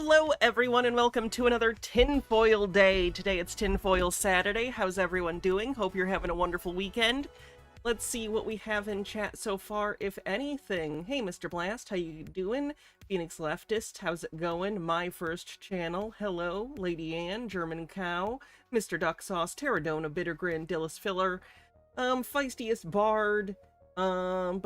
Hello everyone and welcome to another Tinfoil day. Today it's Tinfoil Saturday. How's everyone doing? Hope you're having a wonderful weekend. Let's see what we have in chat so far, if anything. Hey Mr. Blast, how you doing? Phoenix Leftist, how's it going? My First Channel, hello. Lady Ann, German Cow, Mr. Duck Sauce, Terradona, Bittergrin, Dillis Filler, Feistiest Bard, Bella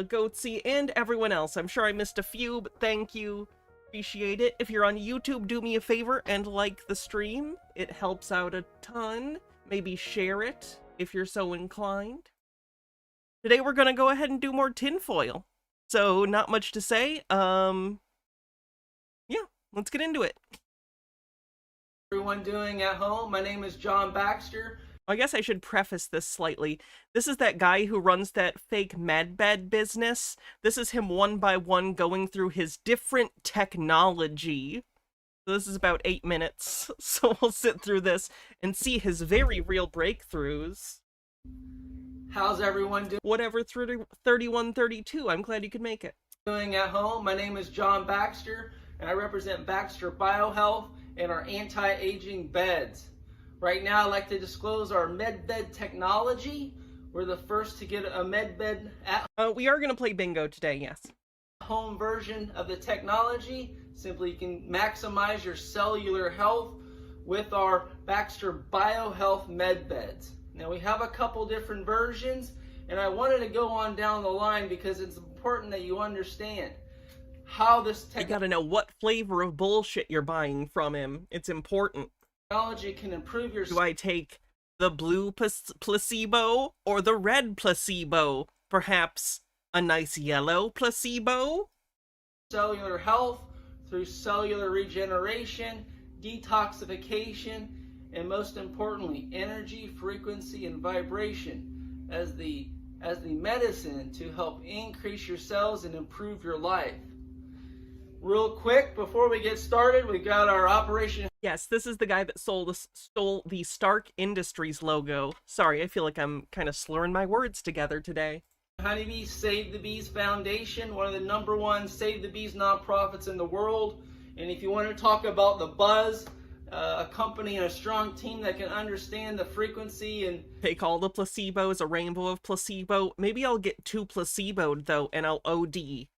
Lagotzi, and everyone else. I'm sure I missed a few, but thank you. Appreciate it. If you're on YouTube, do me a favor and like the stream. It helps out a ton. Maybe share it if you're so inclined. Today we're gonna go ahead and do more tinfoil. So not much to say. Yeah, let's get into it. Everyone doing at home? My name is John Baxter. I guess I should preface this slightly. This is that guy who runs that fake Medbed business. This is him one by one going through his different technology. So this is about 8 minutes, so we'll sit through this and see his very real breakthroughs. How's everyone doing? Whatever 3132, I'm glad you could make it. Doing at home? My name is John Baxter, and I represent Baxter Biohealth and our anti-aging beds. Right now, I'd like to disclose our Medbed technology. We're the first to get a Medbed we are going to play bingo today, yes. Home version of the technology. Simply, you can maximize your cellular health with our Baxter Biohealth Medbeds. Now, we have a couple different versions, and I wanted to go on down the line because it's important that you understand how this You gotta know what flavor of bullshit you're buying from him. It's important. Technology can improve your... Do I take the blue placebo or the red placebo? Perhaps a nice yellow placebo? Cellular health through cellular regeneration, detoxification, and most importantly, energy, frequency, and vibration as the medicine to help increase your cells and improve your life. Real quick, before we get started, we got our Operation... Yes, this is the guy that stole the Stark Industries logo. Sorry, I feel like I'm kind of slurring my words together today. Honeybee Save the Bees Foundation, one of the #1 Save the Bees nonprofits in the world. And if you want to talk about the buzz, a company and a strong team that can understand the frequency and... Take all the placebos, a rainbow of placebo. Maybe I'll get too placeboed, though, and I'll OD.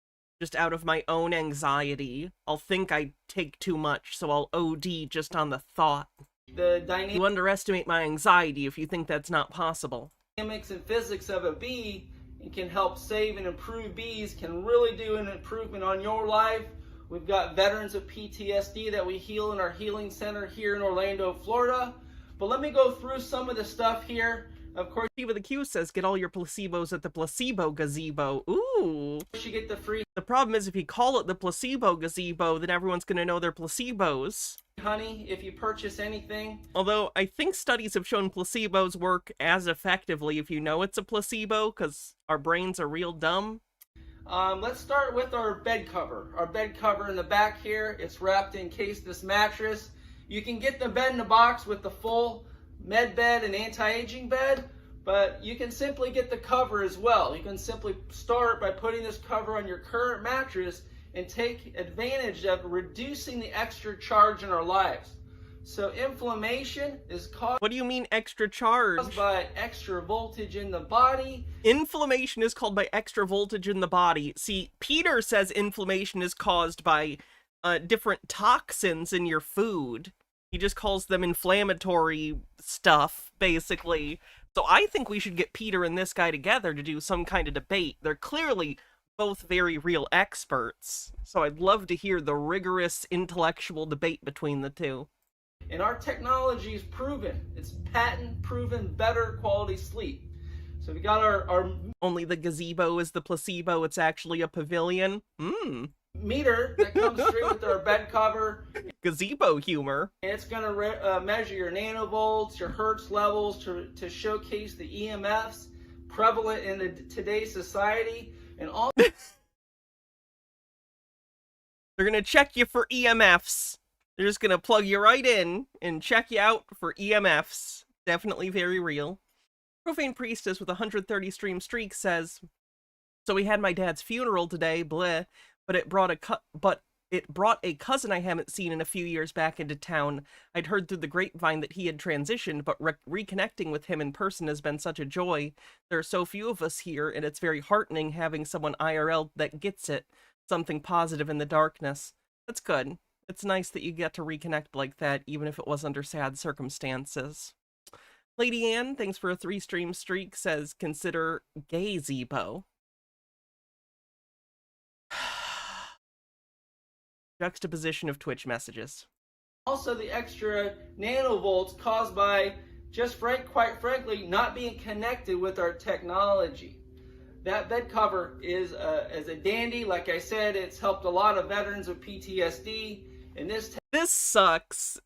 Just out of my own anxiety. I'll think I take too much, so I'll OD just on the thought. You underestimate my anxiety if you think that's not possible. Dynamics and physics of a bee and can help save and improve bees, can really do an improvement on your life. We've got veterans of PTSD that we heal in our healing center here in Orlando, Florida. But let me go through some of the stuff here. Of course, Steve with the Q says, get all your placebos at the placebo gazebo. Ooh. You get the free... The problem is if you call it the placebo gazebo, then everyone's going to know they're placebos. Honey, if you purchase anything. Although, I think studies have shown placebos work as effectively if you know it's a placebo, because our brains are real dumb. Let's start with our bed cover. Our bed cover in the back here, it's wrapped in this mattress. You can get the bed in the box with the full Medbed and anti-aging bed, but you can simply get the cover as well. You can simply start by putting this cover on your current mattress and take advantage of reducing the extra charge in our lives. So inflammation is caused... What do you mean extra charge? By extra voltage in the body. Inflammation is called by extra voltage in the body. See, Peter says inflammation is caused by different toxins in your food. He just calls them inflammatory stuff, basically. So I think we should get Peter and this guy together to do some kind of debate. They're clearly both very real experts. So I'd love to hear the rigorous intellectual debate between the two. And our technology is proven. It's patent-proven better quality sleep. So we got our... Only the gazebo is the placebo. It's actually a pavilion. Meter that comes straight with our bed cover. Gazebo humor. And it's going to measure your nanovolts, your hertz levels to showcase the EMFs prevalent in today's society. And all... They're going to check you for EMFs. They're just going to plug you right in and check you out for EMFs. Definitely very real. Profane Priestess with 130 stream streak says, so we had my dad's funeral today, bleh, but it brought a cousin I haven't seen in a few years back into town. I'd heard through the grapevine that he had transitioned, but reconnecting with him in person has been such a joy. There are so few of us here, and it's very heartening having someone IRL that gets it. Something positive in the darkness. That's good. It's nice that you get to reconnect like that, even if it was under sad circumstances. Lady Ann, thanks for a 3-stream streak, says, consider gazebo. Juxtaposition of Twitch messages. Also, the extra nanovolts caused by, quite frankly, not being connected with our technology. That bed cover is a dandy. Like I said, it's helped a lot of veterans with PTSD. And this sucks.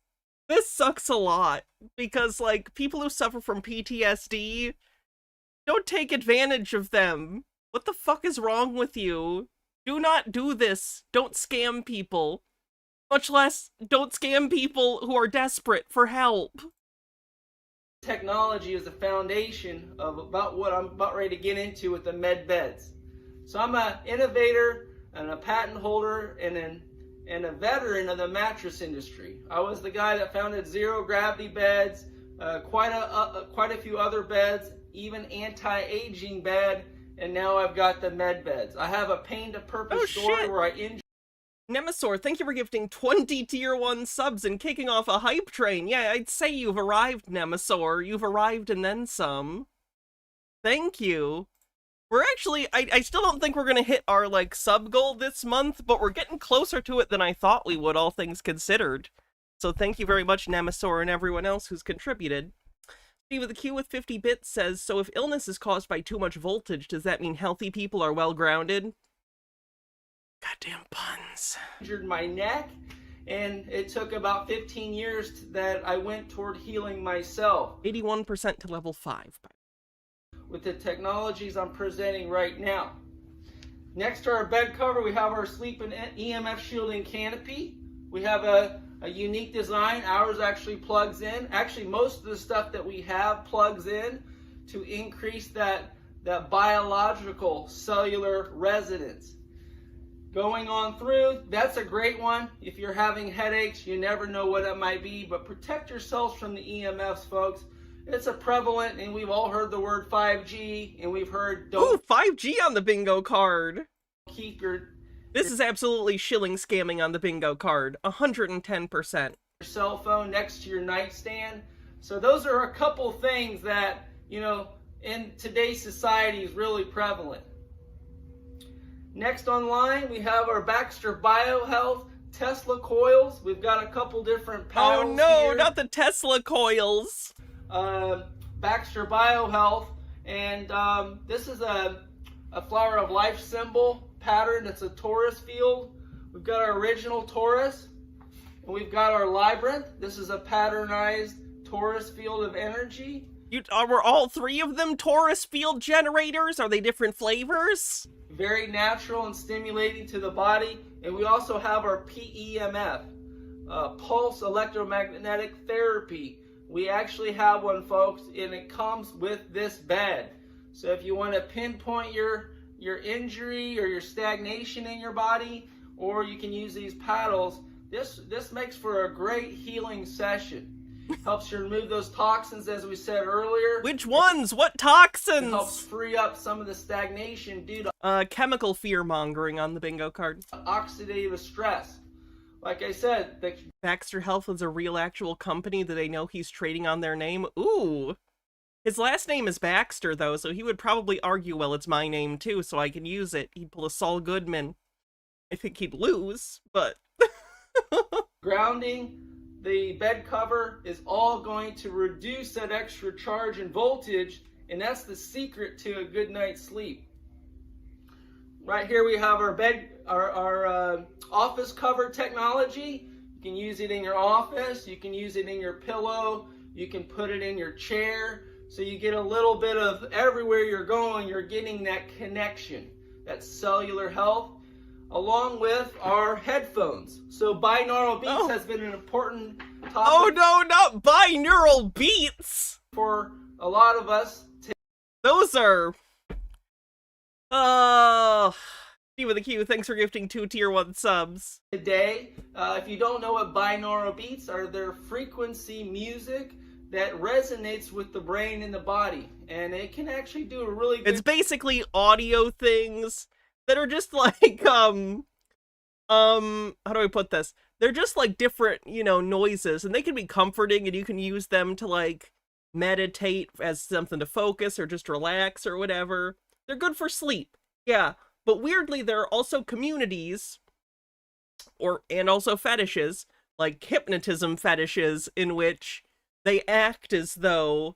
This sucks a lot. Because, like, people who suffer from PTSD, don't take advantage of them. What the fuck is wrong with you? Do not do this. Don't scam people. Much less, don't scam people who are desperate for help. Technology is the foundation of about what I'm about ready to get into with the med beds. So I'm an innovator and a patent holder and a veteran of the mattress industry. I was the guy that founded zero gravity beds, quite a few other beds, even anti-aging bed. And now I've got the med beds. I have a pain to purpose story where I injure. Nemesaur, thank you for gifting 20 tier 1 subs and kicking off a hype train. Yeah, I'd say you've arrived, Nemesaur. You've arrived and then some. Thank you. We're actually, I still don't think we're gonna hit our, like, sub goal this month, but we're getting closer to it than I thought we would, all things considered. So thank you very much, Nemesaur, and everyone else who's contributed. Steve with a Q with 50 bits says, so if illness is caused by too much voltage, does that mean healthy people are well grounded? Goddamn puns. Injured my neck, and it took about 15 years that I went toward healing myself. 81% to level 5. With the technologies I'm presenting right now. Next to our bed cover, we have our sleep and EMF shielding canopy. We have a unique design. Ours actually plugs in. Actually, most of the stuff that we have plugs in to increase that biological cellular resonance. Going on through, that's a great one. If you're having headaches, you never know what it might be, but protect yourselves from the EMFs, folks. It's a prevalent, and we've all heard the word 5G, and we've heard don't. Ooh, 5G on the bingo card. Keep your. This is absolutely shilling scamming on the bingo card. 110%. Your cell phone next to your nightstand. So those are a couple things that, you know, in today's society is really prevalent. Next online, we have our Baxter BioHealth Tesla coils. We've got a couple different panels. Oh no, here. not the Tesla coils. Baxter BioHealth, and this is a flower of life symbol pattern. It's a torus field. We've got our original torus, and we've got our labyrinth. This is a patternized torus field of energy. Were all three of them torus field generators? Are they different flavors? Very natural and stimulating to the body. And we also have our PEMF, pulse electromagnetic therapy. We actually have one, folks, and it comes with this bed. So if you want to pinpoint your injury or your stagnation in your body, or you can use these paddles, this makes for a great healing session. Helps you remove those toxins, as we said earlier. Which ones? What toxins? It helps free up some of the stagnation due to chemical fear-mongering on the bingo card. Oxidative stress. Like I said, Baxter Health is a real actual company that they know he's trading on their name. Ooh. His last name is Baxter, though, so he would probably argue, well, it's my name, too, so I can use it. He'd pull a Saul Goodman. I think he'd lose, but... Grounding. The bed cover is all going to reduce that extra charge and voltage, and that's the secret to a good night's sleep. Right here we have our bed, our office cover technology. You can use it in your office, you can use it in your pillow, you can put it in your chair, so you get a little bit of everywhere you're going, you're getting that connection, that cellular health. Along with our headphones. So binaural beats has been an important topic. Oh no, not binaural beats! For a lot of us. Those are... Steve with a Q, thanks for gifting 2 tier 1 subs. Today, if you don't know what binaural beats are, they're frequency music that resonates with the brain and the body, and it can actually do a really good... It's basically audio things that are just like, how do I put this? They're just like different, you know, noises, and they can be comforting, and you can use them to like meditate as something to focus or just relax or whatever. They're good for sleep. Yeah. But weirdly, there are also communities and also fetishes, like hypnotism fetishes, in which they act as though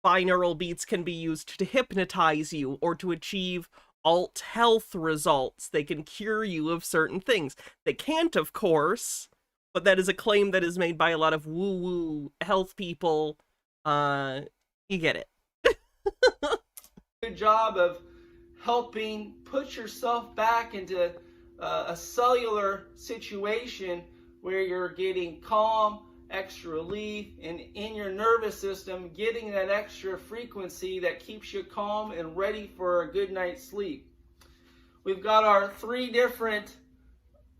binaural beats can be used to hypnotize you or to achieve alt health results. They can cure you of certain things. They can't, of course, but that is a claim that is made by a lot of woo-woo health people. You get it. Good job of helping put yourself back into a cellular situation where you're getting calm, extra relief, and in your nervous system getting that extra frequency that keeps you calm and ready for a good night's sleep. We've got our 3 different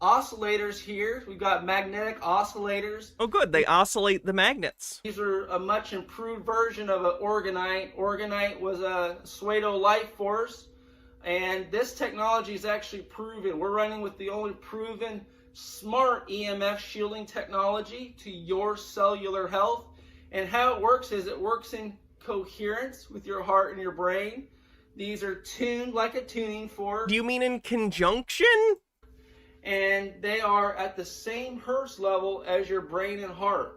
oscillators here. We've got magnetic oscillators. Oh good, they oscillate the magnets. These are a much improved version of an orgonite. Orgonite was a pseudo life force, and this technology is actually proven. We're running with the only proven smart EMF shielding technology to your cellular health. And how it works is it works in coherence with your heart and your brain. These are tuned like a tuning fork. Do you mean in conjunction? And they are at the same hertz level as your brain and heart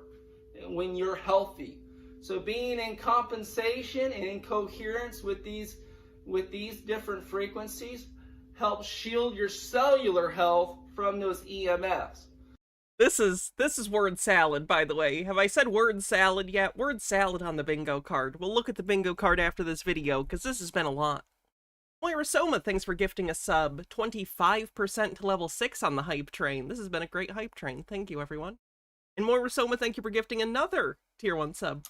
when you're healthy. So being in compensation and in coherence with these different frequencies helps shield your cellular health from those EMFs. This is word salad, by the way. Have I said word salad yet? Word salad on the bingo card. We'll look at the bingo card after this video, because this has been a lot. Moira Soma, thanks for gifting a sub. 25% to level 6 on the hype train. This has been a great hype train. Thank you, everyone. And Moira Soma, thank you for gifting another tier 1 sub.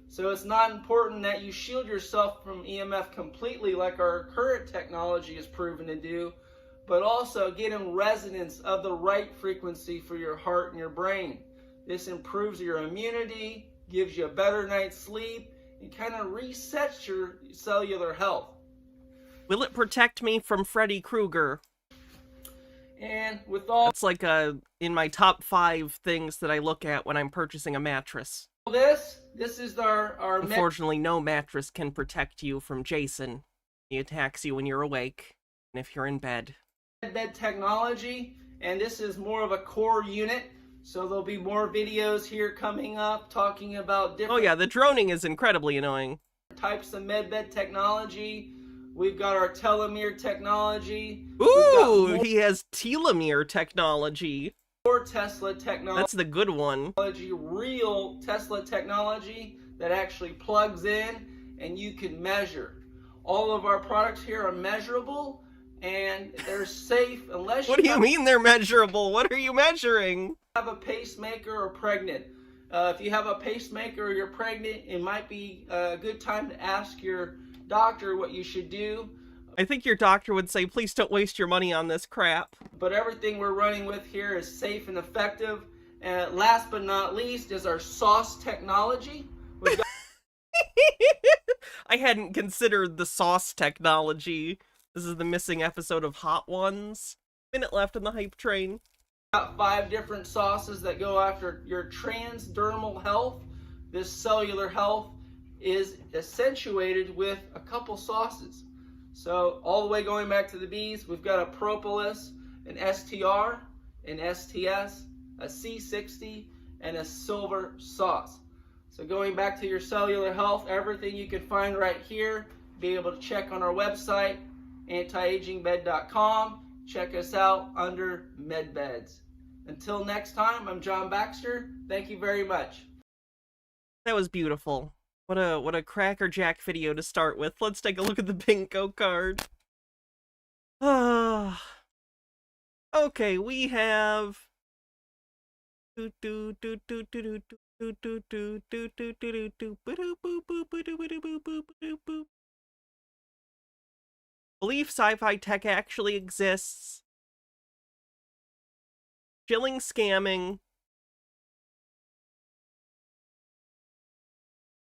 So it's not important that you shield yourself from EMF completely like our current technology is proven to do, but also get in resonance of the right frequency for your heart and your brain. This improves your immunity, gives you a better night's sleep, and kind of resets your cellular health. Will it protect me from Freddy Krueger? And with all... That's like in my top 5 things that I look at when I'm purchasing a mattress. This is our Unfortunately, no mattress can protect you from Jason. He attacks you when you're awake, and if you're in bed. Medbed technology, and this is more of a core unit, so there'll be more videos here coming up talking about different... Oh yeah, the droning is incredibly annoying. ...types of medbed technology. We've got our telomere technology. Ooh, he has telomere technology. More Tesla technology. That's the good one. Real Tesla technology that actually plugs in and you can measure. All of our products here are measurable and they're safe unless What do you mean they're measurable? What are you measuring? Have a pacemaker or pregnant. If you have a pacemaker or you're pregnant, it might be a good time to ask your doctor what you should do. I think your doctor would say, please don't waste your money on this crap. But everything we're running with here is safe and effective. And last but not least is our sauce technology. I hadn't considered the sauce technology. This is the missing episode of Hot Ones. Minute left on the hype train. Got 5 different sauces that go after your transdermal health. This cellular health is accentuated with a couple sauces. So all the way going back to the bees, we've got a propolis, an STR, an STS, a C60, and a silver sauce. So going back to your cellular health, everything you can find right here. Be able to check on our website, antiagingbed.com. Check us out under Medbeds. Until next time, I'm John Baxter. Thank you very much. That was beautiful. What a crackerjack video to start with. Let's take a look at the bingo card. Okay, we have Believe sci-fi tech actually exists. Shilling scamming.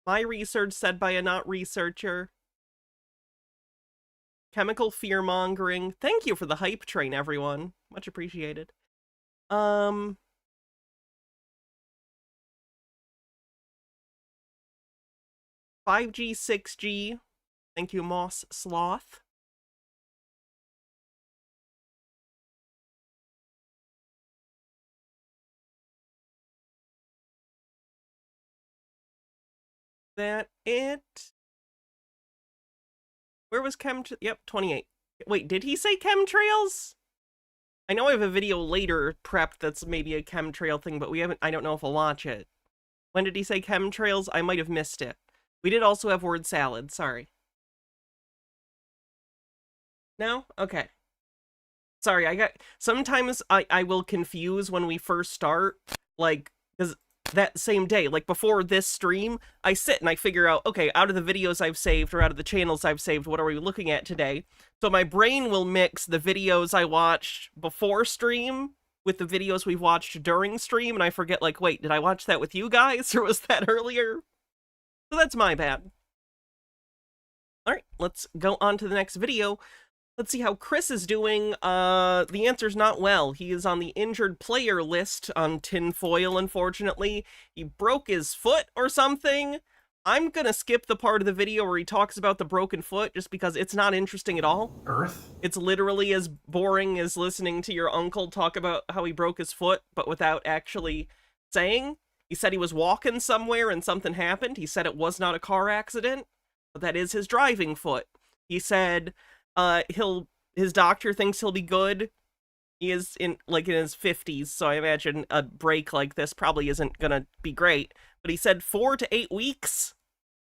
My research said by a not researcher. Chemical fear-mongering. Thank you for the hype train, everyone. Much appreciated. 5G, 6G. Thank you, Moss Sloth. That it? Where was yep, 28. Wait, did he say chemtrails? I know I have a video later prepped that's maybe a chemtrail thing, but I don't know if I'll watch it. When did he say chemtrails? I might have missed it. We did also have word salad, sorry. No? Okay. Sorry, sometimes I will confuse when we first start, like, because that same day, like before this stream, I sit and I figure out, okay, out of the videos I've saved or out of the channels I've saved, what are we looking at today? So my brain will mix the videos I watched before stream with the videos we've watched during stream, and I forget, like, wait, did I watch that with you guys, or was that earlier? So that's my bad. Alright, let's go on to the next video. Let's see how Chris is doing. The answer's not well. He is on the injured player list on Tinfoil, unfortunately. He broke his foot or something. I'm gonna skip the part of the video where he talks about the broken foot just because it's not interesting at all. Earth? It's literally as boring as listening to your uncle talk about how he broke his foot, but without actually saying. He said he was walking somewhere and something happened. He said it was not a car accident, but that is his driving foot. He said... his doctor thinks he'll be good. He is in his 50s, so I imagine a break like this probably isn't gonna be great. But he said 4 to 8 weeks.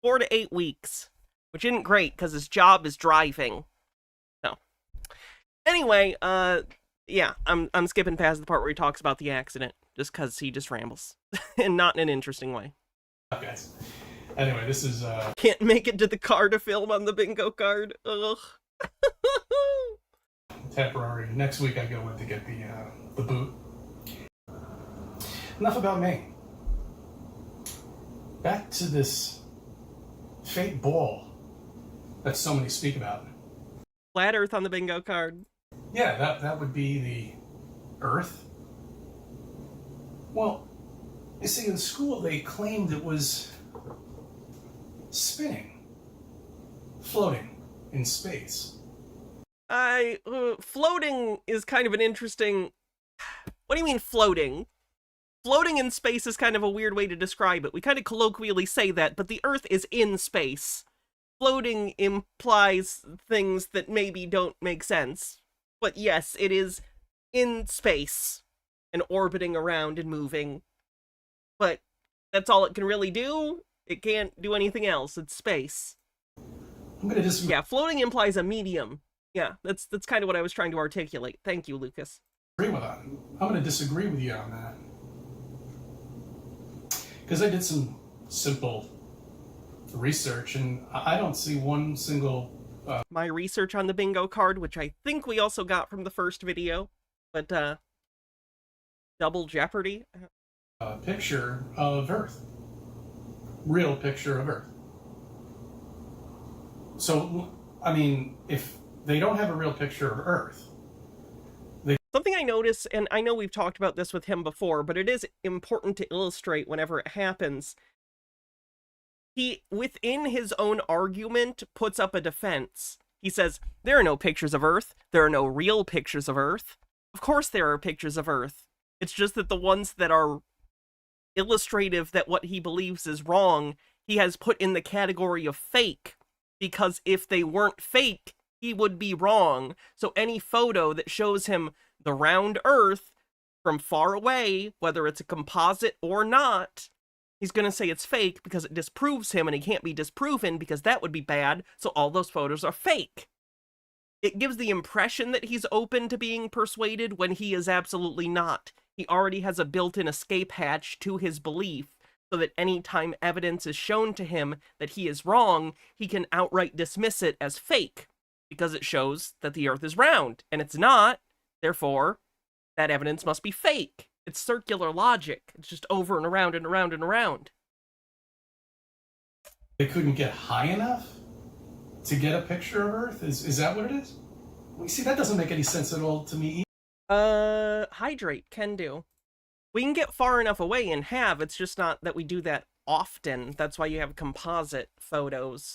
4 to 8 weeks. Which isn't great, because his job is driving. So. Anyway, yeah, I'm skipping past the part where he talks about the accident, just because he just rambles. And not in an interesting way. Okay. Anyway, this is, Can't make it to the car to film on the bingo card. Ugh. temporary. Next week I go in to get the boot. Enough about me. Back to this fake ball that so many speak about. Flat Earth on the bingo card. Yeah, that would be the Earth. Well, you see, in school they claimed it was spinning, floating in space. Floating is kind of an interesting... What do you mean floating? Floating in space is kind of a weird way to describe it. We kind of colloquially say that, but the Earth is in space. Floating implies things that maybe don't make sense. But yes, it is in space and orbiting around and moving. But that's all it can really do. It can't do anything else. It's space. I'm gonna disagree. Yeah, floating implies a medium. Yeah, that's kind of what I was trying to articulate. Thank you, Lucas. With that. I'm gonna disagree with you on that. Because I did some simple research, and I don't see one single... My research on the bingo card, which I think we also got from the first video, but, double jeopardy? picture of Earth. Real picture of Earth. So, I mean, if they don't have a real picture of Earth... Something I notice, and I know we've talked about this with him before, but it is important to illustrate whenever it happens. He, within his own argument, puts up a defense. He says, there are no pictures of Earth. There are no real pictures of Earth. Of course there are pictures of Earth. It's just that the ones that are illustrative that what he believes is wrong, he has put in the category of fake. Because if they weren't fake, he would be wrong. So any photo that shows him the round Earth from far away, whether it's a composite or not, he's going to say it's fake because it disproves him, and he can't be disproven because that would be bad, so all those photos are fake. It gives the impression that he's open to being persuaded when he is absolutely not. He already has a built-in escape hatch to his belief, so that any time evidence is shown to him that he is wrong, he can outright dismiss it as fake. because it shows that the Earth is round, and it's not. Therefore, that evidence must be fake. It's circular logic. It's just over and around and around and around. They couldn't get high enough to get a picture of Earth? Is that what it is? Well, see, that doesn't make any sense at all to me. Hydrate can do. We can get far enough away and have, it's just not that we do that often. That's why you have composite photos.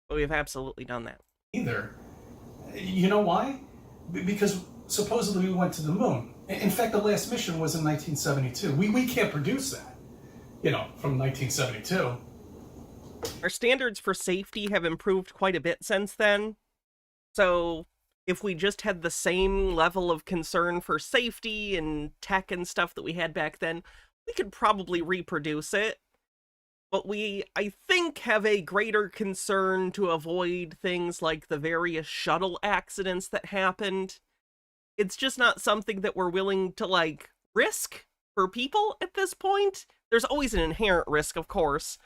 But we've absolutely done that. Either. You know why? Because supposedly we went to the moon. In fact, the last mission was in 1972. We can't produce that, from 1972. Our standards for safety have improved quite a bit since then. So if we just had the same level of concern for safety and tech and stuff that we had back then, we could probably reproduce it. But we, I think, have a greater concern to avoid things like the various shuttle accidents that happened. It's just not something that we're willing to, risk for people at this point. There's always an inherent risk, of course.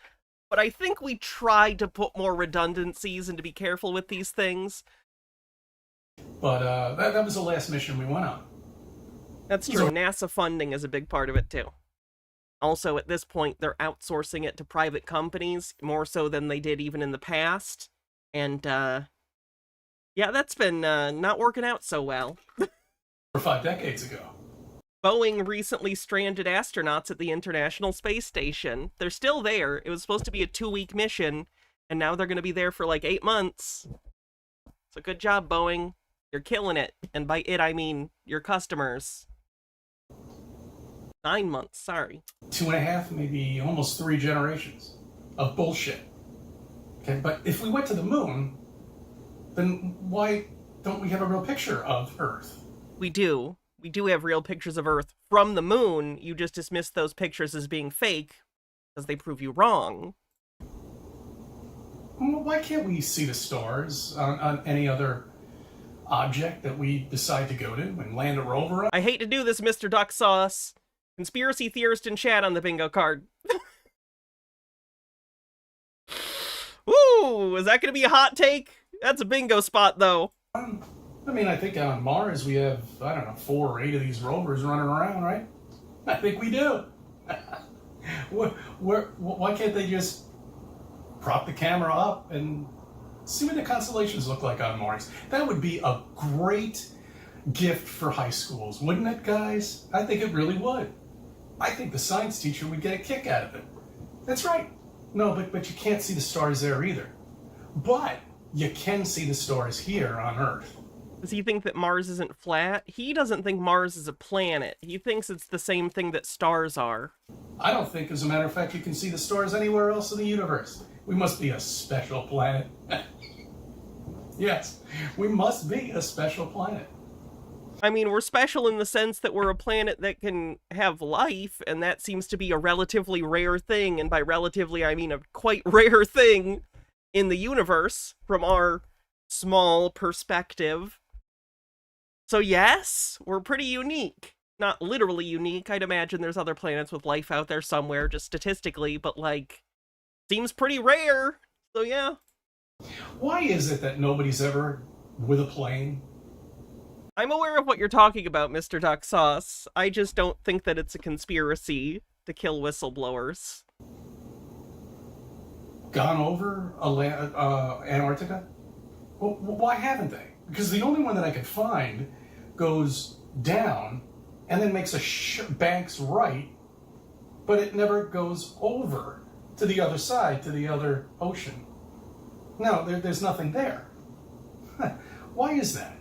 But I think we tried to put more redundancies and to be careful with these things. But that was the last mission we went on. That's true. NASA funding is a big part of it, too. Also, at this point, they're outsourcing it to private companies, more so than they did even in the past. And, yeah, that's been not working out so well. 4 or 5 decades ago. Boeing recently stranded astronauts at the International Space Station. They're still there. It was supposed to be a 2-week mission, and now they're going to be there for 8 months. So good job, Boeing. You're killing it. And by it, I mean your customers. 9 months, sorry. 2.5, maybe almost 3 generations of bullshit. Okay, but if we went to the moon, then why don't we have a real picture of Earth? We do. We do have real pictures of Earth from the moon. You just dismiss those pictures as being fake because they prove you wrong. Well, why can't we see the stars on any other object that we decide to go to and land a rover on? I hate to do this, Mr. Duck Sauce. Conspiracy theorist in chat on the bingo card. Ooh, is that going to be a hot take? That's a bingo spot, though. I think on Mars we have, 4 or 8 of these rovers running around, right? I think we do. Why can't they just prop the camera up and see what the constellations look like on Mars? That would be a great gift for high schools, wouldn't it, guys? I think it really would. I think the science teacher would get a kick out of it. That's right. No, but you can't see the stars there either. But you can see the stars here on Earth. Does he think that Mars isn't flat? He doesn't think Mars is a planet. He thinks it's the same thing that stars are. I don't think, as a matter of fact, you can see the stars anywhere else in the universe. We must be a special planet. Yes, we must be a special planet. I mean, we're special in the sense that we're a planet that can have life, and that seems to be a relatively rare thing, and by relatively, I mean a quite rare thing in the universe, from our small perspective. So yes, we're pretty unique. Not literally unique. I'd imagine there's other planets with life out there somewhere, just statistically, but seems pretty rare. So yeah. Why is it that nobody's ever with a plane? I'm aware of what you're talking about, Mr. Duck Sauce. I just don't think that it's a conspiracy to kill whistleblowers. Gone over Antarctica? Well, why haven't they? Because the only one that I could find goes down and then makes banks right, but it never goes over to the other side, to the other ocean. No, there's nothing there. Why is that?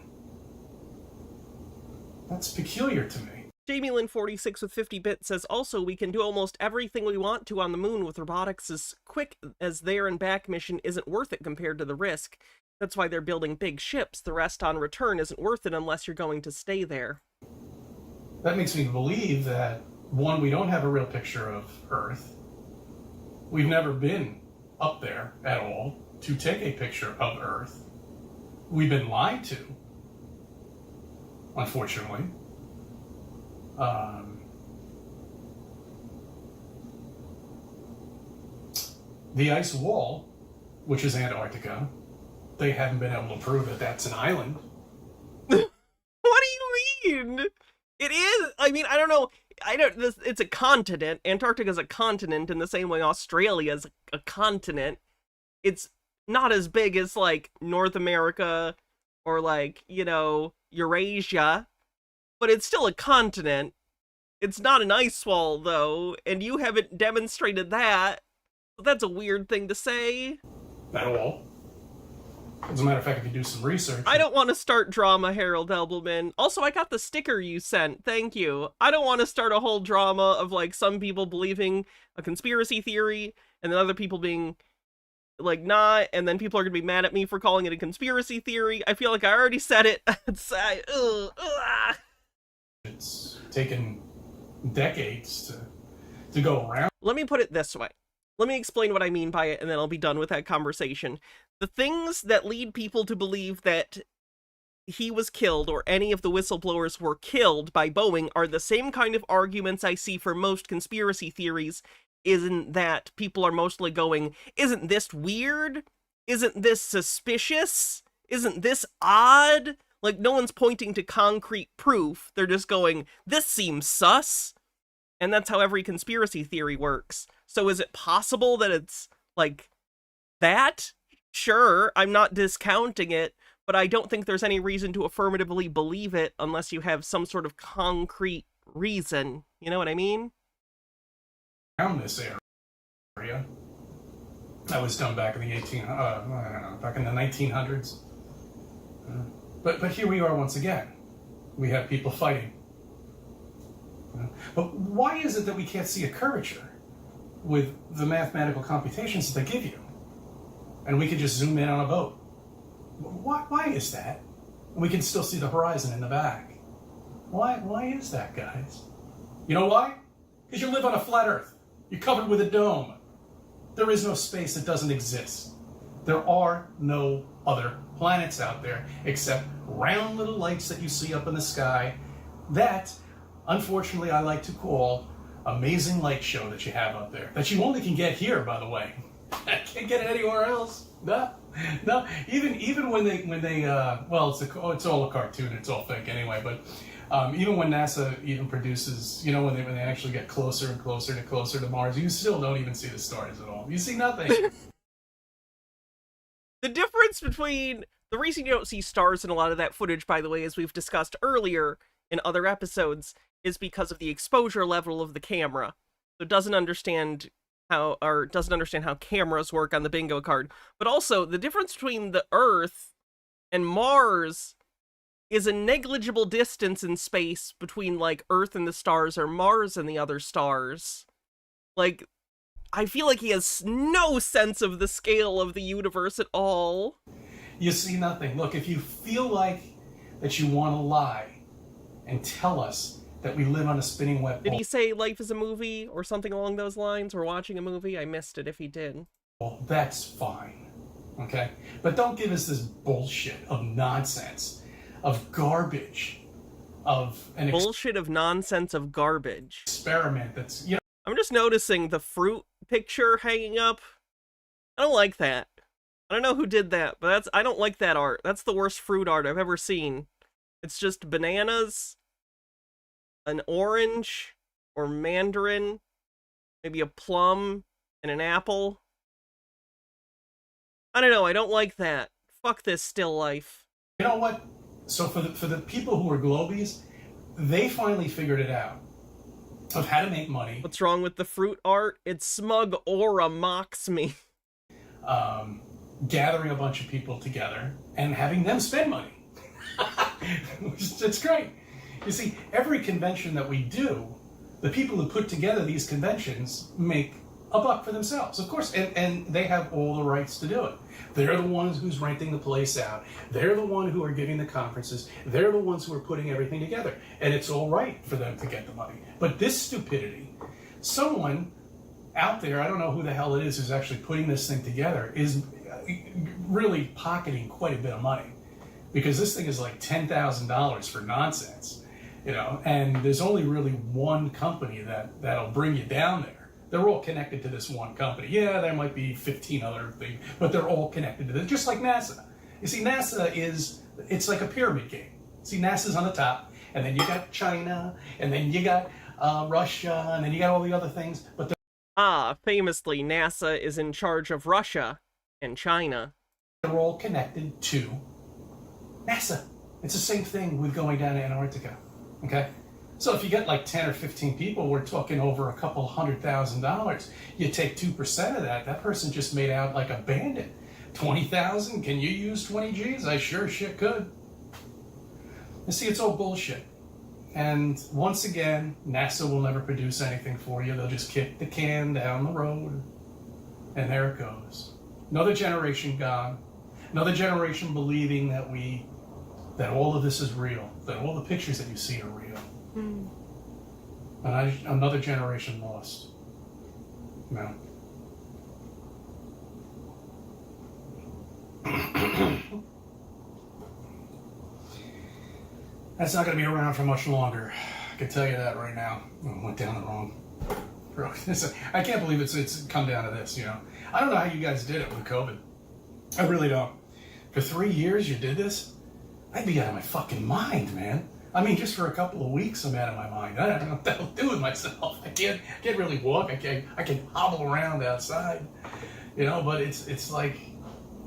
That's peculiar to me. JamieLyn46 with 50 bits says, also, we can do almost everything we want to on the moon with robotics as quick as there and back mission isn't worth it compared to the risk. That's why they're building big ships. The rest on return isn't worth it unless you're going to stay there. That makes me believe that, one, we don't have a real picture of Earth. We've never been up there at all to take a picture of Earth. We've been lied to, unfortunately. The ice wall, which is Antarctica, they haven't been able to prove that that's an island. What do you mean? It is. I mean, I don't know. It's a continent. Antarctica is a continent in the same way Australia is a continent. It's not as big as, like, North America or, like, you know, Eurasia, but it's still a continent. It's not an ice wall, though, and you haven't demonstrated that. That's a weird thing to say. At all. As a matter of fact, if you do some research... I don't want to start drama, Harold Elbelman. Also, I got the sticker you sent. Thank you. I don't want to start a whole drama of, like, some people believing a conspiracy theory, and then other people being, like, not, and then people are going to be mad at me for calling it a conspiracy theory. I feel like I already said it. It's taken decades to go around. Let me put it this way. Let me explain what I mean by it, and then I'll be done with that conversation. The things that lead people to believe that he was killed, or any of the whistleblowers were killed by Boeing, are the same kind of arguments I see for most conspiracy theories. Isn't that people are mostly going, isn't this weird? Isn't this suspicious? Isn't this odd? Like, no one's pointing to concrete proof. They're just going, this seems sus. And that's how every conspiracy theory works. So is it possible that it's, like, that? Sure, I'm not discounting it, but I don't think there's any reason to affirmatively believe it unless you have some sort of concrete reason. You know what I mean? Around this area. That was done back in the back in the 1900s. But here we are once again. We have people fighting. But why is it that we can't see a curvature with the mathematical computations that they give you? And we can just zoom in on a boat. Why is that? And we can still see the horizon in the back. Why is that, guys? You know why? Because you live on a flat Earth. You're covered with a dome. There is no space that doesn't exist. There are no other planets out there except round little lights that you see up in the sky. That, unfortunately, I like to call amazing light show that you have up there. That you only can get here, by the way. I can't get it anywhere else. No. Even when they well, it's all a cartoon. It's all fake anyway. But even when NASA even produces, you know, when they actually get closer and closer to Mars, you still don't even see the stars at all. You see nothing. The difference between the reason you don't see stars in a lot of that footage, by the way, as we've discussed earlier in other episodes, is because of the exposure level of the camera. So it doesn't understand how cameras work on the bingo card. But also, the difference between the Earth and Mars is a negligible distance in space between, like, Earth and the stars or Mars and the other stars. Like, I feel like he has no sense of the scale of the universe at all. You see nothing. Look, if you feel like that you want to lie and tell us that we live on a spinning web ball. Did he say life is a movie or something along those lines? Or watching a movie? I missed it if he did. Well, that's fine. Okay? But don't give us this bullshit of nonsense, of garbage, of an bullshit of nonsense of garbage. Experiment that's, you know. I'm just noticing the fruit picture hanging up. I don't like that. I don't know who did that, but I don't like that art. That's the worst fruit art I've ever seen. It's just bananas, an orange or mandarin, maybe a plum and an apple. I don't know, I don't like that. Fuck this still life. You know what? So for the people who are globies, they finally figured it out of how to make money. What's wrong with the fruit art? Its smug aura mocks me. Gathering a bunch of people together and having them spend money. It's great. You see, every convention that we do, the people who put together these conventions make a buck for themselves, of course, and they have all the rights to do it. They're the ones who's renting the place out. They're the ones who are giving the conferences. They're the ones who are putting everything together. And it's all right for them to get the money. But this stupidity, someone out there, I don't know who the hell it is who's actually putting this thing together, is really pocketing quite a bit of money. Because this thing is like $10,000 for nonsense, you know, and there's only really one company that'll bring you down there. They're all connected to this one company. Yeah, there might be 15 other things, but they're all connected to this, just like NASA. You see, NASA it's like a pyramid game. See, NASA's on the top, and then you got China, and then you got Russia, and then you got all the other things. But famously, NASA is in charge of Russia and China. They're all connected to NASA. It's the same thing with going down to Antarctica, okay? So if you get like 10 or 15 people, we're talking over a couple $100,000. You take 2% of that, that person just made out like a bandit. 20,000, can you use 20 G's? I sure shit could. You see, it's all bullshit. And once again, NASA will never produce anything for you. They'll just kick the can down the road. And there it goes. Another generation gone. Another generation believing that all of this is real. That all the pictures that you see are real. And another generation lost. No. That's not going to be around for much longer. I can tell you that right now. I went down the wrong road. I can't believe it's come down to this, you know. I don't know how you guys did it with COVID. I really don't. For 3 years you did this? I'd be out of my fucking mind, man. I mean, just for a couple of weeks I'm out of my mind. I don't know what I'll do with myself. I can't really walk. I can hobble around outside, you know, but it's like,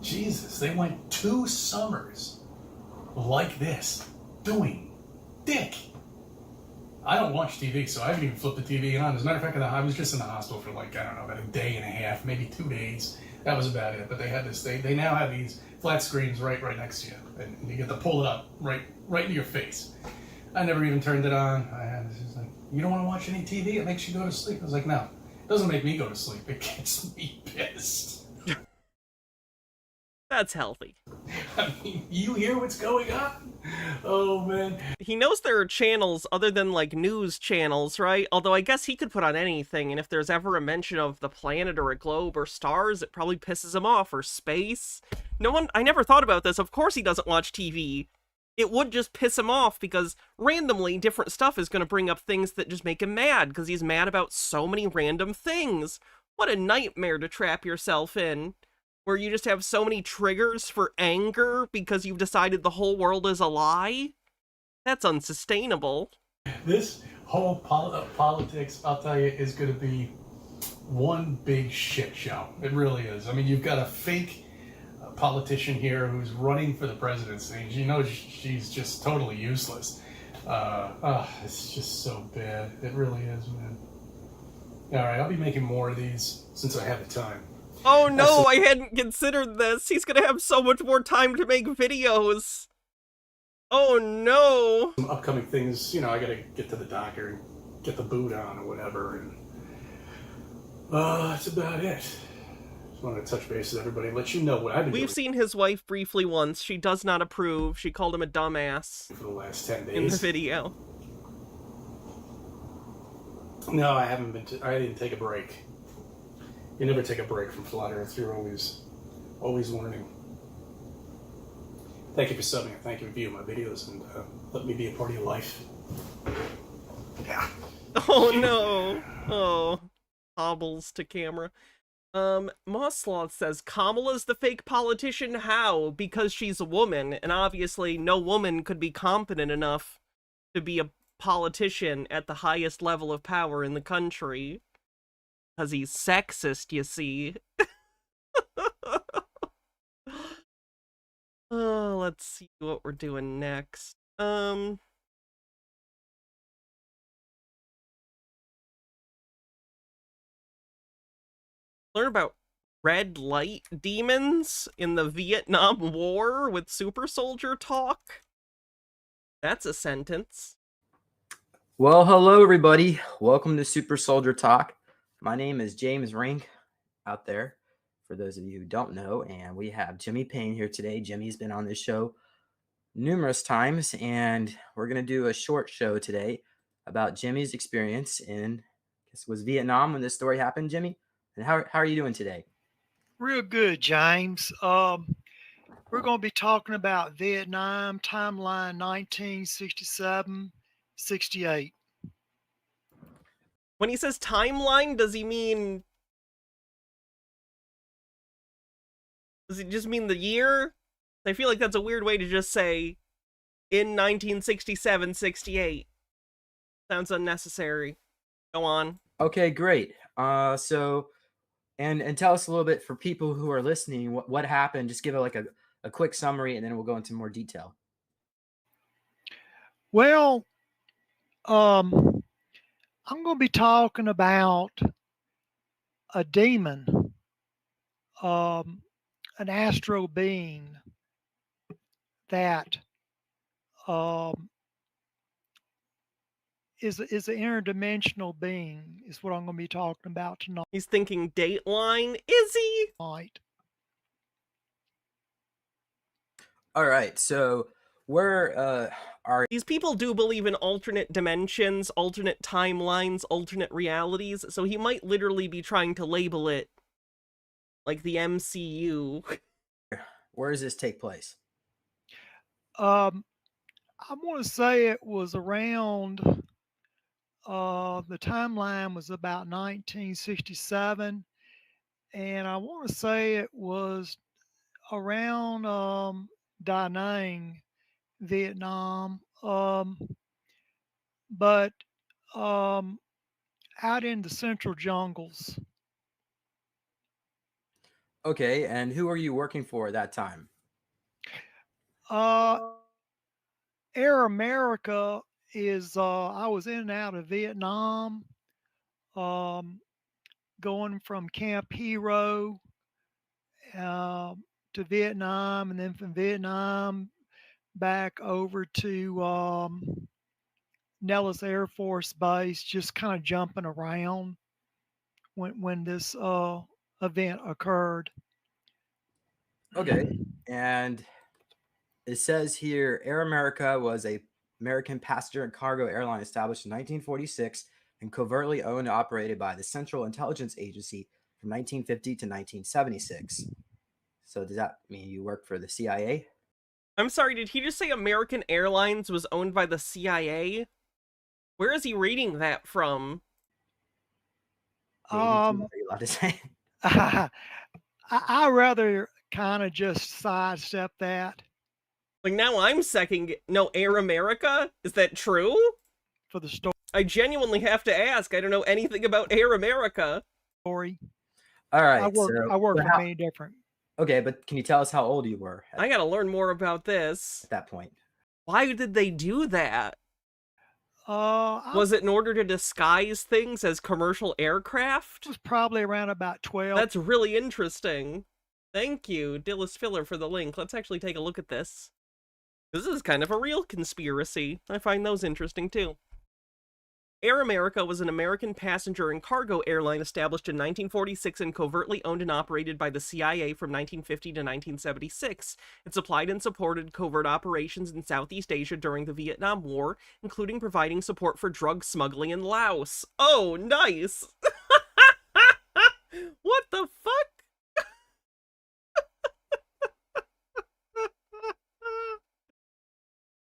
Jesus, they went 2 summers like this, doing dick. I don't watch TV, so I haven't even flipped the TV on. As a matter of fact, I was just in the hospital for like, I don't know, about a day and a half, maybe 2 days. That was about it. But they had this, they now have these flat screens right next to you. And you get to pull it up right in your face. I never even turned it on. It's just like, you don't want to watch any TV? It makes you go to sleep. I was like, no, it doesn't make me go to sleep. It gets me pissed. That's healthy. I mean, you hear what's going on? Oh, man. He knows there are channels other than, like, news channels, right? Although I guess he could put on anything, and if there's ever a mention of the planet or a globe or stars, it probably pisses him off, or space. I never thought about this. Of course he doesn't watch TV. It would just piss him off, because randomly different stuff is going to bring up things that just make him mad, because he's mad about so many random things. What a nightmare to trap yourself in, where you just have so many triggers for anger because you've decided the whole world is a lie? That's unsustainable. This whole politics, I'll tell you, is going to be one big shit show. It really is. I mean, you've got a fake politician here who's running for the presidency. You know, she's just totally useless. It's just so bad. It really is, man. All right, I'll be making more of these since I have the time. Oh no, I hadn't considered this. He's gonna have so much more time to make videos. Oh no. Some upcoming things, you know, I gotta get to the doctor and get the boot on or whatever, and that's about it. Just wanted to touch base with everybody and let you know what I've been doing. We've seen his wife briefly once. She does not approve. She called him a dumbass For the last 10 days. in the video. No, I haven't been. I didn't take a break. You never take a break from Flat Earth. You're always learning. Thank you for subbing. Thank you for viewing my videos and let me be a part of your life. Yeah. Oh no. Oh. Hobbles to camera. Mosslaw says, Kamala's the fake politician. How? Because she's a woman, and obviously no woman could be competent enough to be a politician at the highest level of power in the country. Because he's sexist, you see. Oh, let's see what we're doing next. Learn about red light demons in the Vietnam War with super soldier talk. That's a sentence. Well, hello everybody. Welcome to Super Soldier Talk. My name is James Rink out there, for those of you who don't know, and we have Jimmy Payne here today. Jimmy's been on this show numerous times, and we're going to do a short show today about Jimmy's experience in, I guess it was Vietnam when this story happened, Jimmy. And how are you doing today? Real good, James. We're going to be talking about Vietnam timeline 1967, 68. When he says timeline, does he just mean the year? I feel like that's a weird way to just say in 1967, 68. Sounds unnecessary. Go on. Okay, great. So and tell us a little bit for people who are listening what happened. Just give it like a quick summary, and then we'll go into more detail. Well, I'm going to be talking about a demon, um, an astral being that um, is an interdimensional being, is what I'm going to be talking about tonight. He's thinking Dateline. Is he? All right. So where are These people do believe in alternate dimensions, alternate timelines, alternate realities, so he might literally be trying to label it like the MCU. where does this take place? I want to say it was around, the timeline was about 1967, and I want to say it was around Da Nang, Vietnam, but out in the central jungles. Okay, and who are you working for at that time? Air America is, I was in and out of Vietnam, going from Camp Hero to Vietnam, and then from Vietnam back over to Nellis Air Force Base, just kind of jumping around when this event occurred. Okay, and it says here Air America was a American passenger and cargo airline established in 1946 and covertly owned and operated by the Central Intelligence Agency from 1950 to 1976. So does that mean you work for the CIA? I'm sorry, did he just say American Airlines was owned by the CIA? Where is he reading that from? Are you allowed to say? I rather kind of just sidestep that. Like, now I'm no, Air America? Is that true? For the story. I genuinely have to ask. I don't know anything about Air America. All right. I work for many different. Okay, but can you tell us how old you were? I gotta learn more about this. At that point. Why did they do that? Was it in order to disguise things as commercial aircraft? It was probably around about 12. That's really interesting. Thank you, Dillis Filler, for the link. Let's actually take a look at this. This is kind of a real conspiracy. I find those interesting, too. Air America was an American passenger and cargo airline established in 1946 and covertly owned and operated by the CIA from 1950 to 1976. It supplied and supported covert operations in Southeast Asia during the Vietnam War, including providing support for drug smuggling in Laos. Oh, nice! What the fuck?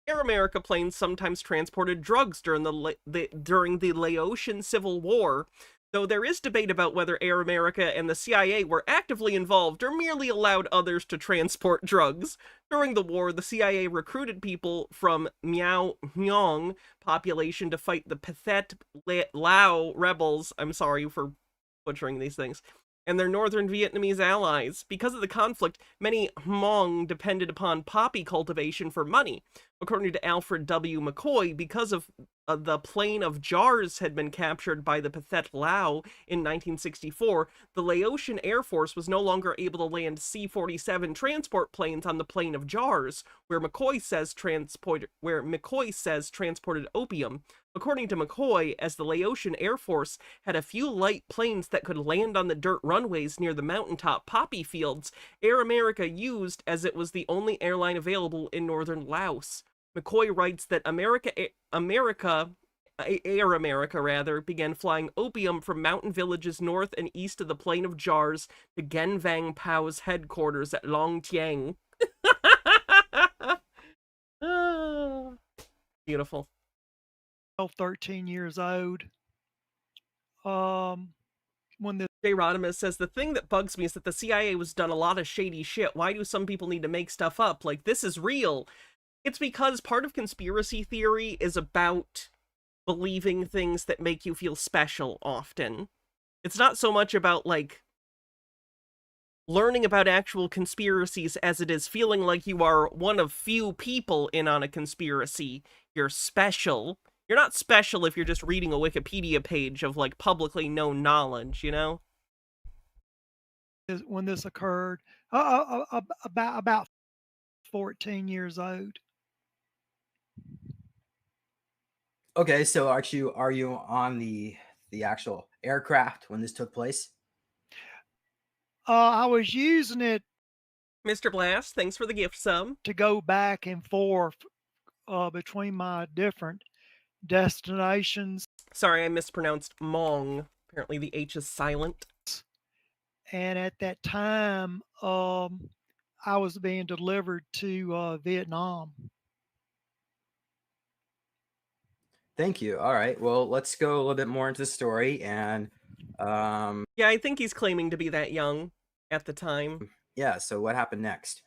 Air America planes sometimes transported drugs during the Laotian Civil War, though there is debate about whether Air America and the CIA were actively involved or merely allowed others to transport drugs. During the war, the CIA recruited people from Miao Myong population to fight the Pathet Lao rebels. I'm sorry for butchering these things. And their northern Vietnamese allies. Because of the conflict, many Hmong depended upon poppy cultivation for money. According to Alfred W. McCoy, because of the Plain of Jars had been captured by the Pathet Lao in 1964, the Laotian Air Force was no longer able to land C-47 transport planes on the Plain of Jars, where McCoy says transported opium. According to McCoy, as the Laotian Air Force had a few light planes that could land on the dirt runways near the mountaintop poppy fields, Air America used as it was the only airline available in northern Laos. McCoy writes that Air America began flying opium from mountain villages north and east of the Plain of Jars to Genvang Pao's headquarters at Long Tieng. Beautiful. 13 years old. when this Jay Rodimus says, the thing that bugs me is that the CIA was done a lot of shady shit. Why do some people need to make stuff up? Like, this is real. It's because part of conspiracy theory is about believing things that make you feel special often. It's not so much about, like, learning about actual conspiracies as it is feeling like you are one of few people in on a conspiracy. You're special. You're not special if you're just reading a Wikipedia page of, like, publicly known knowledge, you know? when this occurred, about 14 years old. Okay, so are you on the actual aircraft when this took place? I was using it Mr. Blast, thanks for the gift sub. to go back and forth between my different destinations. Sorry, I mispronounced Mong. Apparently the H is silent. And at that time, I was being delivered to Vietnam. Thank you. All right. Well, let's go a little bit more into the story. And Yeah, I think he's claiming to be that young at the time. yeah, so what happened next?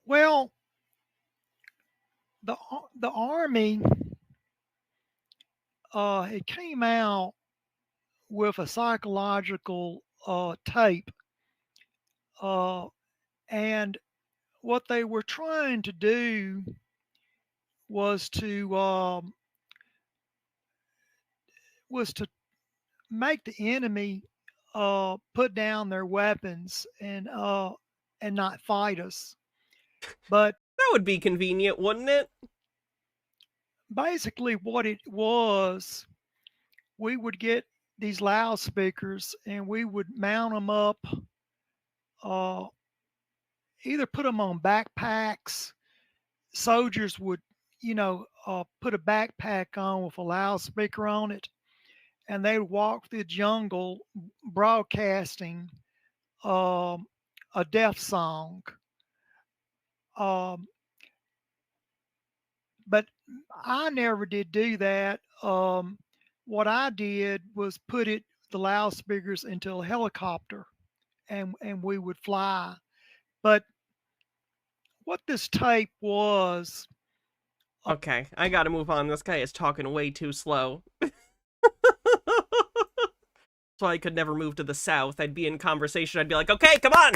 Well, the Army, it came out with a psychological tape, and what they were trying to do was to make the enemy put down their weapons and not fight us. But That would be convenient, wouldn't it? basically what it was, we would get these loudspeakers and we would mount them up, either put them on backpacks. Soldiers would, put a backpack on with a loudspeaker on it, and they would walk through the jungle broadcasting a death song. But I never did do that. What I did was put the loudspeakers into a helicopter, and we would fly. But what this tape was, Okay, I gotta move on. This guy is talking way too slow. So I could never move to the south. I'd be in conversation. I'd be like, okay, come on!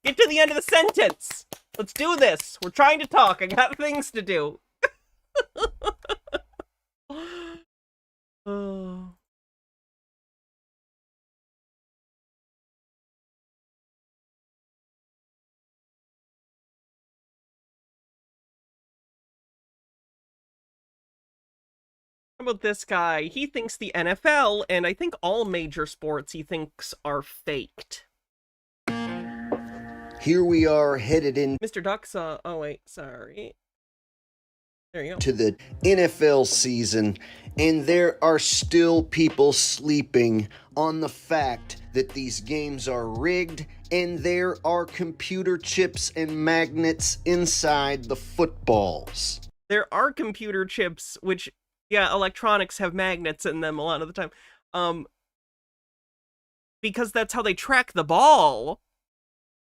Get to the end of the sentence! Let's do this! We're trying to talk. I got things to do. Oh. How about this guy? He thinks the NFL, and I think all major sports, he thinks are faked. Here we are headed Mr. Ducksaw. Oh, wait, sorry. There you go. into the NFL season, and there are still people sleeping on the fact that these games are rigged and there are computer chips and magnets inside the footballs. There are computer chips, which, yeah, electronics have magnets in them a lot of the time. Because that's how they track the ball.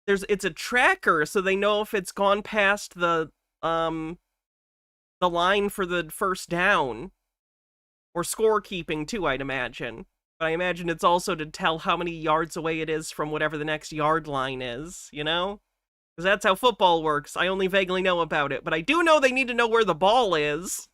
It's a tracker, so they know if it's gone past the line for the first down. Or scorekeeping, too, I'd imagine. But I imagine it's also to tell how many yards away it is from whatever the next yard line is, you know? Because that's how football works. I only vaguely know about it, but I do know they need to know where the ball is.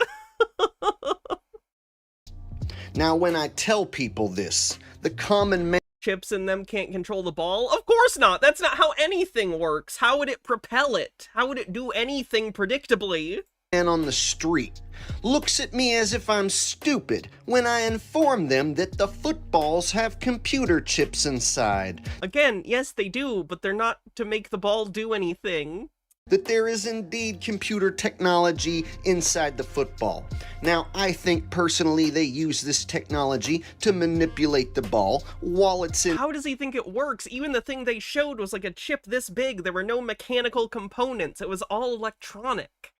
Now, when I tell people this, the common man Chips in them can't control the ball? Of course not! That's not how anything works! How would it propel it? How would it do anything predictably? on the street looks at me as if I'm stupid when I inform them that the footballs have computer chips inside. Again, yes they do, but they're not to make the ball do anything. That there is indeed computer technology inside the football. Now, I think personally they use this technology to manipulate the ball while it's in How does he think it works? Even the thing they showed was like a chip this big. There were no mechanical components. It was all electronic.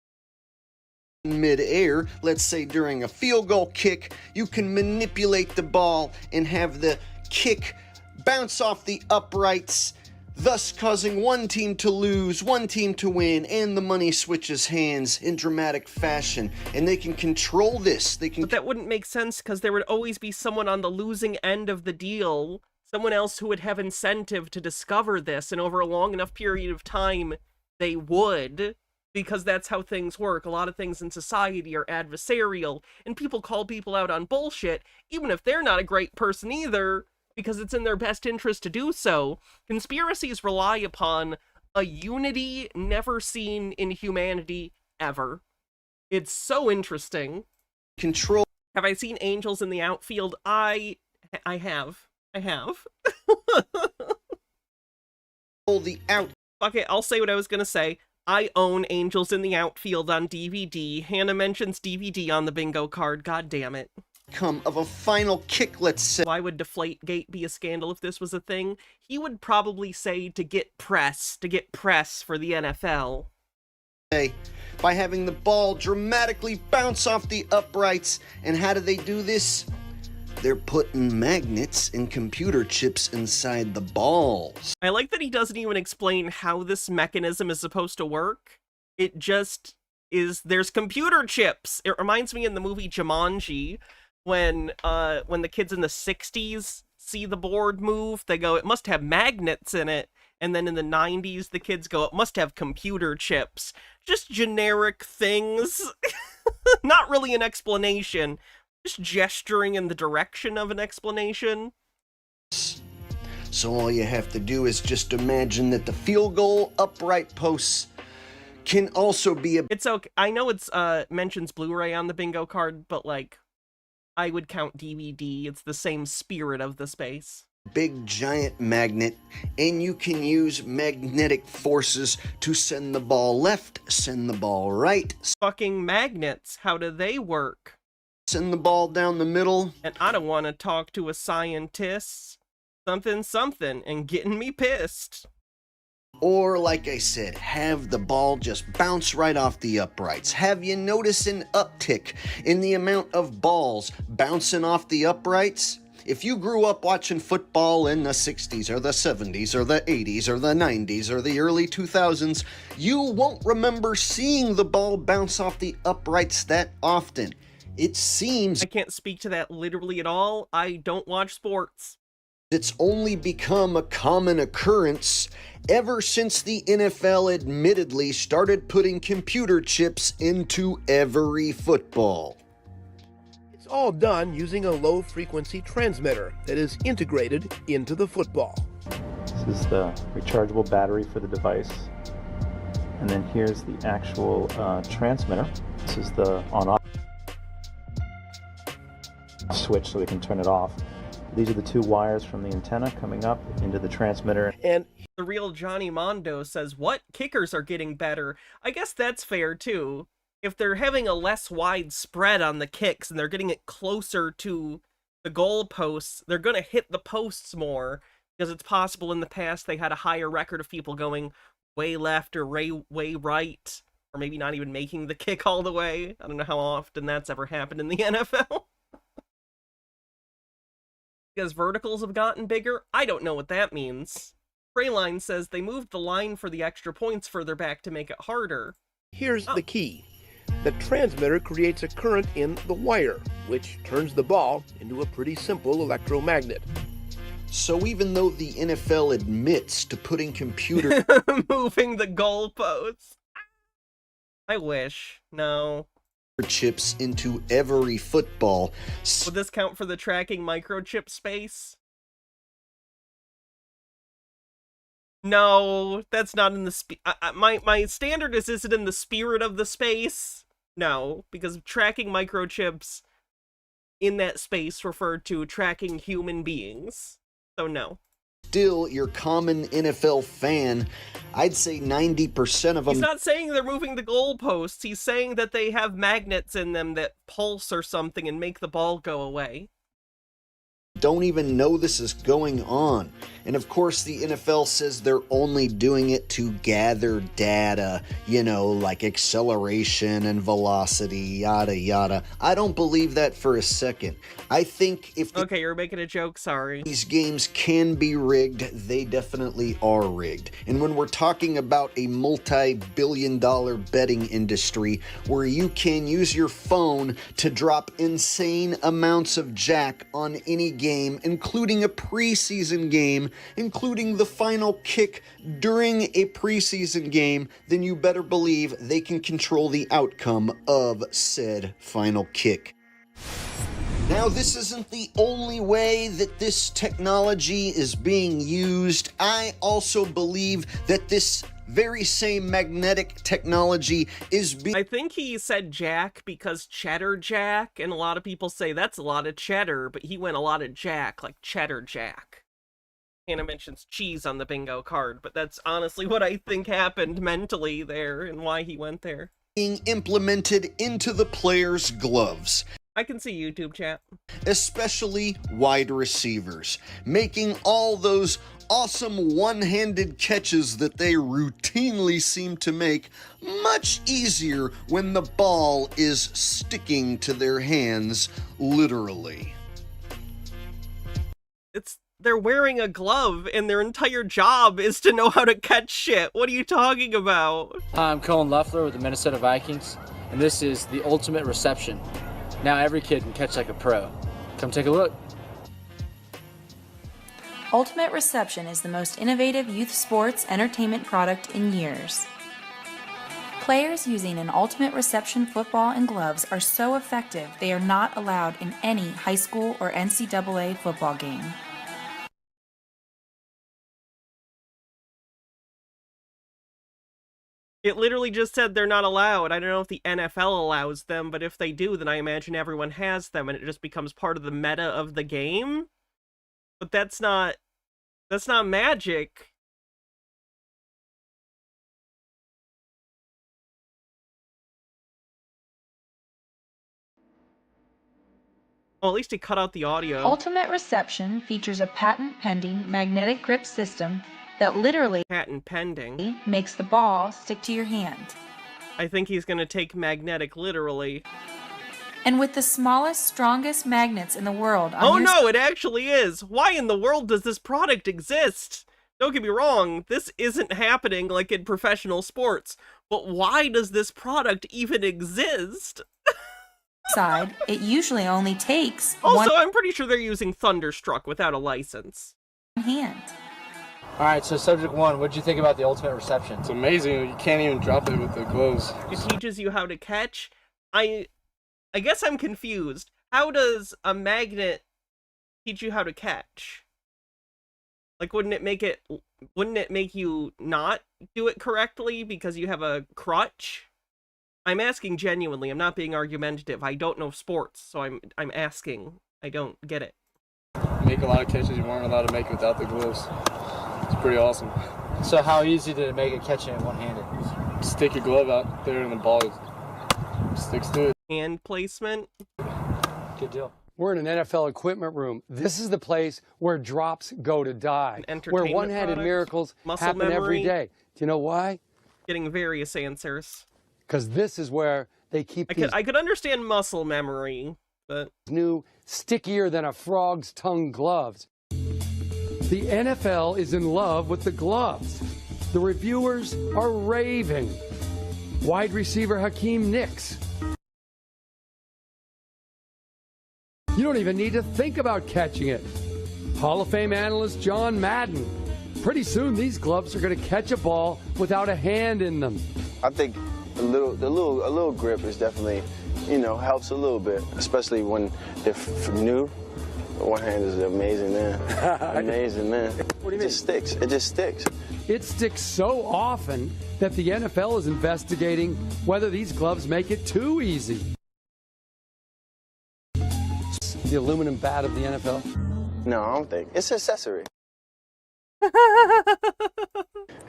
mid-air. Let's say during a field goal kick, you can manipulate the ball and have the kick, bounce off the uprights, thus causing one team to lose, one team to win, and the money switches hands in dramatic fashion. And they can control this. But that wouldn't make sense because there would always be someone on the losing end of the deal, someone else who would have incentive to discover this, and over a long enough period of time, they would, because that's how things work. A lot of things in society are adversarial, and people call people out on bullshit, even if they're not a great person either, because it's in their best interest to do so. Conspiracies rely upon a unity never seen in humanity ever. It's so interesting. Control. Have I seen angels in the outfield? I have. The out. Okay, I'll say what I was gonna say. I own Angels in the Outfield on DVD. Hannah mentions DVD on the bingo card. God damn it. Come of a final kick, let's say. Why would Deflategate be a scandal if this was a thing? He would probably say to get press for the NFL. By having the ball dramatically bounce off the uprights. And how do they do this? They're putting magnets and computer chips inside the balls. I like that he doesn't even explain how this mechanism is supposed to work. It just is, there's computer chips. It reminds me in the movie Jumanji, when the kids in the 60s see the board move, they go, it must have magnets in it. And then in the 90s, the kids go, it must have computer chips. Just generic things. Not really an explanation. Just gesturing in the direction of an explanation. So all you have to do is just imagine that the field goal upright posts can also be a... It's okay. I know it's mentions Blu-ray on the bingo card, but like, I would count DVD. It's the same spirit of the space. Big giant magnet, and you can use magnetic forces to send the ball left, send the ball right. Fucking magnets. How do they work? Send the ball down the middle. And I don't want to talk to a scientist. Something, and getting me pissed. Or, like I said, have the ball just bounce right off the uprights. Have you noticed an uptick in the amount of balls bouncing off the uprights? If you grew up watching football in the 60s or the 70s or the 80s or the 90s or the early 2000s, you won't remember seeing the ball bounce off the uprights that often. It seems... I can't speak to that literally at all. I don't watch sports. It's only become a common occurrence ever since the NFL admittedly started putting computer chips into every football. It's all done using a low-frequency transmitter that is integrated into the football. This is the rechargeable battery for the device. And then here's the actual transmitter. This is the on-off switch so we can turn it off. These are the two wires from the antenna coming up into the transmitter. And the real Johnny Mondo says, what? Kickers are getting better. I guess that's fair, too. If they're having a less wide spread on the kicks and they're getting it closer to the goal posts, they're going to hit the posts more, because it's possible in the past they had a higher record of people going way left or way right, or maybe not even making the kick all the way. I don't know how often that's ever happened in the NFL. Because verticals have gotten bigger? I don't know what that means. Frayline says they moved the line for the extra points further back to make it harder. here's the key. The transmitter creates a current in the wire, which turns the ball into a pretty simple electromagnet. So even though the NFL admits to putting computer Moving the goalposts. I wish. No. chips into every football, Would this count for the tracking microchip space? No, that's not in the my standard is it in the spirit of the space? No, because tracking microchips in that space referred to tracking human beings. So no. still your common NFL fan, I'd say 90% of them He's not saying they're moving the goalposts. He's saying that they have magnets in them that pulse or something and make the ball go away. don't even know this is going on. And of course, the NFL says they're only doing it to gather data, you know, like acceleration and velocity, yada yada. I don't believe that for a second. I think if Okay, you're making a joke, sorry. these games can be rigged, they definitely are rigged. And when we're talking about a multi-billion-dollar betting industry where you can use your phone to drop insane amounts of jack on any game, including a preseason game, including the final kick during a preseason game, then you better believe they can control the outcome of said final kick. Now, this isn't the only way that this technology is being used. I also believe that this very same magnetic technology is being... I think he said jack because cheddar jack, and a lot of people say that's a lot of cheddar, but he went a lot of jack, like cheddar jack. Hannah mentions cheese on the bingo card, but that's honestly what I think happened mentally there and why he went there. being implemented into the players' gloves. I can see YouTube chat. Especially wide receivers, making all those awesome one-handed catches that they routinely seem to make much easier when the ball is sticking to their hands, literally. They're wearing a glove and their entire job is to know how to catch shit. What are you talking about? Hi, I'm Colin Leffler with the Minnesota Vikings, and this is the ultimate reception. Now every kid can catch like a pro. Come take a look. Ultimate Reception is the most innovative youth sports entertainment product in years. Players using an Ultimate Reception football and gloves are so effective they are not allowed in any high school or NCAA football game. It literally just said they're not allowed. I don't know if the NFL allows them, but if they do, then I imagine everyone has them and it just becomes part of the meta of the game. But that's not magic. Well, at least he cut out the audio. Ultimate Reception features a patent-pending magnetic grip system that literally Patent pending. makes the ball stick to your hand. I think he's gonna take magnetic literally. And with the smallest, strongest magnets in the world on Oh your no, it actually is! Why in the world does this product exist? Don't get me wrong, this isn't happening like in professional sports, but why does this product even exist? side, it usually only takes Also, I'm pretty sure they're using Thunderstruck without a license. one hand. All right, so subject one, what'd you think about the ultimate reception? It's amazing. You can't even drop it with the gloves. It teaches you how to catch. I guess I'm confused. How does a magnet teach you how to catch? Like, wouldn't it make you not do it correctly because you have a crutch? I'm asking genuinely. I'm not being argumentative. I don't know sports, so I'm asking. I don't get it. Make a lot of catches you weren't allowed to make without the gloves. It's pretty awesome. So how easy did it make it catching it one-handed? Stick your glove out there and the ball sticks to it. Hand placement. Good deal. We're in an NFL equipment room. This is the place where drops go to die, where one-handed product, miracles muscle happen memory. every day. Do you know why? Getting various answers. Because this is where they keep these I could understand muscle memory, but new, stickier than a frog's tongue gloves. The NFL is in love with the gloves. The reviewers are raving. Wide receiver Hakeem Nicks. You don't even need to think about catching it. Hall of Fame analyst John Madden. Pretty soon these gloves are going to catch a ball without a hand in them. I think a little grip is definitely, helps a little bit, especially when if new. One hand is amazing, man. Amazing, man. What do you mean? It just sticks. It just sticks. It sticks so often that the NFL is investigating whether these gloves make it too easy. The aluminum bat of the NFL? No, I don't think. It's an accessory.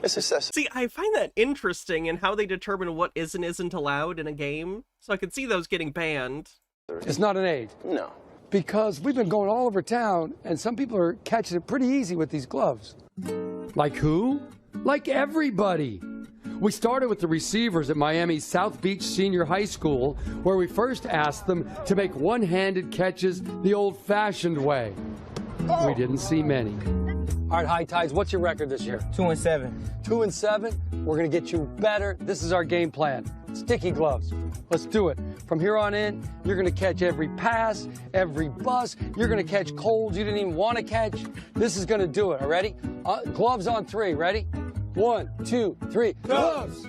It's accessory. See, I find that interesting in how they determine what is and isn't allowed in a game. So I could see those getting banned. It's not an aid. No. because we've been going all over town, and some people are catching it pretty easy with these gloves. Like who? Like everybody. We started with the receivers at Miami's South Beach Senior High School, where we first asked them to make one-handed catches the old-fashioned way. We didn't see many. All right, High Tides, what's your record this year? 2-7. 2-7. We're going to get you better. This is our game plan. Sticky gloves. Let's do it. From here on in, you're going to catch every pass, every bus. You're going to catch colds you didn't even want to catch. This is going to do it. All ready? Gloves on 3. Ready? 1, 2, 3. Gloves!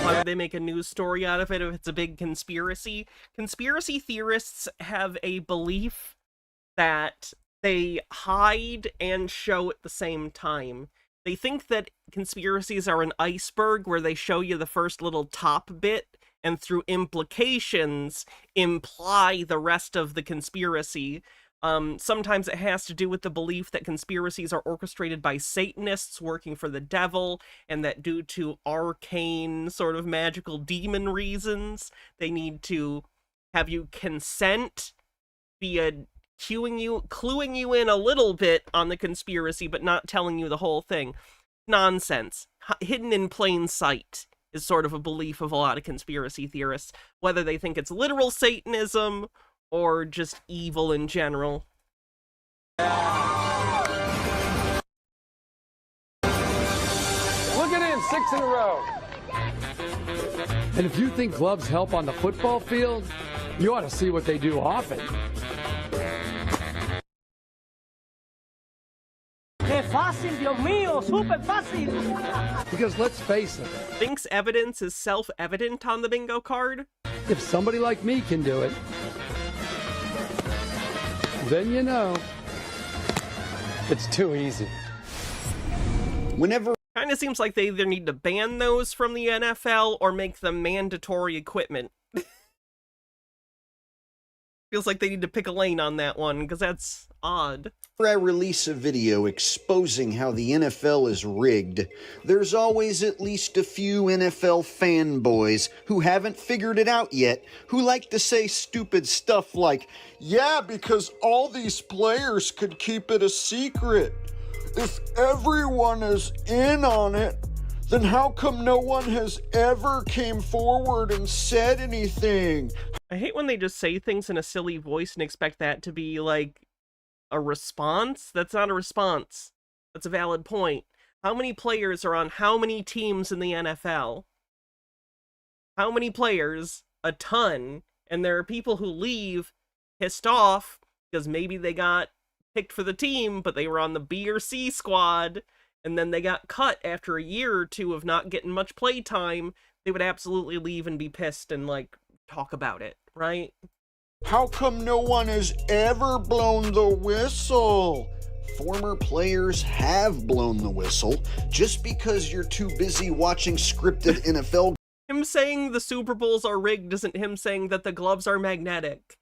Why would they make a news story out of it if it's a big conspiracy? Conspiracy theorists have a belief that they hide and show at the same time. They think that conspiracies are an iceberg where they show you the first little top bit and through implications imply the rest of the conspiracy. Sometimes it has to do with the belief that conspiracies are orchestrated by Satanists working for the devil, and that due to arcane sort of magical demon reasons, they need to have you consent via cluing you in a little bit on the conspiracy, but not telling you the whole thing. Nonsense. Hidden in plain sight is sort of a belief of a lot of conspiracy theorists, whether they think it's literal Satanism or just evil in general. Look at him, 6 in a row. And if you think gloves help on the football field, you ought to see what they do often. Because let's face it. Thinks evidence is self-evident on the bingo card? If somebody like me can do it, then you know, it's too easy. Whenever kind of seems like they either need to ban those from the NFL or make them mandatory equipment. Feels like they need to pick a lane on that one, because that's odd. I release a video exposing how the NFL is rigged, there's always at least a few NFL fanboys who haven't figured it out yet, who like to say stupid stuff like, yeah, because all these players could keep it a secret. If everyone is in on it, then how come no one has ever came forward and said anything? I hate when they just say things in a silly voice and expect that to be, like, a response. That's not a response. That's a valid point. How many players are on how many teams in the NFL? How many players? A ton. And there are people who leave pissed off because maybe they got picked for the team, but they were on the B or C squad, and then they got cut after a year or two of not getting much play time. They would absolutely leave and be pissed and, like, talk about it, right? How come no one has ever blown the whistle? Former players have blown the whistle. Just because you're too busy watching scripted NFL. Him saying the Super Bowls are rigged isn't him saying that the gloves are magnetic.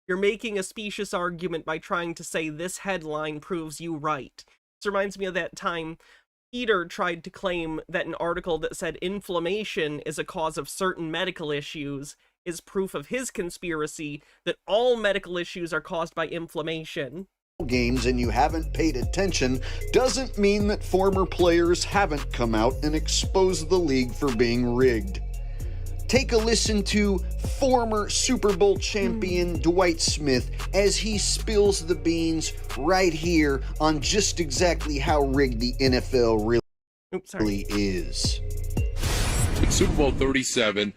You're making a specious argument by trying to say this headline proves you right. This reminds me of that time Peter tried to claim that an article that said inflammation is a cause of certain medical issues is proof of his conspiracy that all medical issues are caused by inflammation. Games and you haven't paid attention doesn't mean that former players haven't come out and exposed the league for being rigged. Take a listen to former Super Bowl champion Dwight Smith as he spills the beans right here on just exactly how rigged the NFL really is. Super Bowl 37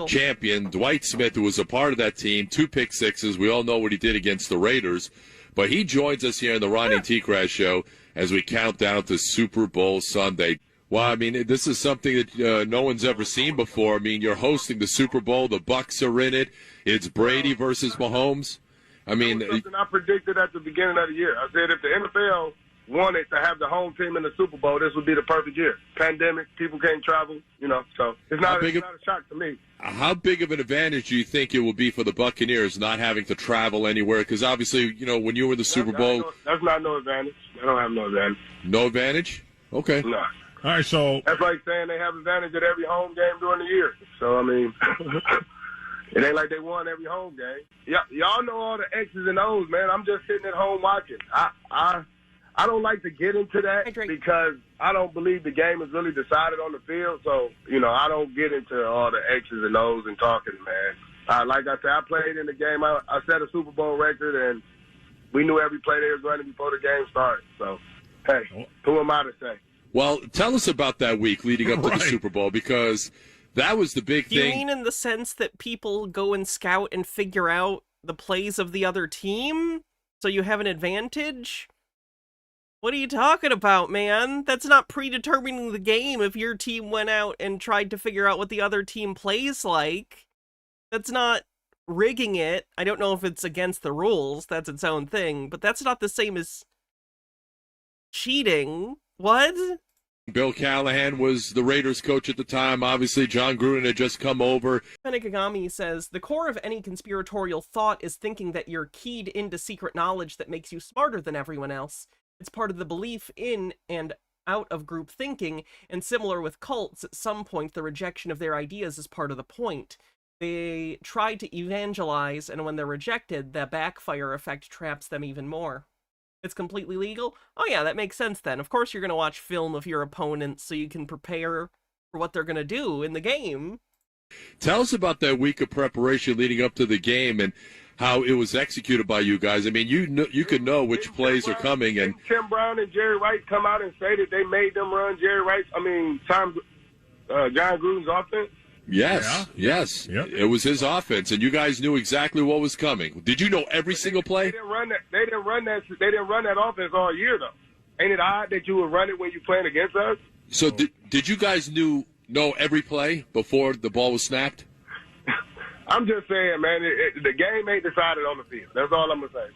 champion Dwight Smith, who was a part of that team, 2 pick sixes. We all know what he did against the Raiders. But he joins us here in the Ronnie T. Crash Show as we count down to Super Bowl Sunday. Well, I mean, this is something that no one's ever seen before. I mean, you're hosting the Super Bowl. The Bucs are in it. It's Brady versus Mahomes. I mean, that was something I predicted at the beginning of the year. I said if the NFL wanted to have the home team in the Super Bowl, this would be the perfect year. Pandemic, people can't travel, so it's not a shock to me. How big of an advantage do you think it will be for the Buccaneers not having to travel anywhere? Because obviously, when you were in the Super Bowl. That's not no advantage. I don't have no advantage. No advantage? Okay. No. All right, so that's like saying they have advantage at every home game during the year. So I mean, it ain't like they won every home game. Y'all know all the X's and O's, man. I'm just sitting at home watching. I don't like to get into that because I don't believe the game is really decided on the field. So, I don't get into all the X's and O's and talking, man. Like I said, I played in the game. I set a Super Bowl record, and we knew every play they was running before the game started. So, hey, who am I to say? Well, tell us about that week leading up to the Super Bowl, because that was the big thing. Do you mean in the sense that people go and scout and figure out the plays of the other team so you have an advantage? What are you talking about, man? That's not predetermining the game if your team went out and tried to figure out what the other team plays like. That's not rigging it. I don't know if it's against the rules. That's its own thing. But that's not the same as cheating. What? Bill Callahan was the Raiders coach at the time. Obviously, John Gruden had just come over. Penekagami says, the core of any conspiratorial thought is thinking that you're keyed into secret knowledge that makes you smarter than everyone else. It's part of the belief in and out of group thinking, and similar with cults, at some point the rejection of their ideas is part of the point. They try to evangelize, and when they're rejected, the backfire effect traps them even more. It's completely legal? Oh yeah, that makes sense then. Of course you're going to watch film of your opponents so you can prepare for what they're going to do in the game. Tell us about that week of preparation leading up to the game and how it was executed by you guys. I mean, you could know which plays are coming. And Tim Brown and Jerry Rice come out and say that they made them run John Gruden's offense? Yes. Yep. It was his offense, and you guys knew exactly what was coming. Did you know every single play? They didn't run that offense all year, though. Ain't it odd that you would run it when you're playing against us? So did you guys know every play before the ball was snapped? I'm just saying, man, the game ain't decided on the field. That's all I'm going to say.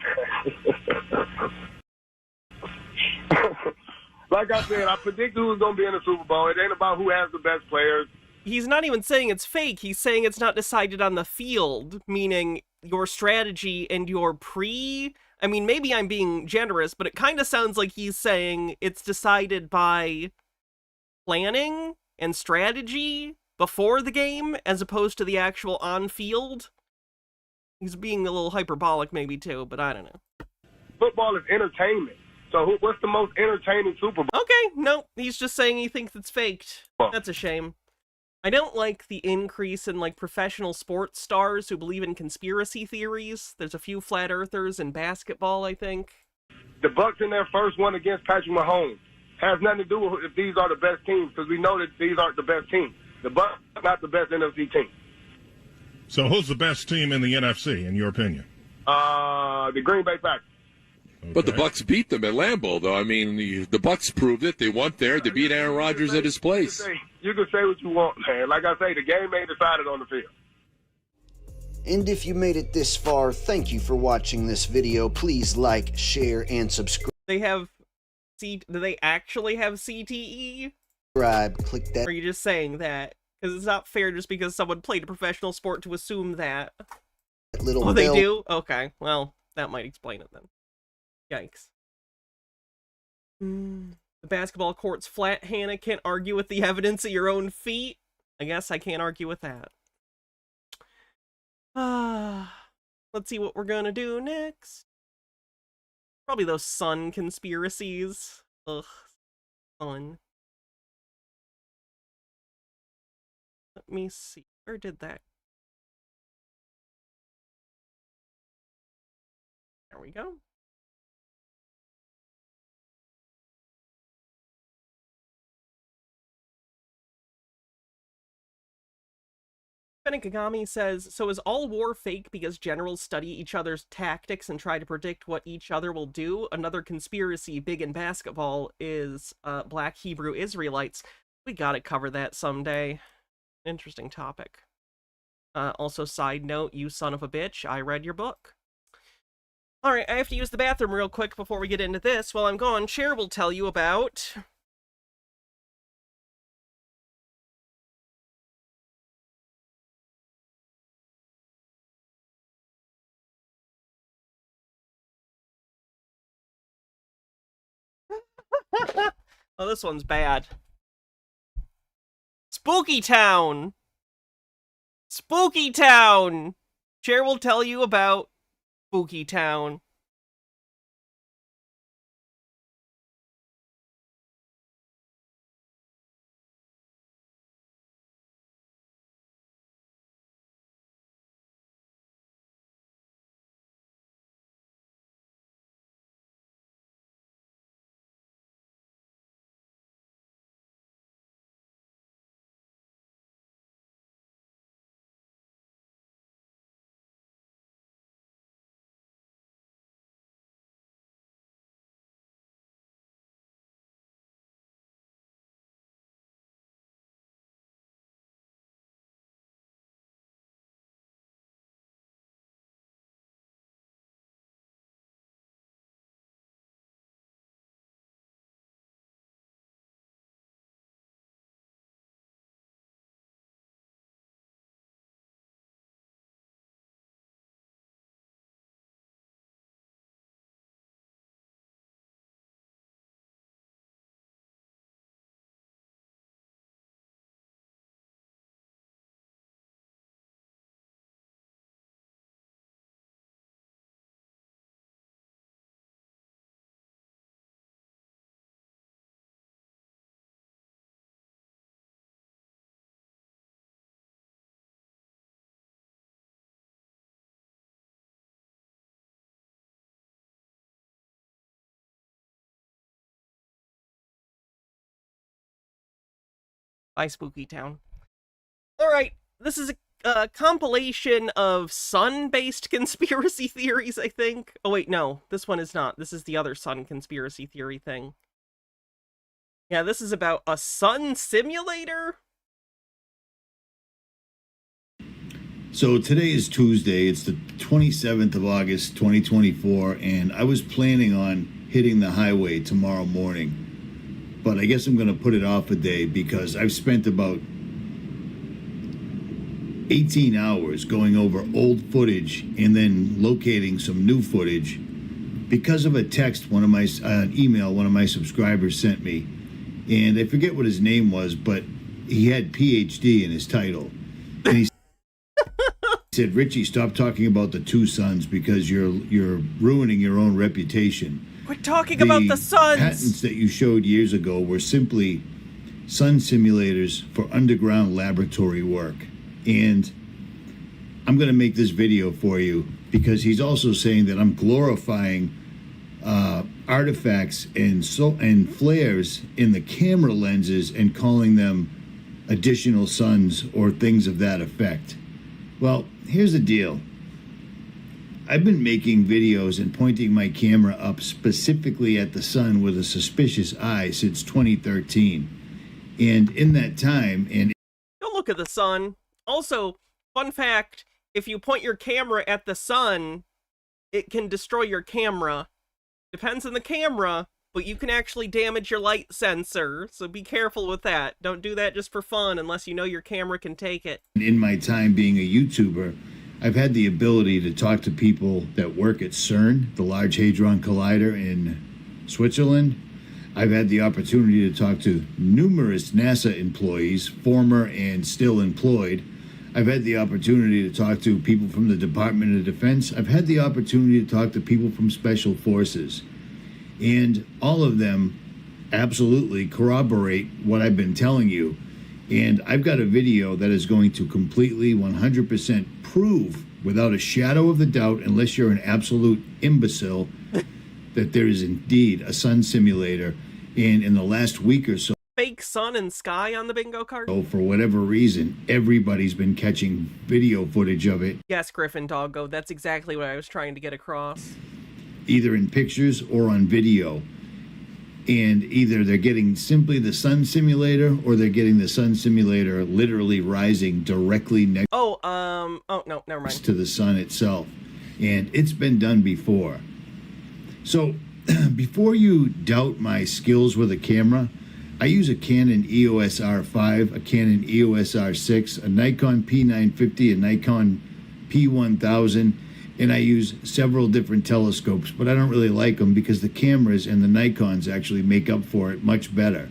Like I said, I predict who's going to be in the Super Bowl. It ain't about who has the best players. He's not even saying it's fake. He's saying it's not decided on the field, meaning your strategy and your I mean, maybe I'm being generous, but it kind of sounds like he's saying it's decided by planning and strategy before the game, as opposed to the actual on-field. He's being a little hyperbolic maybe too, but I don't know. Football is entertainment. So what's the most entertaining Super Bowl? Okay, no, he's just saying he thinks it's faked. That's a shame. I don't like the increase in, professional sports stars who believe in conspiracy theories. There's a few flat earthers in basketball, I think. The Bucks in their first one against Patrick Mahomes has nothing to do with if these are the best teams, because we know that these aren't the best teams. The Bucks are not the best NFC team. So who's the best team in the NFC, in your opinion? The Green Bay Packers. Okay. But the Bucks beat them at Lambeau, though. I mean, the Bucks proved it. They went there. They beat Aaron Rodgers at his place. You can say what you want, man. Like I say, the game ain't decided on the field. And if you made it this far, thank you for watching this video. Please like, share, and subscribe. Do they actually have CTE? Click that. Or are you just saying that? Because it's not fair just because someone played a professional sport to assume that. Little they do? Okay, well, that might explain it then. Yikes. The basketball court's flat, Hannah. Can't argue with the evidence at your own feet. I guess I can't argue with that. Let's see what we're gonna do next. Probably those sun conspiracies. Ugh. Sun. Let me see. Where did that? There we go. Penekagami says, so is all war fake because generals study each other's tactics and try to predict what each other will do? Another conspiracy big in basketball is Black Hebrew Israelites. We gotta cover that someday. Interesting topic. Also, side note, you son of a bitch, I read your book. Alright, I have to use the bathroom real quick before we get into this. While I'm gone, Cher will tell you about... Oh, this one's bad. Spooky Town! Spooky Town! Cher will tell you about Spooky Town. By Spooky Town. Alright, this is a compilation of sun-based conspiracy theories, I think. Oh wait, no, this one is not. This is the other sun conspiracy theory thing. Yeah, this is about a sun simulator? So today is Tuesday, it's the 27th of August, 2024, and I was planning on hitting the highway tomorrow morning. But I guess I'm going to put it off a day because I've spent about 18 hours going over old footage and then locating some new footage because of a text an email one of my subscribers sent me. And I forget what his name was, but he had PhD in his title. And he said, Richie, stop talking about the two suns because you're ruining your own reputation. Quit talking about the suns! Patents that you showed years ago were simply sun simulators for underground laboratory work. And I'm going to make this video for you because he's also saying that I'm glorifying artifacts and flares in the camera lenses and calling them additional suns or things of that effect. Well, here's the deal. I've been making videos and pointing my camera up specifically at the sun with a suspicious eye since 2013. And in that time, don't look at the sun. Also, fun fact, if you point your camera at the sun, it can destroy your camera. Depends on the camera, but you can actually damage your light sensor, so be careful with that. Don't do that just for fun unless you know your camera can take it. In my time being a YouTuber, I've had the ability to talk to people that work at CERN, the Large Hadron Collider in Switzerland. I've had the opportunity to talk to numerous NASA employees, former and still employed. I've had the opportunity to talk to people from the Department of Defense. I've had the opportunity to talk to people from Special Forces. And all of them absolutely corroborate what I've been telling you. And I've got a video that is going to completely 100% prove without a shadow of the doubt, unless you're an absolute imbecile, that there is indeed a sun simulator. And in the last week or so, fake sun and sky on the bingo card? so for whatever reason, everybody's been catching video footage of it. Yes, Griffin Doggo, that's exactly what I was trying to get across. Either in pictures or on video. And either they're getting simply the sun simulator or they're getting the sun simulator literally rising directly next oh no, never mind. to the sun itself. And it's been done before. So before you doubt my skills with a camera, I use a Canon EOS R5, a Canon EOS R6, a Nikon P950, a Nikon P1000, and I use several different telescopes, but I don't really like them because the cameras and the Nikons actually make up for it much better.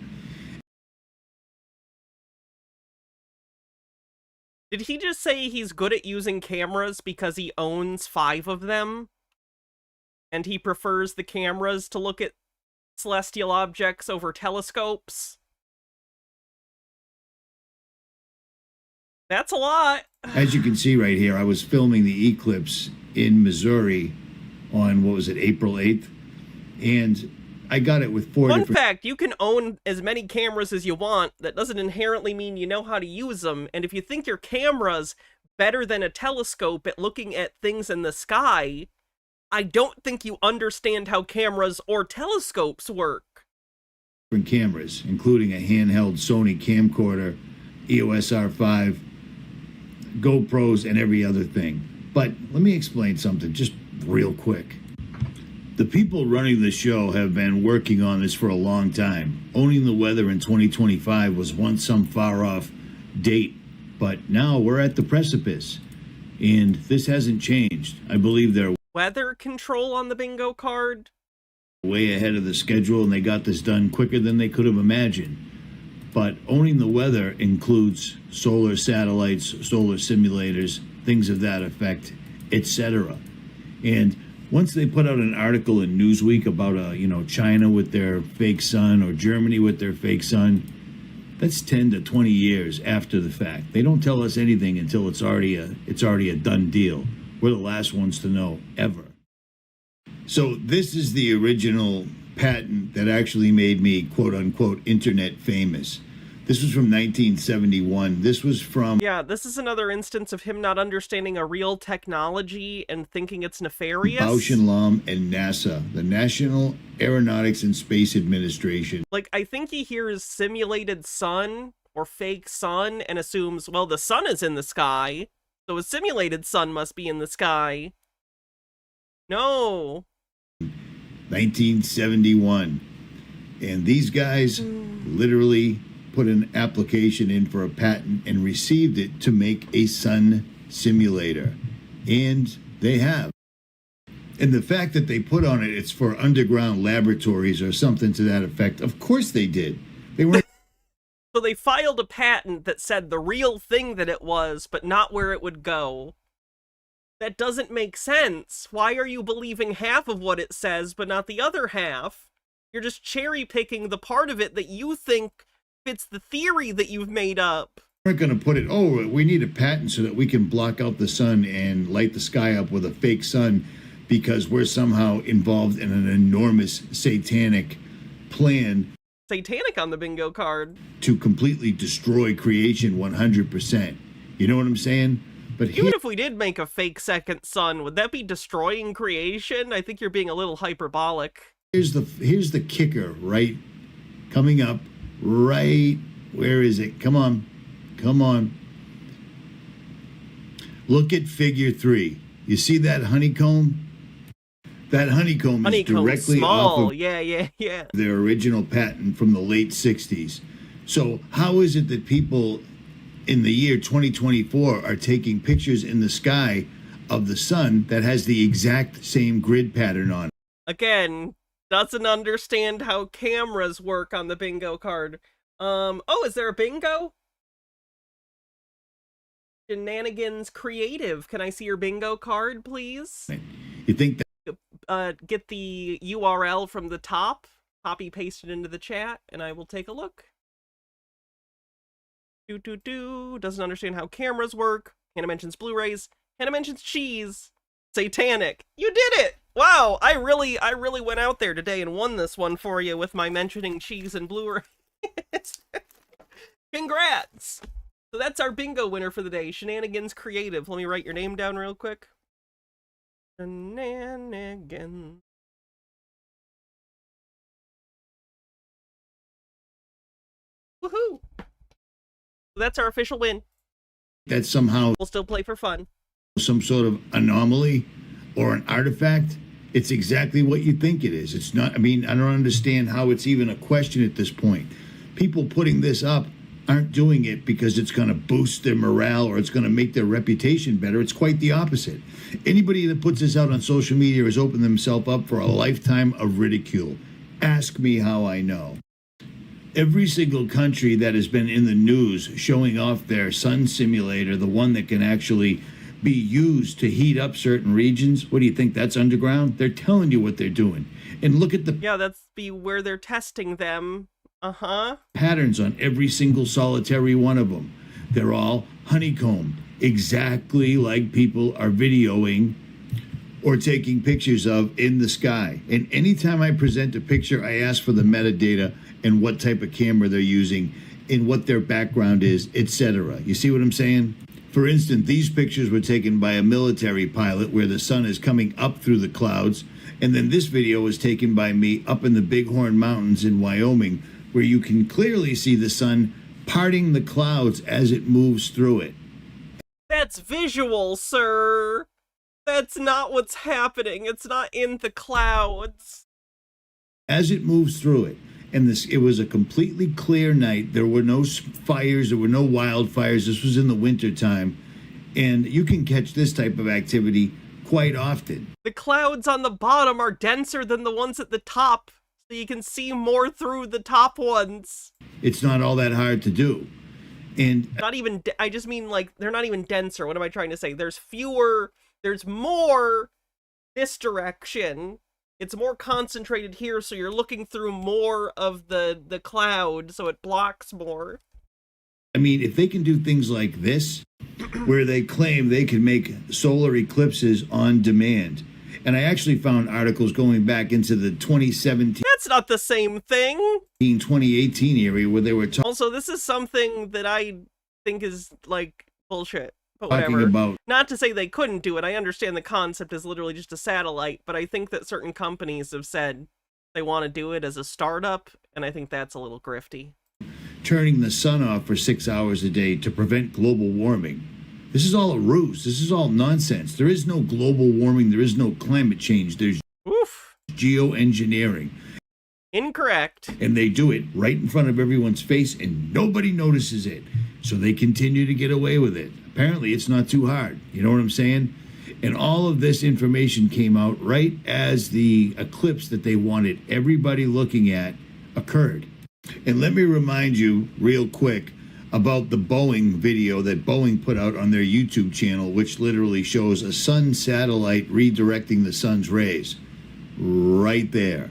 Did he just say he's good at using cameras because he owns 5 of them? And he prefers the cameras to look at celestial objects over telescopes? That's a lot. As you can see right here, I was filming the eclipse in Missouri on, what was it, April 8th? And I got it with 4 Fun different... fact, you can own as many cameras as you want. That doesn't inherently mean you know how to use them. And if you think your camera's better than a telescope at looking at things in the sky, I don't think you understand how cameras or telescopes work. cameras, including a handheld Sony camcorder, EOS R5, GoPros, and every other thing. But let me explain something just real quick. The people running the show have been working on this for a long time. Owning the weather in 2025 was once some far-off date, but now we're at the precipice, and this hasn't changed. I believe they're Weather control on the bingo card? way ahead of the schedule, and they got this done quicker than they could have imagined. But owning the weather includes solar satellites, solar simulators, things of that effect, etc. And once they put out an article in Newsweek about China with their fake sun or Germany with their fake sun, that's 10 to 20 years after the fact. They don't tell us anything until it's already a done deal. We're the last ones to know ever. So this is the original patent that actually made me quote unquote internet famous. This was from 1971. This was from... Yeah, this is another instance of him not understanding a real technology and thinking it's nefarious. Bausch and Lomb and NASA, the National Aeronautics and Space Administration. Like, I think he hears simulated sun or fake sun and assumes, well, the sun is in the sky, so a simulated sun must be in the sky. No. 1971. And these guys literally put an application in for a patent and received it to make a sun simulator. And they have. And the fact that they put on it, it's for underground laboratories or something to that effect. Of course they did. They were... So they filed a patent that said the real thing that it was, but not where it would go. That doesn't make sense. Why are you believing half of what it says, but not the other half? You're just cherry-picking the part of it that you think fits the theory that you've made up. We're going to put it, oh, we need a patent so that we can block out the sun and light the sky up with a fake sun because we're somehow involved in an enormous satanic plan. Satanic on the bingo card. To completely destroy creation 100%. You know what I'm saying? But even if we did make a fake second sun, would that be destroying creation? I think you're being a little hyperbolic. Here's the kicker, right? Coming up, right, where is it? Come on. Look at figure 3. You see that honeycomb? That honeycomb is directly small. off of Yeah. their original patent from the late 60s. So how is it that people in the year 2024 are taking pictures in the sky of the sun that has the exact same grid pattern on it? Again, doesn't understand how cameras work on the bingo card. Oh, is there a bingo? Shenanigans Creative. Can I see your bingo card, please? You think that... Get the URL from the top, copy paste it into the chat, and I will take a look. Doesn't understand how cameras work. Hannah mentions Blu-rays. Hannah mentions cheese. Satanic. You did it! Wow, I really went out there today and won this one for you with my mentioning cheese and Blu-rays. Congrats! So that's our bingo winner for the day. Shenanigans Creative. Let me write your name down real quick. Shenanigans. Woohoo! So that's our official win. That somehow... We'll still play for fun. Some sort of anomaly or an artifact. It's exactly what you think it is. It's not... I mean, I don't understand how it's even a question at this point. People putting this up aren't doing it because it's going to boost their morale or it's going to make their reputation better. It's quite the opposite. Anybody that puts this out on social media has opened themselves up for a lifetime of ridicule. Ask me how I know. Every single country that has been in the news showing off their sun simulator, the one that can actually be used to heat up certain regions, what do you think? That's underground? They're telling you what they're doing. And look at the Yeah, that's be where they're testing them. Uh-huh. patterns on every single solitary one of them. They're all honeycombed, exactly like people are videoing or taking pictures of in the sky. And anytime I present a picture, I ask for the metadata and what type of camera they're using and what their background is, etc. You see what I'm saying? For instance, these pictures were taken by a military pilot where the sun is coming up through the clouds. And then this video was taken by me up in the Bighorn Mountains in Wyoming, where you can clearly see the sun parting the clouds as it moves through it. That's visual, sir. That's not what's happening. It's not in the clouds. As it moves through it. And it was a completely clear night. There were no fires. There were no wildfires. This was in the winter time. And you can catch this type of activity quite often. The clouds on the bottom are denser than the ones at the top, so you can see more through the top ones. It's not all that hard to do. And not even, I just mean like, they're not even denser. What am I trying to say? There's more this direction. It's more concentrated here, so you're looking through more of the cloud, so it blocks more. I mean, if they can do things like this, where they claim they can make solar eclipses on demand. And I actually found articles going back into the 2017. That's not the same thing. 2018 area where they were Also, this is something that I think is like bullshit. But talking whatever. about. Not to say they couldn't do it. I understand the concept is literally just a satellite, but I think that certain companies have said they want to do it as a startup, and I think that's a little grifty. Turning the sun off for 6 hours a day to prevent global warming. This is all a ruse. This is all nonsense. There is no global warming. There is no climate change. There's geoengineering. Incorrect. And they do it right in front of everyone's face, and nobody notices it. So they continue to get away with it. Apparently, it's not too hard. You know what I'm saying? And all of this information came out right as the eclipse that they wanted everybody looking at occurred. And let me remind you real quick about the Boeing video that Boeing put out on their YouTube channel, which literally shows a sun satellite redirecting the sun's rays. Right there.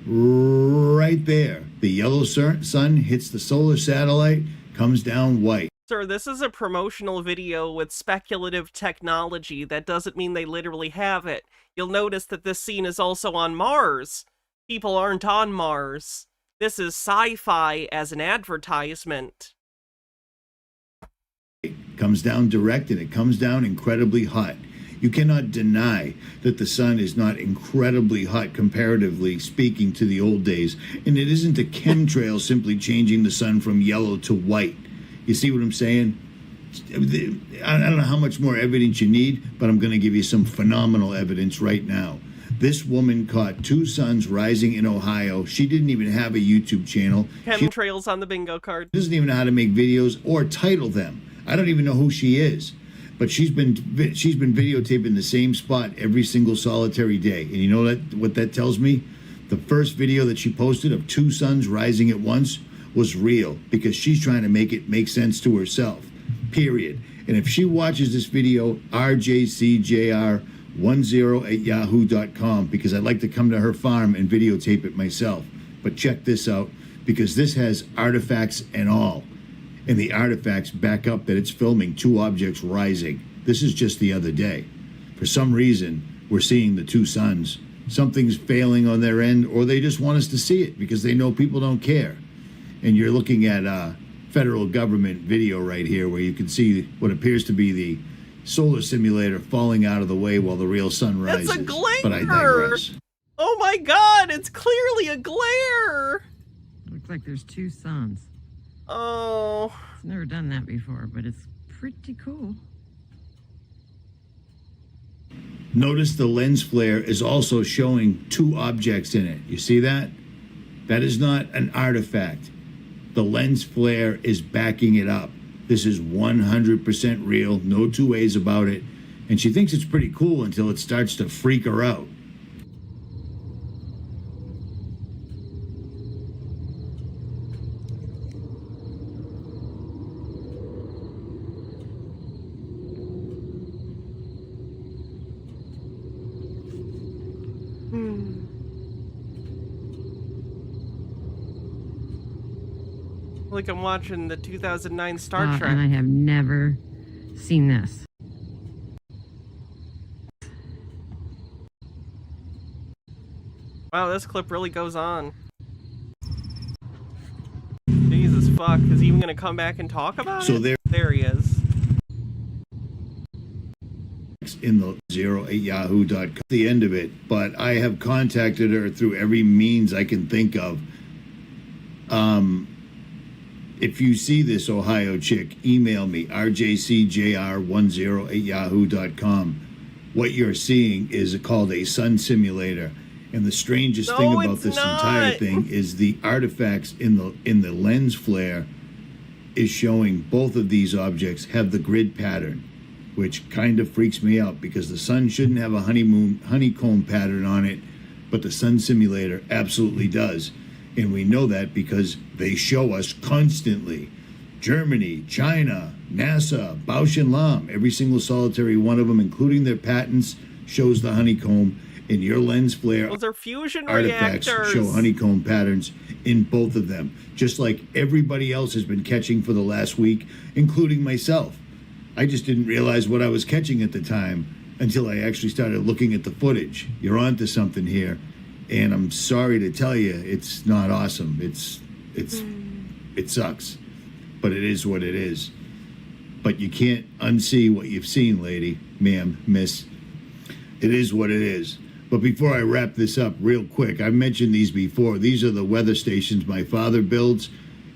Right there. The yellow sun hits the solar satellite, comes down white. Sir, this is a promotional video with speculative technology. That doesn't mean they literally have it. You'll notice that this scene is also on Mars. People aren't on Mars. This is sci-fi as an advertisement. It comes down direct, and it comes down incredibly hot. You cannot deny that the sun is not incredibly hot comparatively speaking to the old days. And it isn't a chemtrail simply changing the sun from yellow to white. You see what I'm saying? I don't know how much more evidence you need, but I'm going to give you some phenomenal evidence right now. This woman caught 2 suns rising in Ohio. She didn't even have a YouTube channel. Chemtrails on the bingo card. She doesn't even know how to make videos or title them. I don't even know who she is. But she's been videotaping the same spot every single solitary day. And you know what that tells me? The first video that she posted of 2 suns rising at once was real, because she's trying to make it make sense to herself, period. And if she watches this video, rjcjr10@yahoo.com, because I'd like to come to her farm and videotape it myself. But check this out, because this has artifacts and all. And the artifacts back up that it's filming 2 objects rising. This is just the other day. For some reason, we're seeing the 2 suns. Something's failing on their end, or they just want us to see it because they know people don't care. And you're looking at a federal government video right here where you can see what appears to be the solar simulator falling out of the way while the real sun rises. It's a glare! But I digress. Oh my god, it's clearly a glare! Looks like there's 2 suns. Oh. I've never done that before, but it's pretty cool. Notice the lens flare is also showing 2 objects in it. You see that? That is not an artifact. The lens flare is backing it up. This is 100% real, no 2 ways about it. And she thinks it's pretty cool until it starts to freak her out. Like I'm watching the 2009 Star Trek. And I have never seen this. Wow, this clip really goes on. Jesus fuck, is he even gonna come back and talk about it? There he is. In the 0@yahoo.com, the end of it, but I have contacted her through every means I can think of. If you see this Ohio chick, email me, rjcjr10@yahoo.com. What you're seeing is called a sun simulator. And the strangest thing about this entire thing is the artifacts in the lens flare is showing both of these objects have the grid pattern, which kind of freaks me out because the sun shouldn't have a honeycomb pattern on it, but the sun simulator absolutely does. And we know that because they show us constantly. Germany, China, NASA, Bausch & Lomb, every single solitary one of them, including their patents, shows the honeycomb. And your lens flare Those are fusion artifacts reactors. show honeycomb patterns in both of them, just like everybody else has been catching for the last week, including myself. I just didn't realize what I was catching at the time until I actually started looking at the footage. You're onto something here, and I'm sorry to tell you, it's not awesome. It sucks, but it is what it is. But you can't unsee what you've seen, lady, ma'am, miss. It is what it is. But before I wrap this up real quick, I've mentioned these before. These are the weather stations my father builds,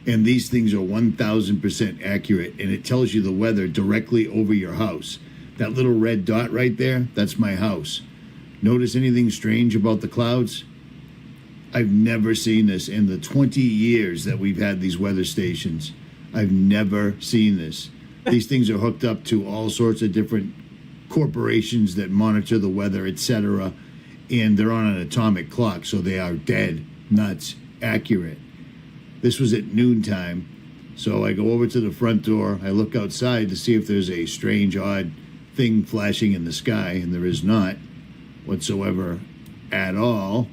and these things are 1000% accurate, and it tells you the weather directly over your house. That little red dot right there, that's my house. Notice anything strange about the clouds? I've never seen this in the 20 years that we've had these weather stations. I've never seen this. These things are hooked up to all sorts of different corporations that monitor the weather, etc., and they're on an atomic clock, so they are dead nuts accurate. This was at noontime, so I go over to the front door. I look outside to see if there's a strange, odd thing flashing in the sky, and there is not whatsoever at all.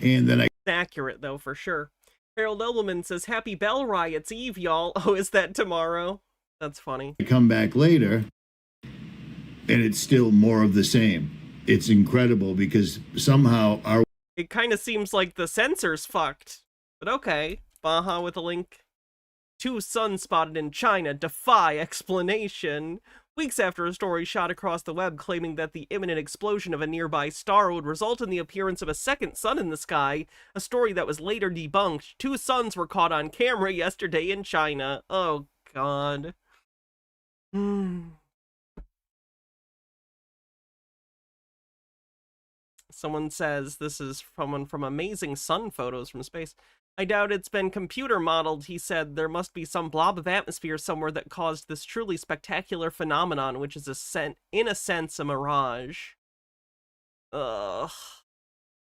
And then It's accurate, though, for sure. Harold Nobleman says, Happy Bell Riots Eve, y'all. Oh, is that tomorrow? That's funny. I come back later, and it's still more of the same. It's incredible because somehow our... It kind of seems like the sensor's fucked. But okay. Baja with a link. 2 suns spotted in China defy explanation. Weeks after a story shot across the web claiming that the imminent explosion of a nearby star would result in the appearance of a second sun in the sky, a story that was later debunked, 2 suns were caught on camera yesterday in China. Oh, God. Someone says this is someone from Amazing Sun Photos from Space. I doubt it's been computer modeled, he said. There must be some blob of atmosphere somewhere that caused this truly spectacular phenomenon, which is in a sense a mirage. Ugh.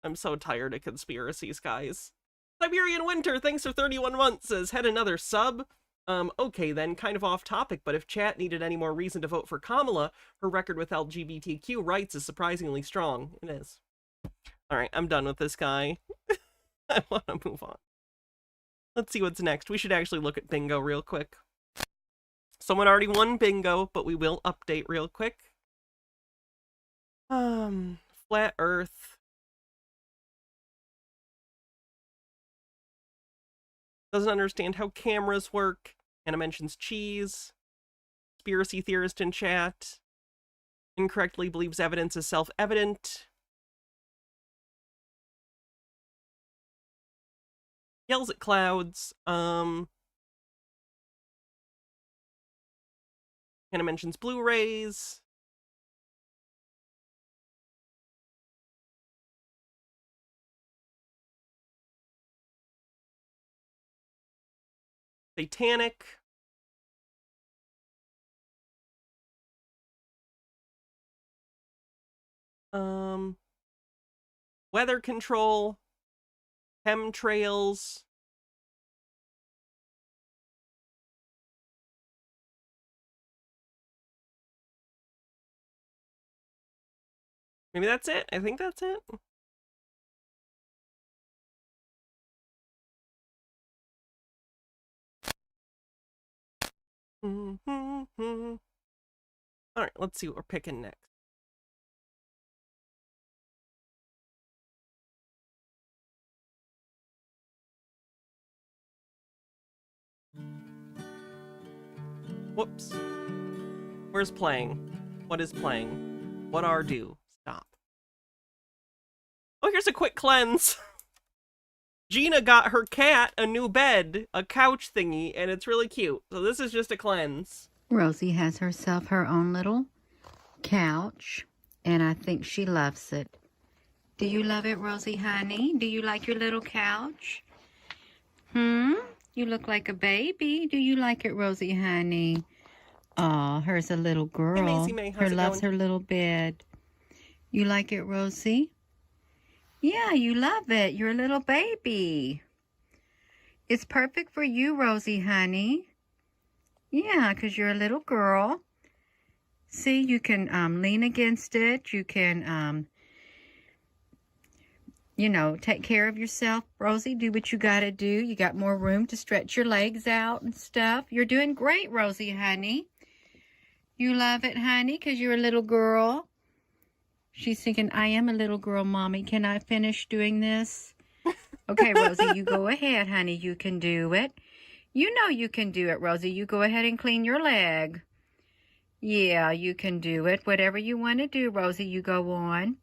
I'm so tired of conspiracies, guys. Siberian Winter, thanks for 31 months, says, had another sub? Okay then, kind of off topic, but if chat needed any more reason to vote for Kamala, her record with LGBTQ rights is surprisingly strong. It is. Alright, I'm done with this guy. I want to move on. Let's see what's next. We should actually look at bingo real quick. Someone already won bingo, but we will update real quick. Flat Earth. Doesn't understand how cameras work. Anna mentions cheese. Conspiracy theorist in chat. Incorrectly believes evidence is self-evident. Yells at clouds. Hannah mentions Blu-rays. Satanic. Weather control. Chemtrails. Maybe that's it. I think that's it. All right, let's see what we're picking next. Whoops. Where's playing? What is playing? What are do? Stop. Oh, here's a quick cleanse. Gina got her cat a new bed, a couch thingy, and it's really cute. So this is just a cleanse. Rosie has herself her own little couch, and I think she loves it. Do you love it, Rosie, honey? Do you like your little couch? You look like a baby. Do you like it, Rosie, honey? Aw, her's a little girl. Hey, Macy May, how's Her it loves going? her little bed. You like it, Rosie? Yeah, you love it. You're a little baby. It's perfect for you, Rosie, honey. Yeah, 'cause you're a little girl. See, you can lean against it. You can, you know, take care of yourself, Rosie. Do what you got to do. You got more room to stretch your legs out and stuff. You're doing great, Rosie, honey. You love it, honey, 'cause you're a little girl. She's thinking, I am a little girl, Mommy. Can I finish doing this? Okay, Rosie, you go ahead, honey. You can do it. You know you can do it, Rosie. You go ahead and clean your leg. Yeah, you can do it. Whatever you want to do, Rosie, you go on.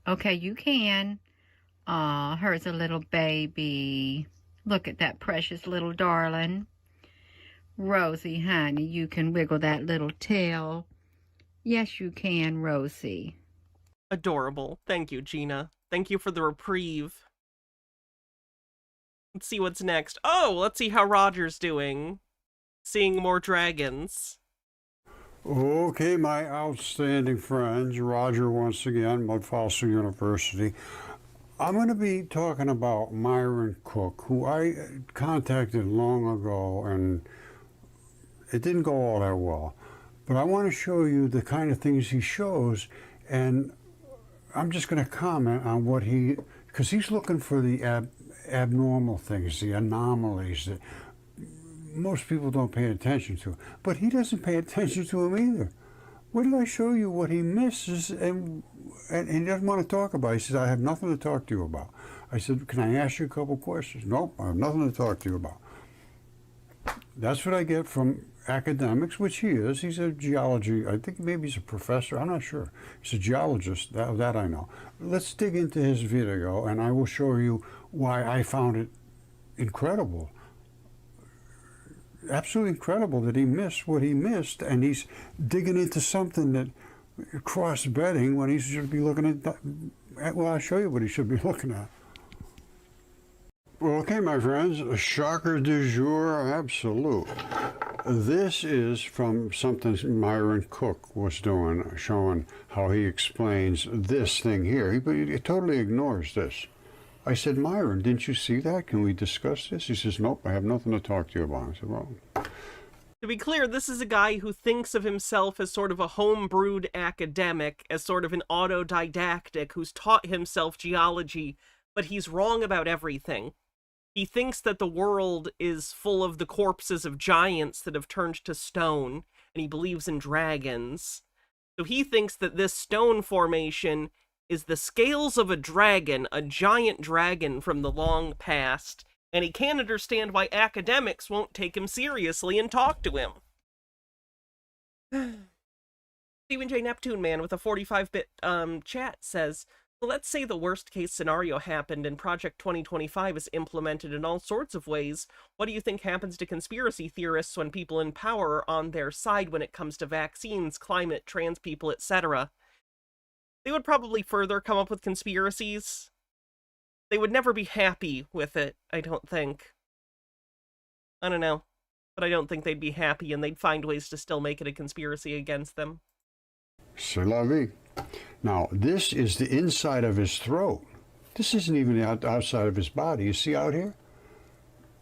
Okay, you can. Aw, her's a little baby. Look at that precious little darling. Rosie, honey, you can wiggle that little tail. Yes, you can, Rosie. Adorable. Thank you, Gina. Thank you for the reprieve. Let's see what's next. Oh, let's see how Roger's doing. Seeing more dragons. Okay, my outstanding friends, Roger once again, Mud Fossil University. I'm going to be talking about Myron Cook, who I contacted long ago, and it didn't go all that well. But I want to show you the kind of things he shows, and I'm just going to comment on what because he's looking for the abnormal things, the anomalies that most people don't pay attention to. But he doesn't pay attention to them either. What did I show you what he misses and he doesn't want to talk about it? He says, I have nothing to talk to you about. I said, can I ask you a couple questions? Nope, I have nothing to talk to you about. That's what I get from academics, which he is. He's a geology, I think maybe he's a professor, I'm not sure. He's a geologist, that I know. Let's dig into his video and I will show you why I found it incredible. Absolutely incredible that he missed what he missed, and he's digging into something that cross-bedding when he should be looking at that. Well, I'll show you what he should be looking at. Well, okay, my friends, a shocker du jour absolute. This is from something Myron Cook was doing, showing how he explains this thing here. He totally ignores this. I said, Myron, didn't you see that? Can we discuss this? He says, nope, I have nothing to talk to you about. I said, well. To be clear, this is a guy who thinks of himself as sort of a home-brewed academic, as sort of an autodidactic who's taught himself geology, but he's wrong about everything. He thinks that the world is full of the corpses of giants that have turned to stone, and he believes in dragons. So he thinks that this stone formation is the scales of a dragon, a giant dragon from the long past, and he can't understand why academics won't take him seriously and talk to him. Stephen J. Neptune Man with a 45-bit chat says, so let's say the worst case scenario happened and Project 2025 is implemented in all sorts of ways. What do you think happens to conspiracy theorists when people in power are on their side when it comes to vaccines, climate, trans people, etc.? They would probably further come up with conspiracies. They would never be happy with it, I don't think. I don't know. But I don't think they'd be happy, and they'd find ways to still make it a conspiracy against them. C'est la vie. Now, this is the inside of his throat. This isn't even the outside of his body. You see out here?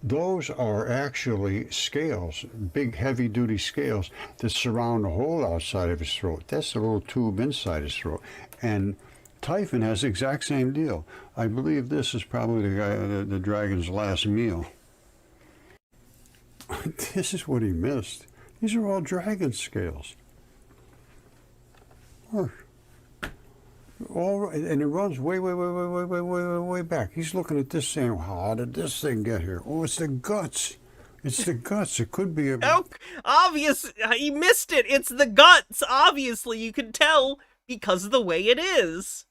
Those are actually scales, big heavy-duty scales that surround the whole outside of his throat. That's the little tube inside his throat. And Typhon has the exact same deal. I believe this is probably the dragon's last meal. This is what he missed. These are all dragon scales. Look. All, and it runs way back. He's looking at this saying, how did this thing get here? Oh, it's the guts. It's the guts. It could be a... Oh, obvious. He missed it. It's the guts. Obviously, you can tell because of the way it is.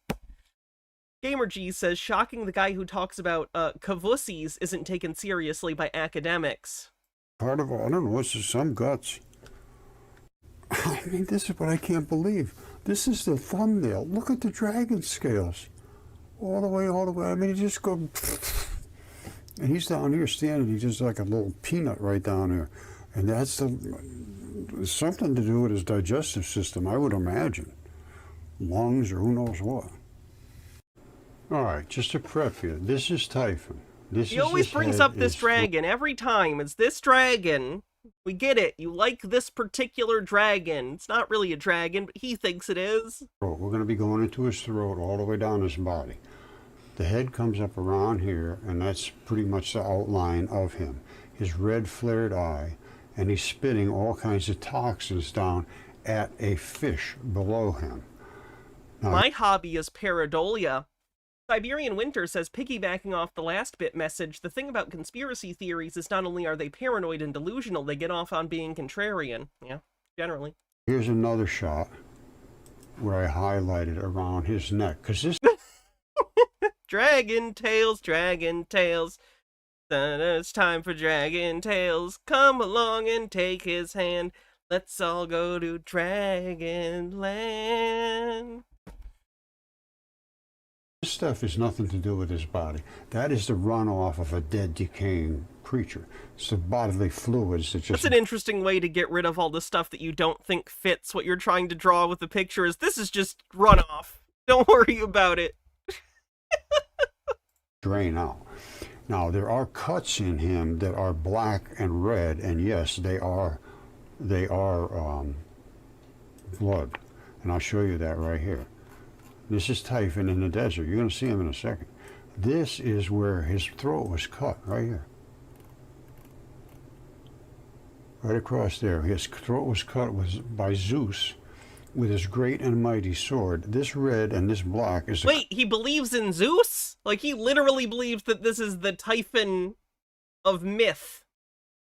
GamerG says, shocking the guy who talks about cavussies isn't taken seriously by academics. Part of, I don't know, it's just some guts. I mean, this is what I can't believe. This is the thumbnail. Look at the dragon scales. All the way. I mean, you just go... And he's down here standing, he's just like a little peanut right down here. And that's something to do with his digestive system, I would imagine. Lungs or who knows what. All right, just to prep you, this is Typhon. He always brings up this dragon every time. It's this dragon. We get it. You like this particular dragon. It's not really a dragon, but he thinks it is. We're going to be going into his throat all the way down his body. The head comes up around here, and that's pretty much the outline of him. His red flared eye, and he's spitting all kinds of toxins down at a fish below him. Now, my hobby is pareidolia. Siberian Winter says, piggybacking off the last bit message, the thing about conspiracy theories is not only are they paranoid and delusional, they get off on being contrarian. Yeah, generally. Here's another shot where I highlighted around his neck, because this... Dragon tales, dragon tales. It's time for dragon tales. Come along and take his hand. Let's all go to Dragonland. This stuff has nothing to do with his body. That is the runoff of a dead, decaying creature. It's the bodily fluids that just... That's an interesting way to get rid of all the stuff that you don't think fits what you're trying to draw with the picture. Is this is just runoff. Don't worry about it. Drain out. Now, there are cuts in him that are black and red, and yes, they are blood. And I'll show you that right here. This is Typhon in the desert. You're going to see him in a second. This is where his throat was cut, right here. Right across there. His throat was cut by Zeus with his great and mighty sword. This red and this black is... Wait, he believes in Zeus? Like, he literally believes that this is the Typhon of myth.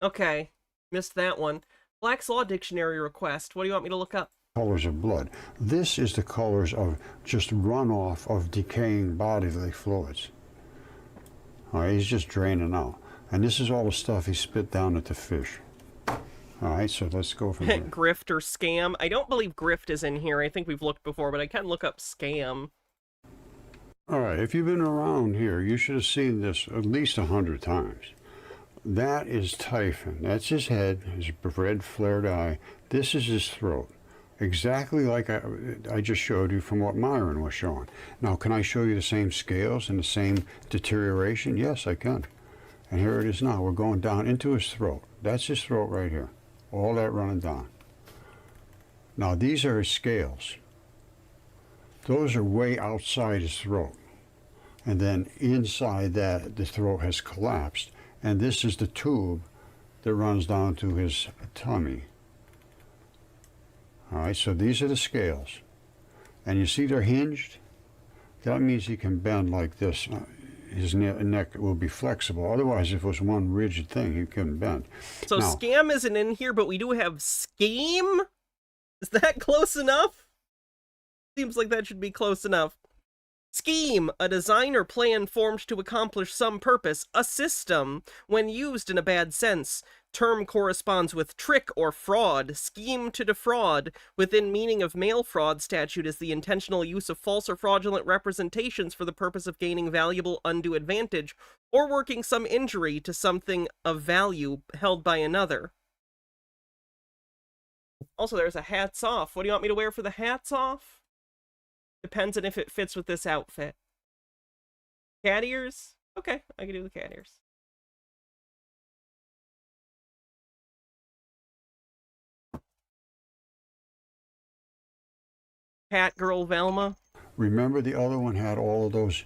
Okay, missed that one. Black's Law Dictionary request. What do you want me to look up? Colors of blood. This is the colors of just runoff of decaying bodily fluids. All right, he's just draining out. And this is all the stuff he spit down at the fish. All right, so let's go from here. Grift or scam. I don't believe grift is in here. I think we've looked before, but I can look up scam. All right, if you've been around here, you should have seen this at least 100 times. That is Typhon. That's his head, his red flared eye. This is his throat. Exactly like I just showed you from what Myron was showing. Now, can I show you the same scales and the same deterioration? Yes, I can. And here it is now. We're going down into his throat. That's his throat right here. All that running down. Now, these are his scales. Those are way outside his throat. And then inside that, the throat has collapsed. And this is the tube that runs down to his tummy. All right, so these are the scales. And you see they're hinged? That means he can bend like this. His neck will be flexible. Otherwise, if it was one rigid thing, he couldn't bend. So now, scam isn't in here, but we do have scheme? Is that close enough? Seems like that should be close enough. Scheme, a design or plan formed to accomplish some purpose, a system, when used in a bad sense. Term corresponds with trick or fraud. Scheme to defraud, within meaning of mail fraud statute, is the intentional use of false or fraudulent representations for the purpose of gaining valuable undue advantage, or working some injury to something of value held by another. Also, there's a hats off. What do you want me to wear for the hats off? Depends on if it fits with this outfit. Cat ears? Okay, I can do the cat ears. Cat girl Velma. Remember the other one had all of those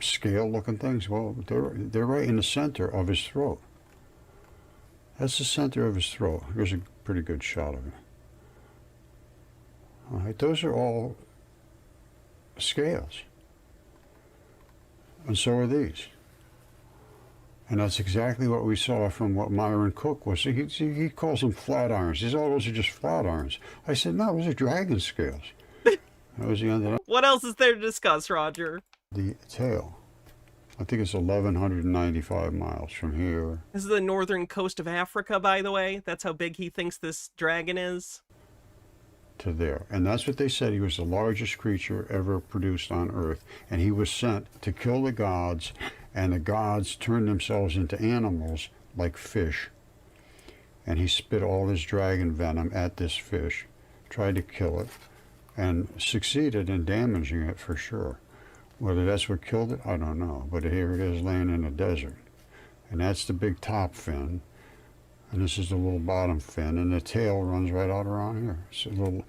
scale looking things? Well, they're right in the center of his throat. That's the center of his throat. Here's a pretty good shot of it. All right, those are all scales. And so are these. And that's exactly what we saw from what Myron Cook was. He calls them flat irons. He says, oh, those are just flat irons. I said, no, those are dragon scales. That was the end of that. What else is there to discuss, Roger? The tail. I think it's 1,195 miles from here. This is the northern coast of Africa, by the way. That's how big he thinks this dragon is. To there. And that's what they said. He was the largest creature ever produced on Earth. And he was sent to kill the gods, and the gods turned themselves into animals like fish. And he spit all his dragon venom at this fish, tried to kill it, and succeeded in damaging it for sure. Whether that's what killed it, I don't know. But here it is laying in the desert. And that's the big top fin. And this is the little bottom fin, and the tail runs right out around here. It's a little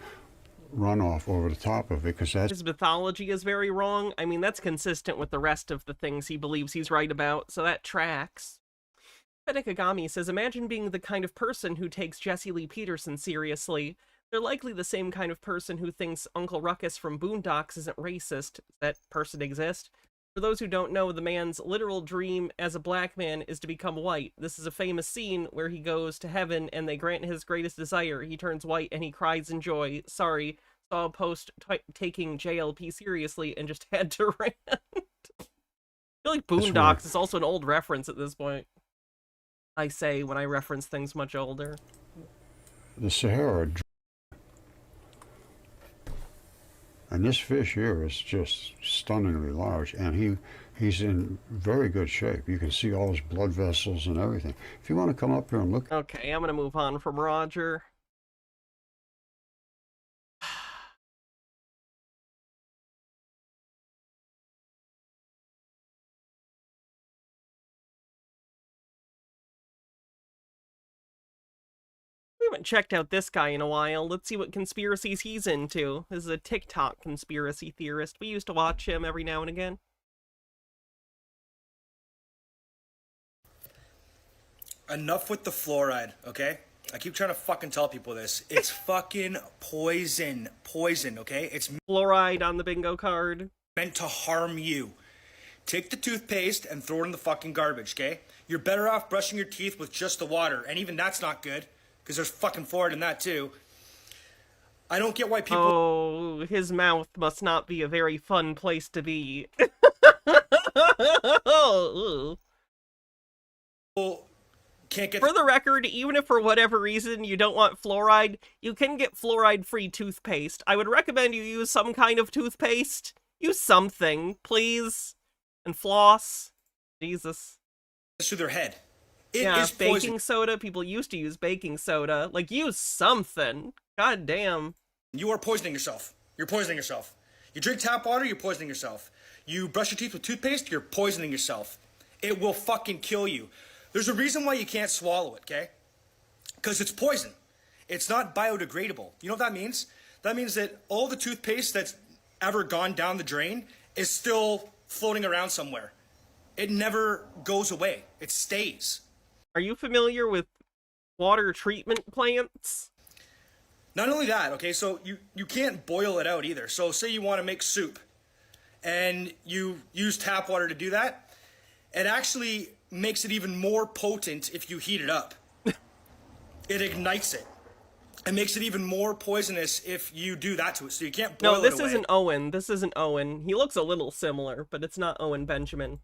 runoff over the top of it, because that's... His mythology is very wrong. I mean, that's consistent with the rest of the things he believes he's right about, so that tracks. Pedikagami says, imagine being the kind of person who takes Jesse Lee Peterson seriously. They're likely the same kind of person who thinks Uncle Ruckus from Boondocks isn't racist. Does that person exist? For those who don't know, the man's literal dream as a black man is to become white. This is a famous scene where he goes to heaven and they grant his greatest desire. He turns white and he cries in joy. Sorry, saw a post taking JLP seriously and just had to rant. I feel like Boondocks is also an old reference at this point. I say when I reference things much older. The Sahara. And this fish here is just stunningly large, and he's in very good shape. You can see all his blood vessels and everything. If you want to come up here and look... Okay, I'm going to move on from Roger. We haven't checked out this guy in a while. Let's see what conspiracies he's into. This is a TikTok conspiracy theorist. We used to watch him every now and again. Enough with the fluoride, okay? I keep trying to fucking tell people this. It's fucking poison. Poison, okay? It's fluoride on the bingo card. Meant to harm you. Take the toothpaste and throw it in the fucking garbage, okay? You're better off brushing your teeth with just the water, and even that's not good. Because there's fucking fluoride in that too. I don't get why people... Oh, his mouth must not be a very fun place to be. Can't get... For the record, even if for whatever reason you don't want fluoride, you can get fluoride-free toothpaste. I would recommend you use some kind of toothpaste. Use something, please. And floss. Jesus. ...to their head. It yeah, is poison. Baking soda. People used to use baking soda. Like, use something. God damn. You are poisoning yourself. You're poisoning yourself. You drink tap water, you're poisoning yourself. You brush your teeth with toothpaste, you're poisoning yourself. It will fucking kill you. There's a reason why you can't swallow it, okay? Because it's poison. It's not biodegradable. You know what that means? That means that all the toothpaste that's ever gone down the drain is still floating around somewhere. It never goes away. It stays. Are you familiar with water treatment plants? Not only that, okay, so you can't boil it out either. So say you want to make soup and you use tap water to do that, it actually makes it even more potent if you heat it up. It ignites it. It makes it even more poisonous if you do that to it, so you can't boil it away. No, this isn't Owen. This isn't Owen. He looks a little similar, but it's not Owen Benjamin.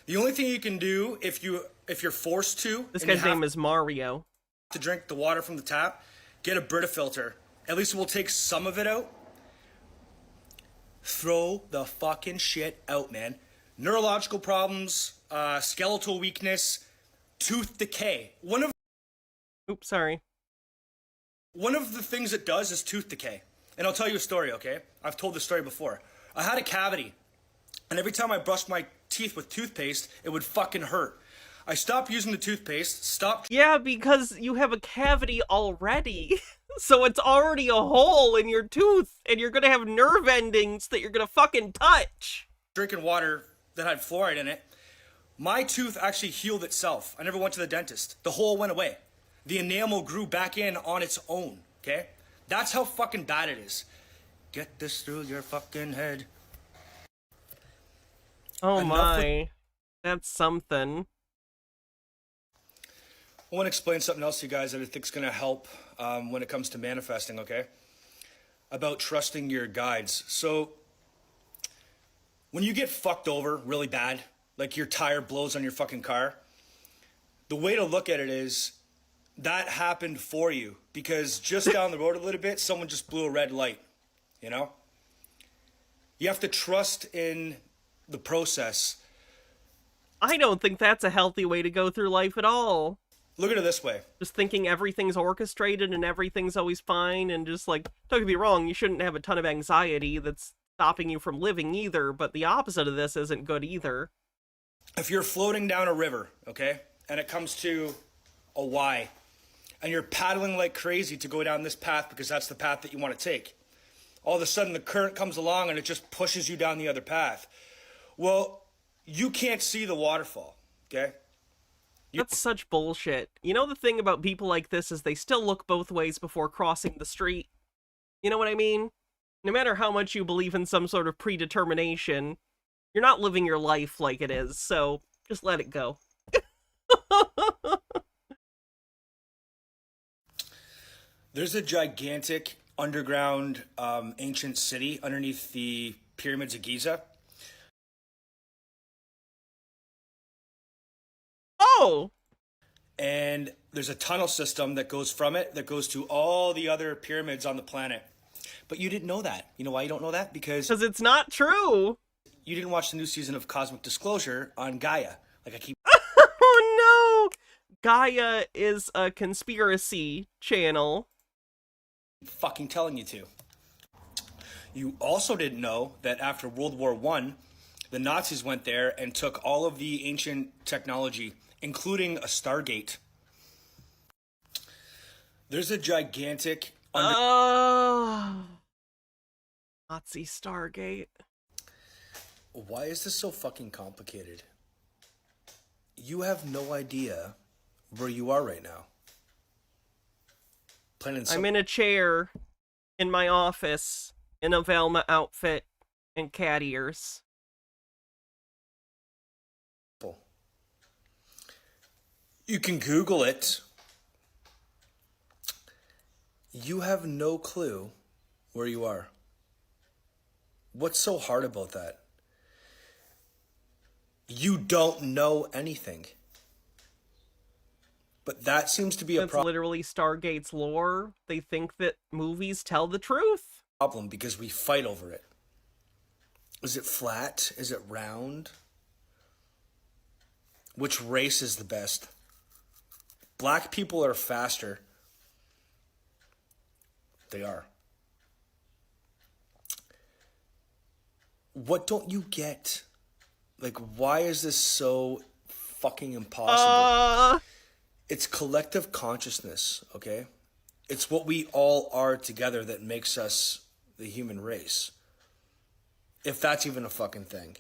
The only thing you can do if you're forced to... This guy's name is Mario. ...to drink the water from the tap, get a Brita filter. At least it will take some of it out. Throw the fucking shit out, man. Neurological problems, skeletal weakness, tooth decay. Oops, sorry. One of the things it does is tooth decay. And I'll tell you a story, okay? I've told this story before. I had a cavity. And every time I brushed my teeth with toothpaste, it would fucking hurt. I stopped using the toothpaste, Yeah, because you have a cavity already. So it's already a hole in your tooth, and you're gonna have nerve endings that you're gonna fucking touch. Drinking water that had fluoride in it, my tooth actually healed itself. I never went to the dentist. The hole went away. the enamel grew back in on its own, okay? That's how fucking bad it is. Get this through your fucking head. Oh my. That's something. I want to explain something else to you guys that I think is going to help when it comes to manifesting, okay? About trusting your guides. So, when you get fucked over really bad, like your tire blows on your fucking car, the way to look at it is that happened for you because just down the road a little bit, someone just blew a red light, you know? You have to trust in the process. I don't think that's a healthy way to go through life at all. Look at it this way. Just thinking everything's orchestrated and everything's always fine and just like, don't get me wrong, you shouldn't have a ton of anxiety that's stopping you from living either, but the opposite of this isn't good either. If you're floating down a river, okay, and it comes to a Y, and you're paddling like crazy to go down this path because that's the path that you want to take, all of a sudden the current comes along and it just pushes you down the other path. Well, you can't see the waterfall, okay? That's such bullshit. You know, the thing about people like this is they still look both ways before crossing the street. You know what I mean? No matter how much you believe in some sort of predetermination, you're not living your life like it is, so just let it go. There's a gigantic underground ancient city underneath the pyramids of Giza. Oh! And there's a tunnel system that goes from it that goes to all the other pyramids on the planet. But you didn't know that. You know why you don't know that? Because it's not true. You didn't watch the new season of Cosmic Disclosure on Gaia. Like I keep... Oh no! Gaia is a conspiracy channel. Fucking telling you to. You also didn't know that after World War I, the Nazis went there and took all of the ancient technology, including a Stargate. There's a gigantic... Nazi Stargate. Why is this so fucking complicated? You have no idea where you are right now. I'm in a chair in my office in a Velma outfit and cat ears. You can Google it. You have no clue where you are. What's so hard about that? You don't know anything. But that seems to be a problem. That's literally Stargate's lore. They think that movies tell the truth. Problem because we fight over it. Is it flat? Is it round? Which race is the best? Black people are faster. They are. What don't you get? Like, why is this so fucking impossible? It's collective consciousness, okay? It's what we all are together that makes us the human race. If that's even a fucking thing.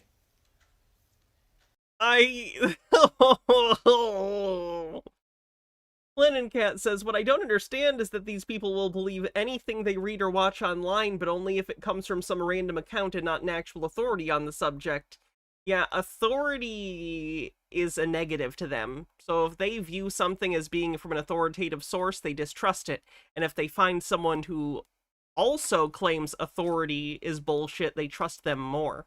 Lennon Cat says, what I don't understand is that these people will believe anything they read or watch online, but only if it comes from some random account and not an actual authority on the subject. Yeah, authority is a negative to them. So if they view something as being from an authoritative source, they distrust it. And if they find someone who also claims authority is bullshit, they trust them more.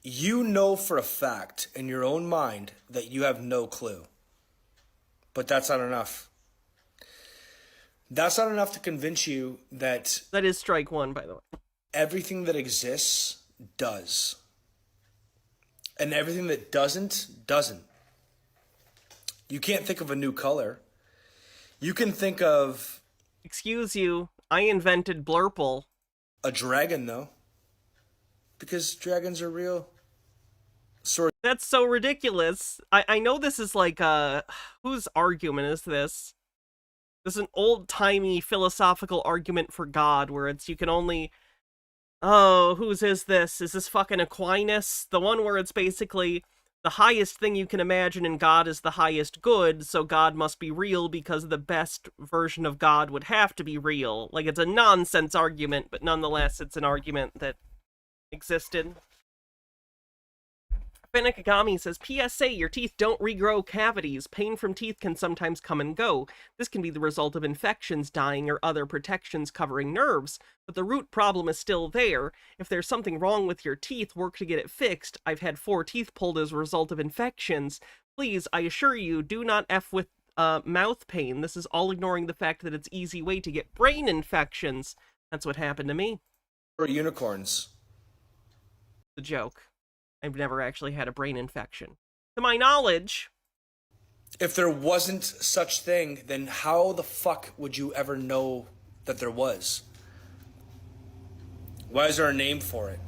You know for a fact in your own mind that you have no clue. But that's not enough. That's not enough to convince you that... That is strike one, by the way. Everything that exists does. And everything that doesn't. You can't think of a new color. You can think of... Excuse you, I invented Blurple. A dragon, though. Because dragons are real. That's so ridiculous. I know this is like, whose argument is this? This is an old-timey philosophical argument for God, where it's you can only... Oh, whose is this? Is this fucking Aquinas? The one where it's basically, the highest thing you can imagine in God is the highest good, so God must be real because the best version of God would have to be real. Like, it's a nonsense argument, but nonetheless, it's an argument that existed. Benekagami says, PSA, your teeth don't regrow cavities. Pain from teeth can sometimes come and go. This can be the result of infections, dying, or other protections covering nerves. But the root problem is still there. If there's something wrong with your teeth, work to get it fixed. I've had 4 teeth pulled as a result of infections. Please, I assure you, do not F with mouth pain. This is all ignoring the fact that it's an easy way to get brain infections. That's what happened to me. Or unicorns. The joke. I've never actually had a brain infection. To my knowledge. If there wasn't such thing, then how the fuck would you ever know that there was? Why is there a name for it?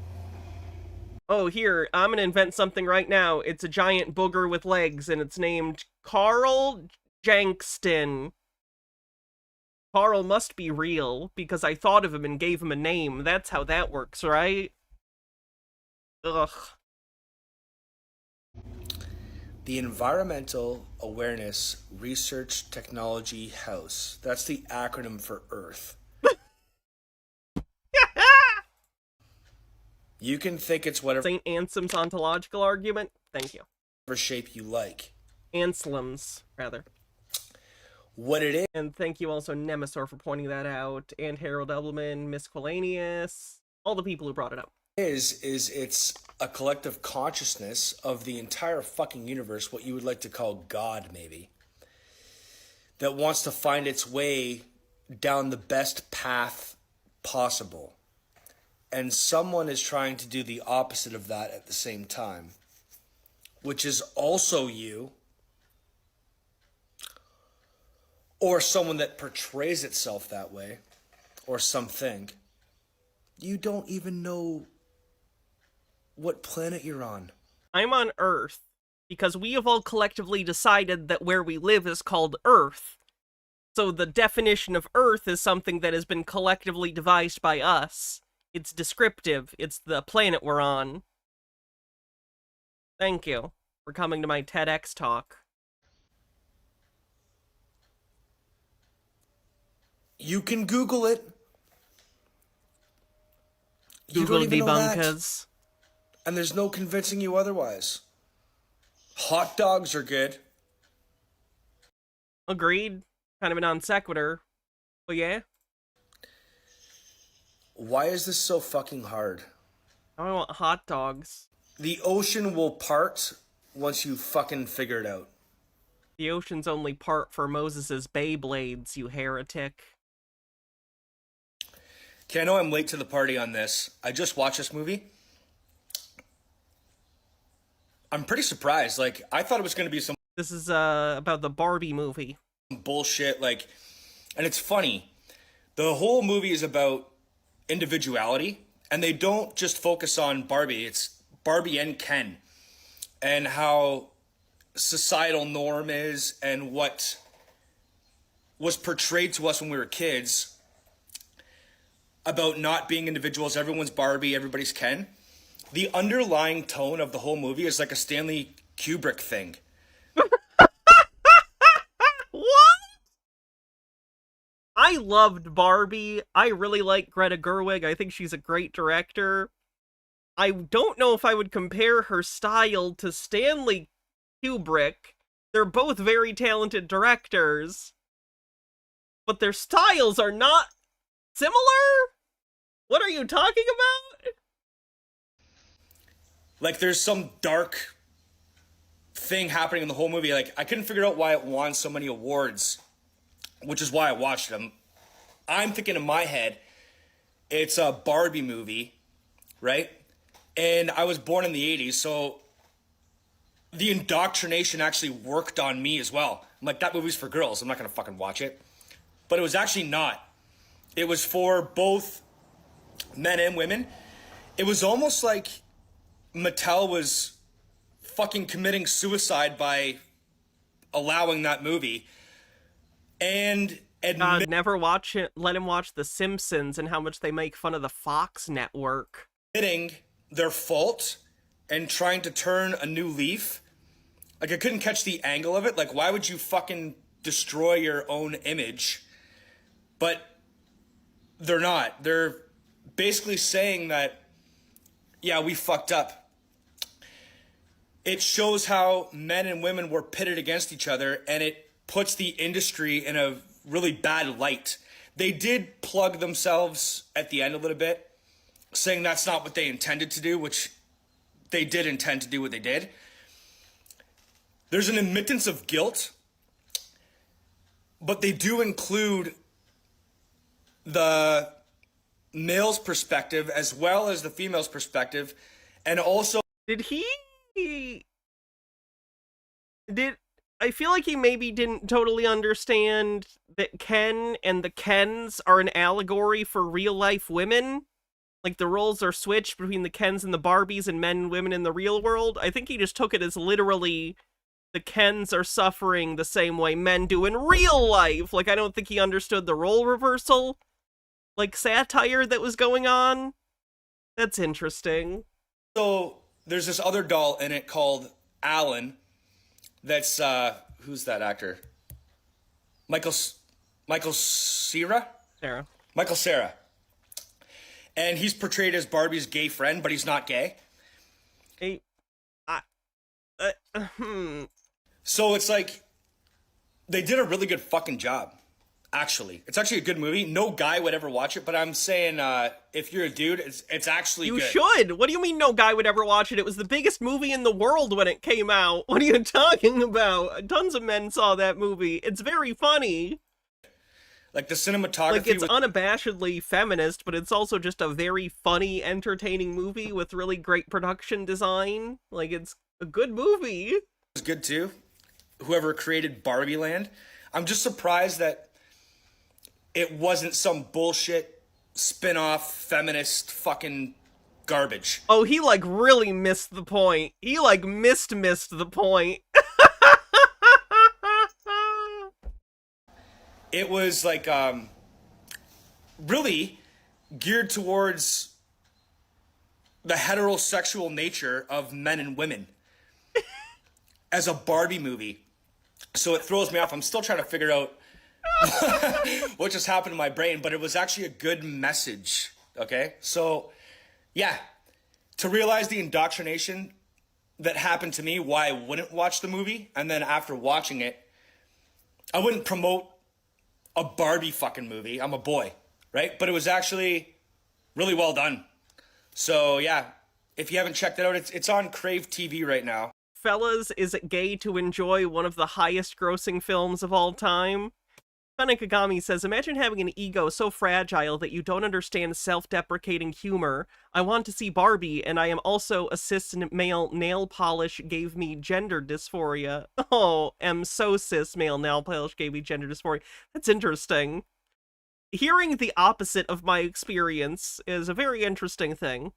Oh, here, I'm gonna invent something right now. It's a giant booger with legs, and it's named Carl Jankston. Carl must be real, because I thought of him and gave him a name. That's how that works, right? Ugh. The Environmental Awareness Research Technology House. That's the acronym for EARTH. You can think it's whatever St. Anselm's ontological argument? Thank you. shape you like. Anselm's, rather. What it is. And thank you also, Nemesis, for pointing that out. And Harold Edelman, Miss Quilanius, all the people who brought it up. Is it's a collective consciousness of the entire fucking universe, what you would like to call God, maybe, that wants to find its way down the best path possible. And someone is trying to do the opposite of that at the same time, which is also you, or someone that portrays itself that way, or something. You don't even know what planet you're on. I'm on Earth, because we have all collectively decided that where we live is called Earth. So the definition of Earth is something that has been collectively devised by us. It's descriptive. It's the planet we're on. Thank you for coming to my TEDx talk. You can Google it. Google you don't even know that. debunkers. And there's no convincing you otherwise. Hot dogs are good. Agreed. Kind of a non sequitur. But yeah. Why is this so fucking hard? I want hot dogs. The ocean will part once you fucking figure it out. The ocean's only part for Moses's Beyblades, you heretic. Okay, I know I'm late to the party on this. I just watched this movie. I'm pretty surprised. Like, I thought it was going to be some... This is about the Barbie movie. Bullshit, like... And it's funny. The whole movie is about individuality, and they don't just focus on Barbie. It's Barbie and Ken. And how societal norm is, and what was portrayed to us when we were kids about not being individuals. Everyone's Barbie, everybody's Ken. The underlying tone of the whole movie is like a Stanley Kubrick thing. What? I loved Barbie. I really like Greta Gerwig. I think she's a great director. I don't know if I would compare her style to Stanley Kubrick. They're both very talented directors, but their styles are not similar? What are you talking about? Like, there's some dark thing happening in the whole movie. Like, I couldn't figure out why it won so many awards, which is why I watched them. I'm thinking in my head, it's a Barbie movie, right? And I was born in the 80s, so the indoctrination actually worked on me as well. I'm like, that movie's for girls. I'm not going to fucking watch it. But it was actually not. It was for both men and women. It was almost like Mattel was fucking committing suicide by allowing that movie. And God, never watch it. Let him watch The Simpsons and how much they make fun of the Fox network. Admitting their fault and trying to turn a new leaf Like, I couldn't catch the angle of it. Like, why would you fucking destroy your own image? But they're not. They're basically saying that, yeah, we fucked up. It shows how men and women were pitted against each other, and it puts the industry in a really bad light. They did plug themselves at the end a little bit, saying that's not what they intended to do, which they did intend to do what they did. There's an admittance of guilt, but they do include the male's perspective as well as the female's perspective, and also... I feel like he maybe didn't totally understand that Ken and the Kens are an allegory for real-life women. Like, the roles are switched between the Kens and the Barbies and men and women in the real world. I think he just took it as literally the Kens are suffering the same way men do in real life. Like, I don't think he understood the role reversal, like, satire that was going on. That's interesting. So, there's this other doll in it called Alan. That's, who's that actor? Michael Cera? Sarah. Michael Cera. And he's portrayed as Barbie's gay friend, but he's not gay. So it's like, they did a really good fucking job, actually. It's actually a good movie. No guy would ever watch it, but I'm saying, if you're a dude, it's actually good. You should! What do you mean no guy would ever watch it? It was the biggest movie in the world when it came out. What are you talking about? Tons of men saw that movie. It's very funny. Like, the cinematography... Like, it's unabashedly feminist, but it's also just a very funny, entertaining movie with really great production design. Like, it's a good movie. It's good, too. Whoever created Barbie Land. I'm just surprised that it wasn't some bullshit spin-off feminist fucking garbage. Oh, he, like, really missed the point. He, like, missed the point. It was, like, really geared towards the heterosexual nature of men and women as a Barbie movie. So it throws me off. I'm still trying to figure out what just happened in my brain, but it was actually a good message, okay? So, yeah, to realize the indoctrination that happened to me, why I wouldn't watch the movie, and then after watching it, I wouldn't promote a Barbie fucking movie. I'm a boy, right? But it was actually really well done. So, yeah, if you haven't checked it out, it's on Crave TV right now. Fellas, is it gay to enjoy one of the highest grossing films of all time? Funny says, imagine having an ego so fragile that you don't understand self-deprecating humor. I want to see Barbie, and I am also a cis male nail polish gave me gender dysphoria. Oh, am so cis male nail polish gave me gender dysphoria. That's interesting. Hearing the opposite of my experience is a very interesting thing.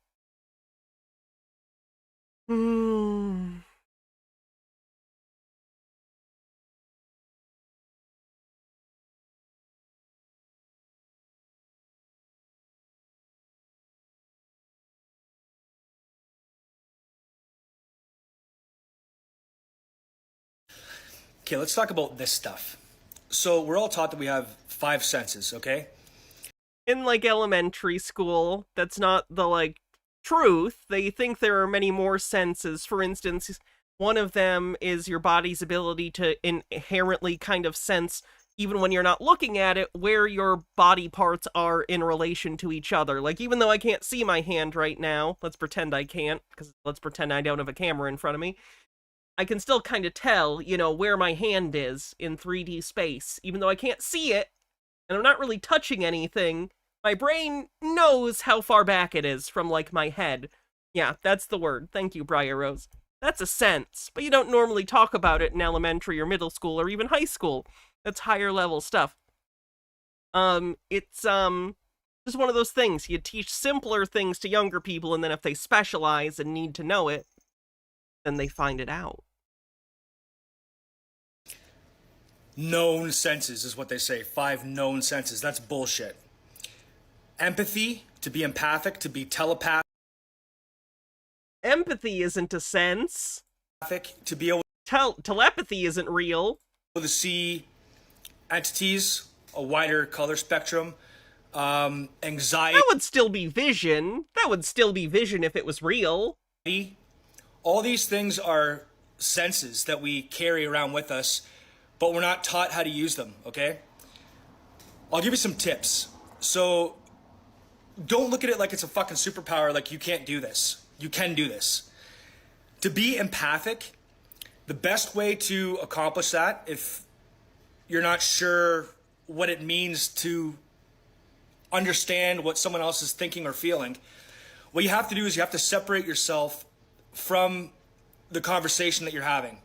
Okay, let's talk about this stuff. So we're all taught that we have 5 senses, okay? In, like, elementary school, that's not the, like, truth. They think there are many more senses. For instance, one of them is your body's ability to inherently kind of sense, even when you're not looking at it, where your body parts are in relation to each other. Like, even though I can't see my hand right now, let's pretend I can't, because let's pretend I don't have a camera in front of me, I can still kind of tell, you know, where my hand is in 3D space. Even though I can't see it, and I'm not really touching anything, my brain knows how far back it is from, like, my head. Yeah, that's the word. Thank you, Briar Rose. That's a sense, but you don't normally talk about it in elementary or middle school or even high school. That's higher level stuff. It's just one of those things. You teach simpler things to younger people, and then if they specialize and need to know it, then they find it out. Known senses is what they say. 5 known senses. That's bullshit. Empathy, to be empathic, to be telepathic. Empathy isn't a sense. To be able telepathy isn't real. To see entities, a wider color spectrum, anxiety. That would still be vision. That would still be vision if it was real. All these things are senses that we carry around with us, but we're not taught how to use them, okay? I'll give you some tips. So don't look at it like it's a fucking superpower, like you can't do this. You can do this. To be empathic, the best way to accomplish that, if you're not sure what it means to understand what someone else is thinking or feeling, what you have to do is you have to separate yourself from the conversation that you're having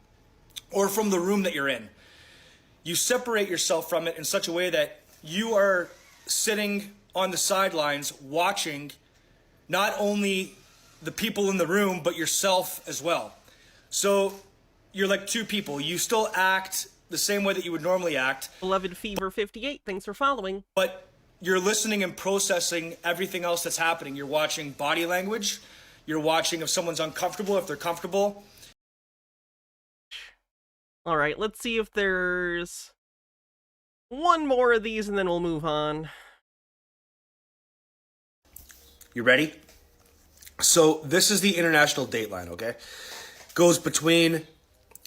or from the room that you're in. You separate yourself from it in such a way that you are sitting on the sidelines watching not only the people in the room, but yourself as well. So you're like two people. You still act the same way that you would normally act. Beloved Fever 58, thanks for following. But you're listening and processing everything else that's happening. You're watching body language. You're watching if someone's uncomfortable, if they're comfortable. All right, let's see if there's one more of these and then we'll move on. You ready? So this is the international date line, okay? Goes between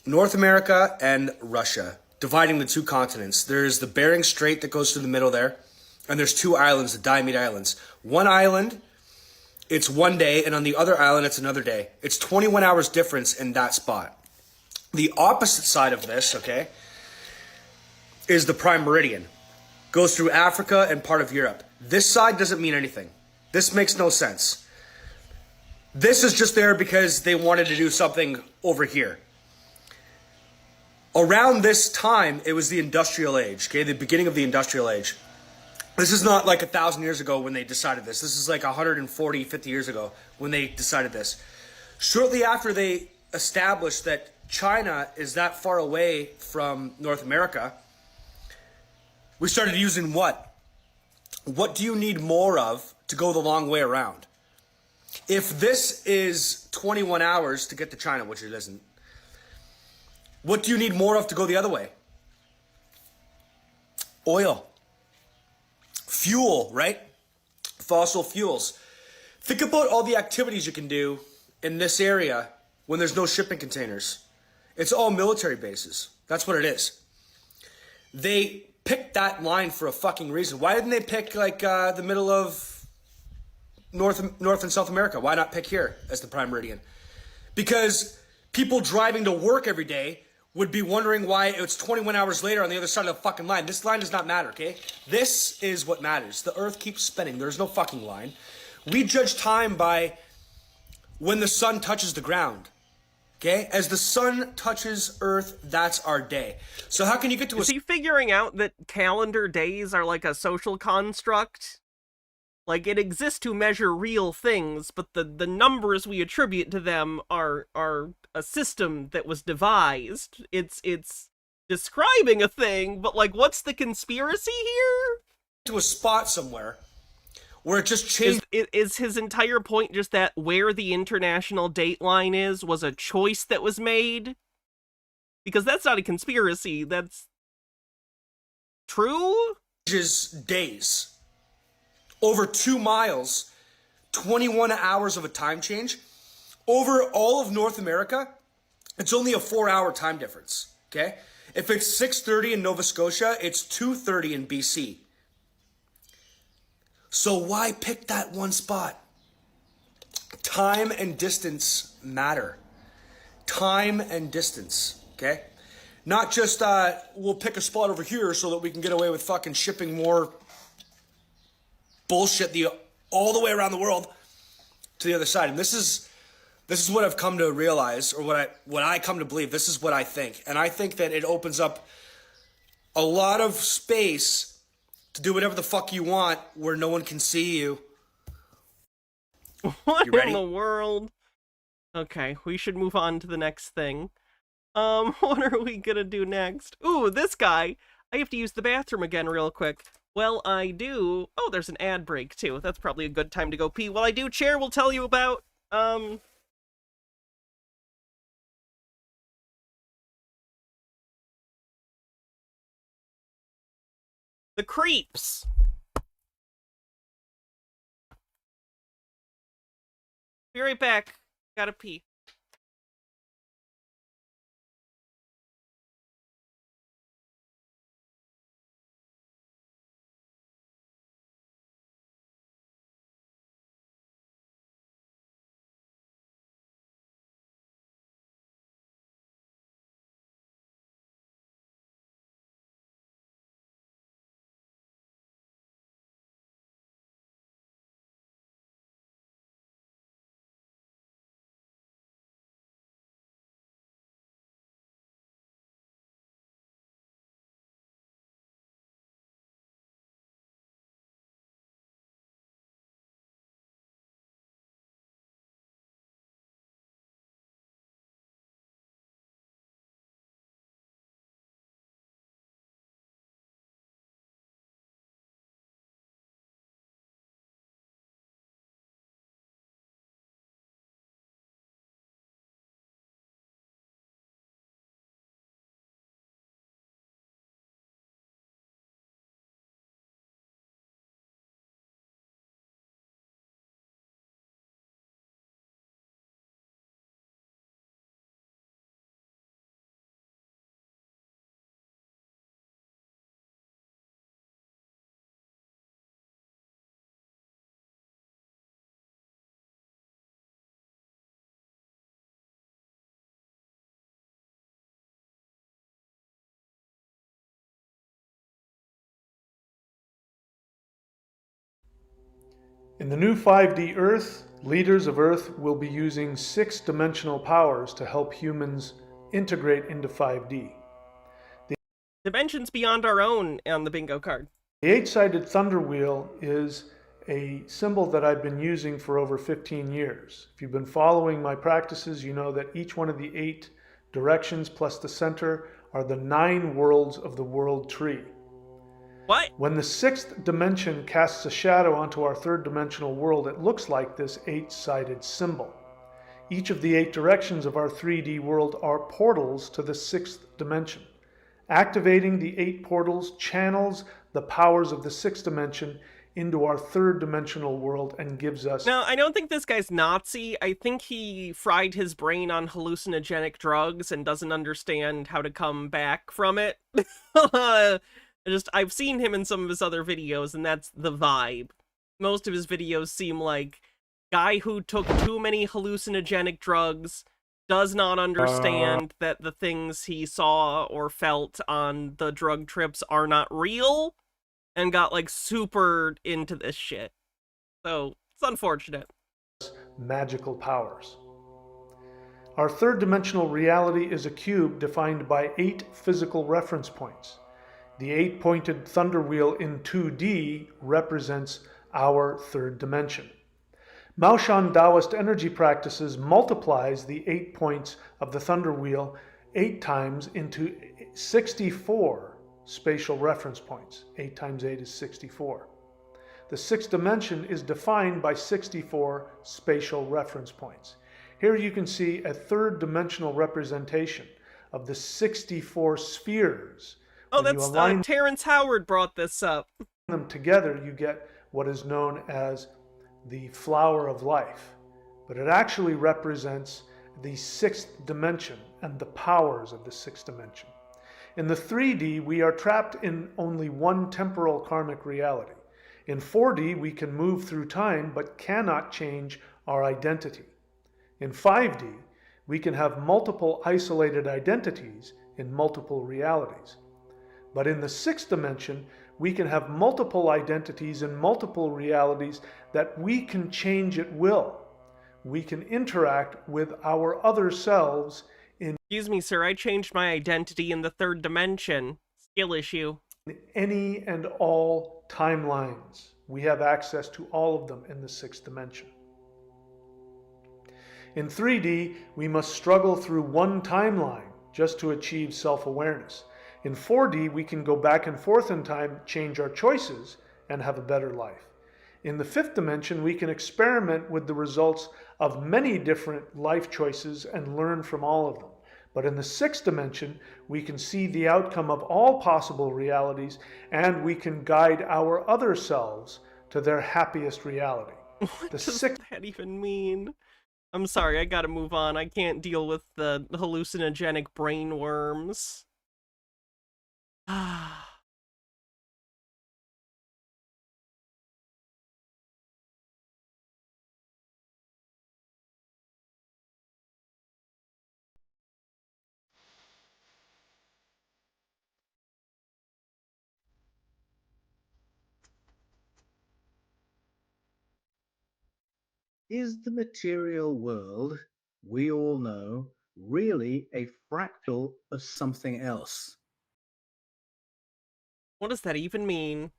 North America and Russia, dividing the two continents. There's the Bering Strait that goes through the middle there, and there's two islands, the Diomede Islands. One island, it's one day, and on the other island, it's another day. It's 21 hours difference in that spot. The opposite side of this, okay, is the Prime Meridian. Goes through Africa and part of Europe. This side doesn't mean anything. This makes no sense. This is just there because they wanted to do something over here. Around this time, it was the Industrial Age, okay, the beginning of the Industrial Age. This is not like 1,000 years ago when they decided this. This is like 140, 50 years ago when they decided this. Shortly after they established that China is that far away from North America, we started using what? What do you need more of to go the long way around? If this is 21 hours to get to China, which it isn't, what do you need more of to go the other way? Oil. Fuel, right? Fossil fuels. Think about all the activities you can do in this area when there's no shipping containers. It's all military bases. That's what it is. They picked that line for a fucking reason. Why didn't they pick like the middle of North and South America? Why not pick here as the Prime Meridian? Because people driving to work every day would be wondering why it's 21 hours later on the other side of the fucking line. This line does not matter, okay? This is what matters. The earth keeps spinning. There's no fucking line. We judge time by when the sun touches the ground, okay? As the sun touches earth, that's our day. So how can you get to Is he figuring out that calendar days are like a social construct? Like, it exists to measure real things, but the numbers we attribute to them are a system that was devised. It's describing a thing, but like, what's the conspiracy here? To a spot somewhere where it just changed. Is his entire point just that where the international date line is was a choice that was made? Because that's not a conspiracy. That's true? Days. Over 2 miles, 21 hours of a time change. Over all of North America, it's only a 4-hour time difference, okay? If it's 6:30 in Nova Scotia, it's 2:30 in BC. So why pick that one spot? Time and distance matter. Time and distance, okay? Not just, we'll pick a spot over here so that we can get away with fucking shipping more bullshit all the way around the world to the other side. And this is what I've come to realize, or what I come to believe. This is what I think. And I think that it opens up a lot of space to do whatever the fuck you want where no one can see you. What in the world? Okay, we should move on to the next thing. What are we gonna do next? Ooh, this guy. I have to use the bathroom again real quick. Well, I do. Oh, there's an ad break, too. That's probably a good time to go pee. Well, I do. Chair will tell you about, The creeps. Be right back. Gotta pee. In the new 5D Earth, leaders of Earth will be using 6-dimensional powers to help humans integrate into 5D. Dimensions beyond our own on the bingo card. The 8-sided thunder wheel is a symbol that I've been using for over 15 years. If you've been following my practices, you know that each one of the 8 directions plus the center are the 9 worlds of the world tree. What? When the 6th dimension casts a shadow onto our 3rd-dimensional world, it looks like this 8-sided symbol. Each of the 8 directions of our 3D world are portals to the 6th dimension. Activating the 8 portals channels the powers of the 6th dimension into our 3rd-dimensional world and gives us... Now, I don't think this guy's Nazi. I think he fried his brain on hallucinogenic drugs and doesn't understand how to come back from it. I've seen him in some of his other videos, and that's the vibe. Most of his videos seem like guy who took too many hallucinogenic drugs, does not understand that the things he saw or felt on the drug trips are not real, and got, like, super into this shit. So, it's unfortunate. Magical powers. Our 3rd-dimensional reality is a cube defined by 8 physical reference points. The 8-pointed thunder wheel in 2D represents our 3rd dimension. Maoshan Taoist energy practices multiplies the 8 points of the thunder wheel 8 times into 64 spatial reference points. 8 times 8 is 64. The 6th dimension is defined by 64 spatial reference points. Here you can see a 3rd-dimensional representation of the 64 spheres. Oh, that's Terrence Howard brought this up. Them together, you get what is known as the flower of life. But it actually represents the 6th dimension and the powers of the 6th dimension. In the 3D, we are trapped in only one temporal karmic reality. In 4D, we can move through time but cannot change our identity. In 5D, we can have multiple isolated identities in multiple realities. But in the 6th dimension, we can have multiple identities in multiple realities that we can change at will. We can interact with our other selves in... Excuse me, sir, I changed my identity in the 3rd dimension. Skill issue. Any and all timelines. We have access to all of them in the 6th dimension. In 3D, we must struggle through one timeline just to achieve self-awareness. In 4D, we can go back and forth in time, change our choices, and have a better life. In the 5th dimension, we can experiment with the results of many different life choices and learn from all of them. But in the sixth dimension, we can see the outcome of all possible realities, and we can guide our other selves to their happiest reality. What does that even mean? I'm sorry, I gotta move on. I can't deal with the hallucinogenic brain worms. Is the material world we all know really a fractal of something else? What does that even mean?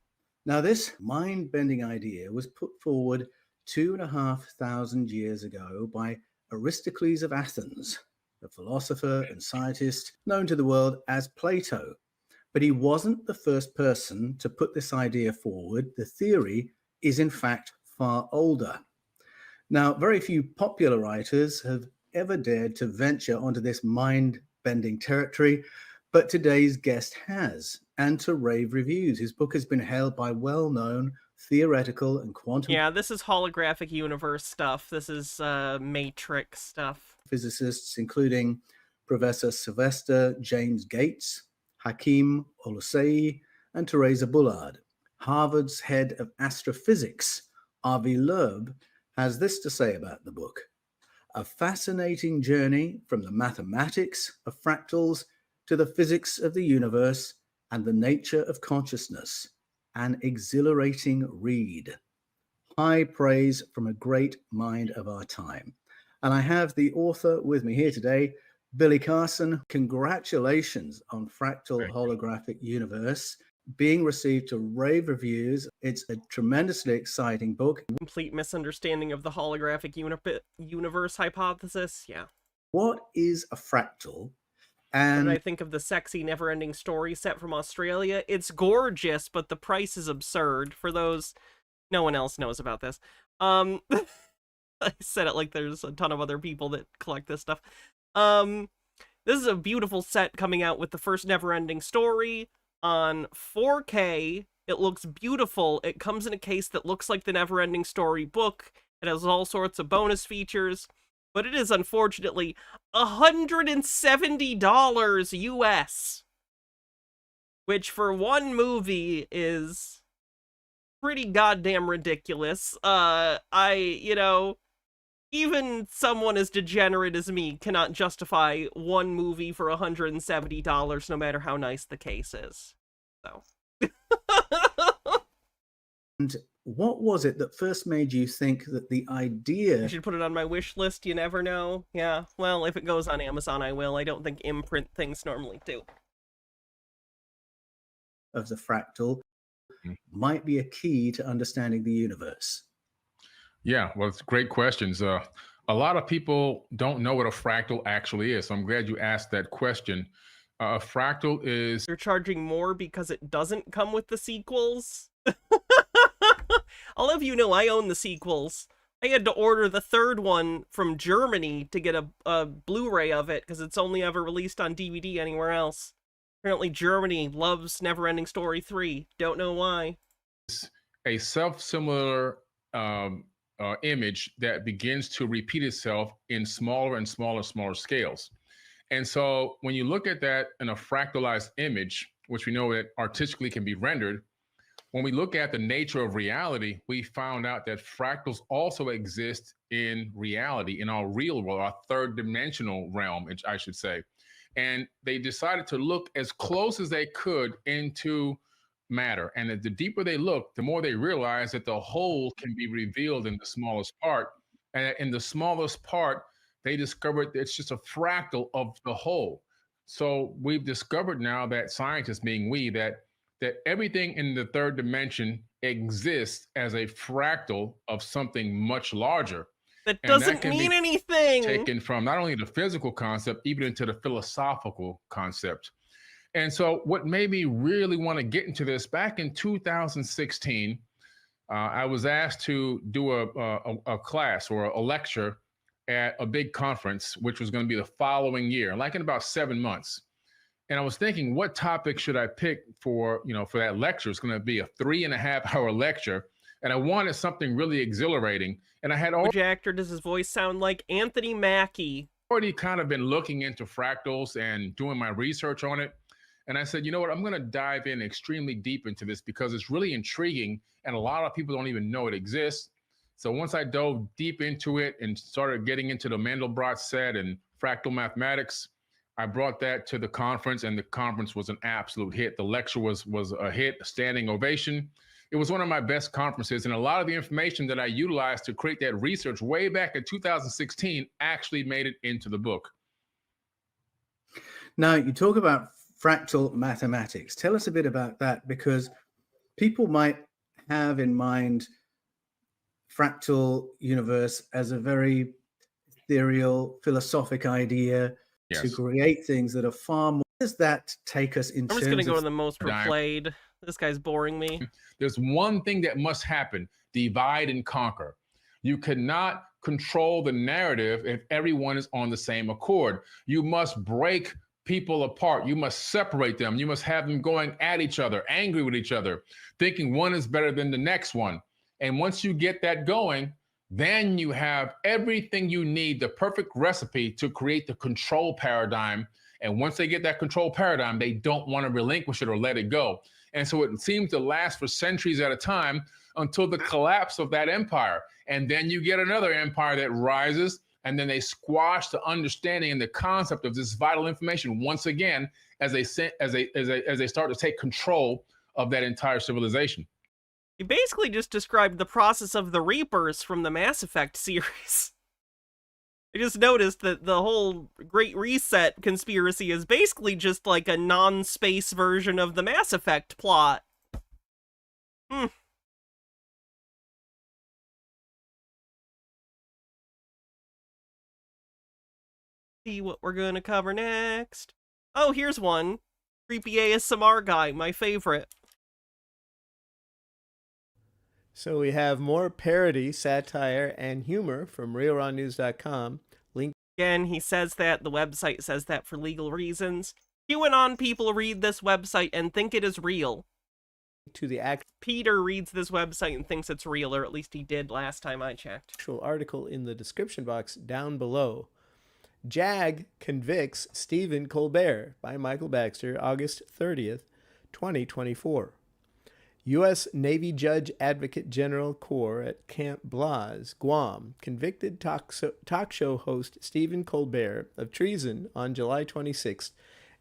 Now, this mind-bending idea was put forward 2,500 years ago by Aristocles of Athens, a philosopher and scientist known to the world as Plato. But he wasn't the first person to put this idea forward. The theory is, in fact, far older. Now, very few popular writers have ever dared to venture onto this mind-bending territory, but today's guest has, and to rave reviews. His book has been hailed by well-known theoretical and quantum... Yeah, this is holographic universe stuff. This is matrix stuff. ...physicists, including Professor Sylvester James Gates, Hakeem Olusei, and Teresa Bullard. Harvard's head of astrophysics, Avi Loeb, has this to say about the book: a fascinating journey from the mathematics of fractals to the physics of the universe and the nature of consciousness. An exhilarating read. High praise from a great mind of our time. And I have the author with me here today, Billy Carson. Congratulations on Fractal Holographic Universe being received to rave reviews. It's a tremendously exciting book. Complete misunderstanding of the holographic universe hypothesis. Yeah. What is a fractal? And And I think of the sexy never-ending story set from Australia. It's gorgeous, but the price is absurd. For those, no one else knows about this. I said it like there's a ton of other people that collect this stuff. This is a beautiful set coming out with the first never-ending story on 4K. It looks beautiful. It comes in a case that looks like the never-ending story book. It has all sorts of bonus features, but it is unfortunately $170 US, which for one movie is pretty goddamn ridiculous. Even someone as degenerate as me cannot justify one movie for $170, no matter how nice the case is. So. And what was it that first made you think that the idea... I should put it on my wish list, you never know. Yeah, well, if it goes on Amazon, I will. I don't think imprint things normally do. ...of the fractal might be a key to understanding the universe. Yeah, well, it's great questions. A lot of people don't know what a fractal actually is, so I'm glad you asked that question. A fractal is... You're charging more because it doesn't come with the sequels? I'll have you know I own the sequels. I had to order the third one from Germany to get a Blu-ray of it, because it's only ever released on DVD anywhere else. Apparently Germany loves Neverending Story 3. Don't know why. A self-similar image that begins to repeat itself in smaller and smaller scales. And so when you look at that in a fractalized image, which we know that artistically can be rendered, when we look at the nature of reality, we found out that fractals also exist in reality, in our real world, our third dimensional realm, I should say. And they decided to look as close as they could into matter. And the deeper they look, the more they realize that the whole can be revealed in the smallest part. And in the smallest part, they discovered that it's just a fractal of the whole. So we've discovered now, that scientists, being we, that everything in the third dimension exists as a fractal of something much larger. That doesn't mean anything. Taken from not only the physical concept, even into the philosophical concept. And so what made me really want to get into this, back in 2016, I was asked to do a class or a lecture at a big conference, which was going to be the following year, like in about 7 months. And I was thinking, what topic should I pick for, for that lecture? It's going to be a 3.5-hour lecture. And I wanted something really exhilarating. And I had Which actor does his voice sound like? Anthony Mackie. Already kind of been looking into fractals and doing my research on it. And I said, you know what, I'm going to dive in extremely deep into this because it's really intriguing and a lot of people don't even know it exists. So once I dove deep into it and started getting into the Mandelbrot set and fractal mathematics, I brought that to the conference, and the conference was an absolute hit. The lecture was a hit, a standing ovation. It was one of my best conferences, and a lot of the information that I utilized to create that research way back in 2016 actually made it into the book. Now, you talk about fractal mathematics. Tell us a bit about that, because people might have in mind fractal universe as a very ethereal, philosophic idea to create things that are far more. Does that take us in? I'm just going to go to the most replayed. This guy's boring me. There's one thing that must happen: divide and conquer. You cannot control the narrative if everyone is on the same accord. You must break people apart. You must separate them. You must have them going at each other, angry with each other, thinking one is better than the next one. And once you get that going, then you have everything you need, the perfect recipe to create the control paradigm. And once they get that control paradigm, they don't want to relinquish it or let it go. And so it seems to last for centuries at a time until the collapse of that empire. And then you get another empire that rises, and then they squash the understanding and the concept of this vital information once again as they start to take control of that entire civilization. He basically just described the process of the Reapers from the Mass Effect series. I just noticed that the whole Great Reset conspiracy is basically just like a non-space version of the Mass Effect plot. See what we're gonna cover next. Oh, here's one. Creepy ASMR guy, my favorite. So we have more parody, satire, and humor from RealRawNews.com. Link. Again, he says that, the website says that for legal reasons. QAnon people read this website and think it is real. To the actual Peter reads this website and thinks it's real, or at least he did last time I checked. Actual article in the description box down below. JAG convicts Stephen Colbert by Michael Baxter, August 30th, 2024. U.S. Navy Judge Advocate General Corps at Camp Blas, Guam, convicted talk show host Stephen Colbert of treason on July 26th,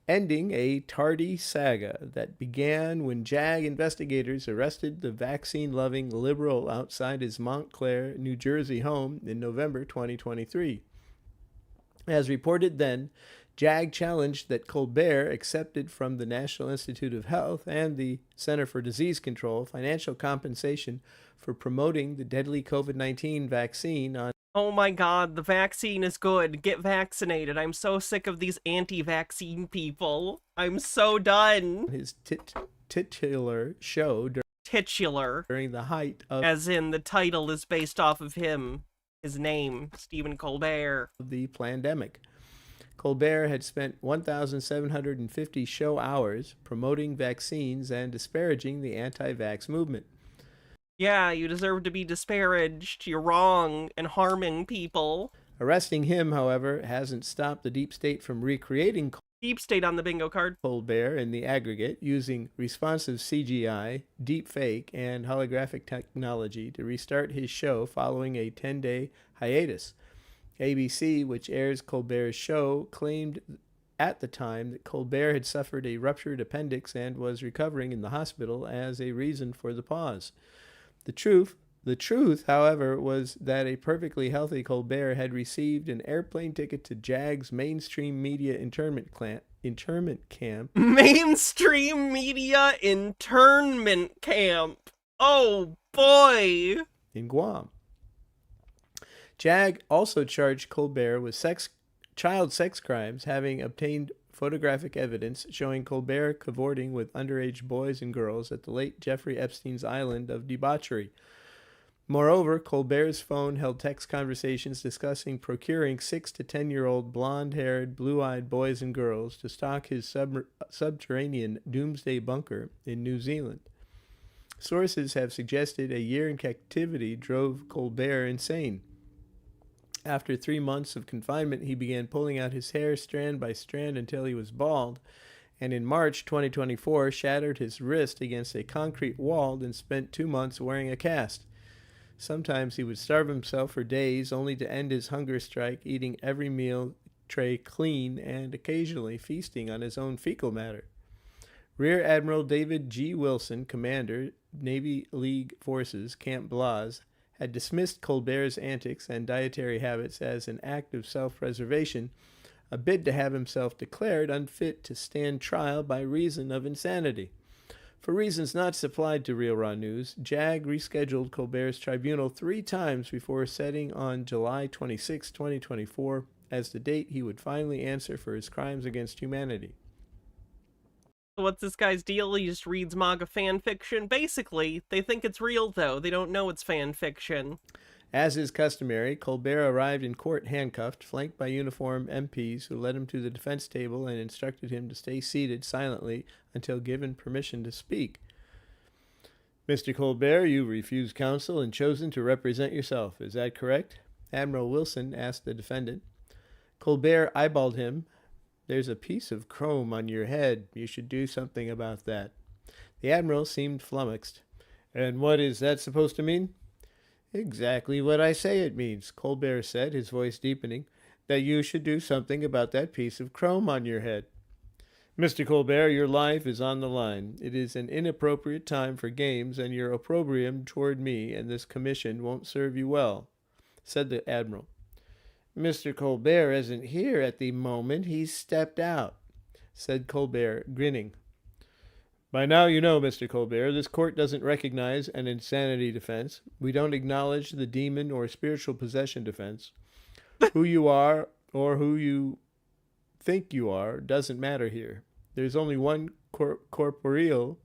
ending a tardy saga that began when JAG investigators arrested the vaccine-loving liberal outside his Montclair, New Jersey home in November 2023. As reported then, JAG challenged that Colbert accepted from the National Institute of Health and the Center for Disease Control financial compensation for promoting the deadly COVID-19 vaccine on... Oh my god, the vaccine is good. Get vaccinated. I'm so sick of these anti-vaccine people. I'm so done. His titular show during the height of... As in, the title is based off of him. His name, Stephen Colbert. The pandemic. Colbert had spent 1,750 show hours promoting vaccines and disparaging the anti-vax movement. Yeah, you deserve to be disparaged. You're wrong and harming people. Arresting him, however, hasn't stopped the deep state from recreating Deep state on the bingo card. Colbert in the aggregate using responsive CGI, deepfake, and holographic technology to restart his show following a 10-day hiatus. ABC, which airs Colbert's show, claimed at the time that Colbert had suffered a ruptured appendix and was recovering in the hospital as a reason for the pause. The truth, however, was that a perfectly healthy Colbert had received an airplane ticket to JAG's mainstream media internment camp. Mainstream media internment camp. Oh boy! In Guam. JAG also charged Colbert with child sex crimes, having obtained photographic evidence showing Colbert cavorting with underage boys and girls at the late Jeffrey Epstein's island of debauchery. Moreover, Colbert's phone held text conversations discussing procuring 6 to 10-year-old blonde-haired, blue-eyed boys and girls to stock his subterranean doomsday bunker in New Zealand. Sources have suggested a year in captivity drove Colbert insane. After 3 months of confinement, he began pulling out his hair strand by strand until he was bald, and in March 2024 shattered his wrist against a concrete wall and spent 2 months wearing a cast. Sometimes he would starve himself for days, only to end his hunger strike eating every meal tray clean and occasionally feasting on his own fecal matter. Rear Admiral David G. Wilson, commander, Navy League Forces, Camp Blas, had dismissed Colbert's antics and dietary habits as an act of self-preservation, a bid to have himself declared unfit to stand trial by reason of insanity. For reasons not supplied to Real Raw News, JAG rescheduled Colbert's tribunal 3 times before setting on July 26, 2024, as the date he would finally answer for his crimes against humanity. What's this guy's deal? He just reads MAGA fan fiction? Basically, they think it's real, though. They don't know it's fan fiction. As is customary, Colbert arrived in court handcuffed, flanked by uniformed MPs who led him to the defense table and instructed him to stay seated silently until given permission to speak. Mr. Colbert, you refused counsel and chosen to represent yourself. Is that correct? Admiral Wilson asked the defendant. Colbert eyeballed him. There's a piece of chrome on your head. You should do something about that. The Admiral seemed flummoxed. And what is that supposed to mean? Exactly what I say it means, Colbert said, his voice deepening, that you should do something about that piece of chrome on your head. Mr. Colbert, your life is on the line. It is an inappropriate time for games, and your opprobrium toward me and this commission won't serve you well, said the Admiral. Mr. Colbert isn't here at the moment. He's stepped out, said Colbert, grinning. By now you know, Mr. Colbert, this court doesn't recognize an insanity defense. We don't acknowledge the demon or spiritual possession defense. Who you are or who you think you are doesn't matter here. There's only one corporeal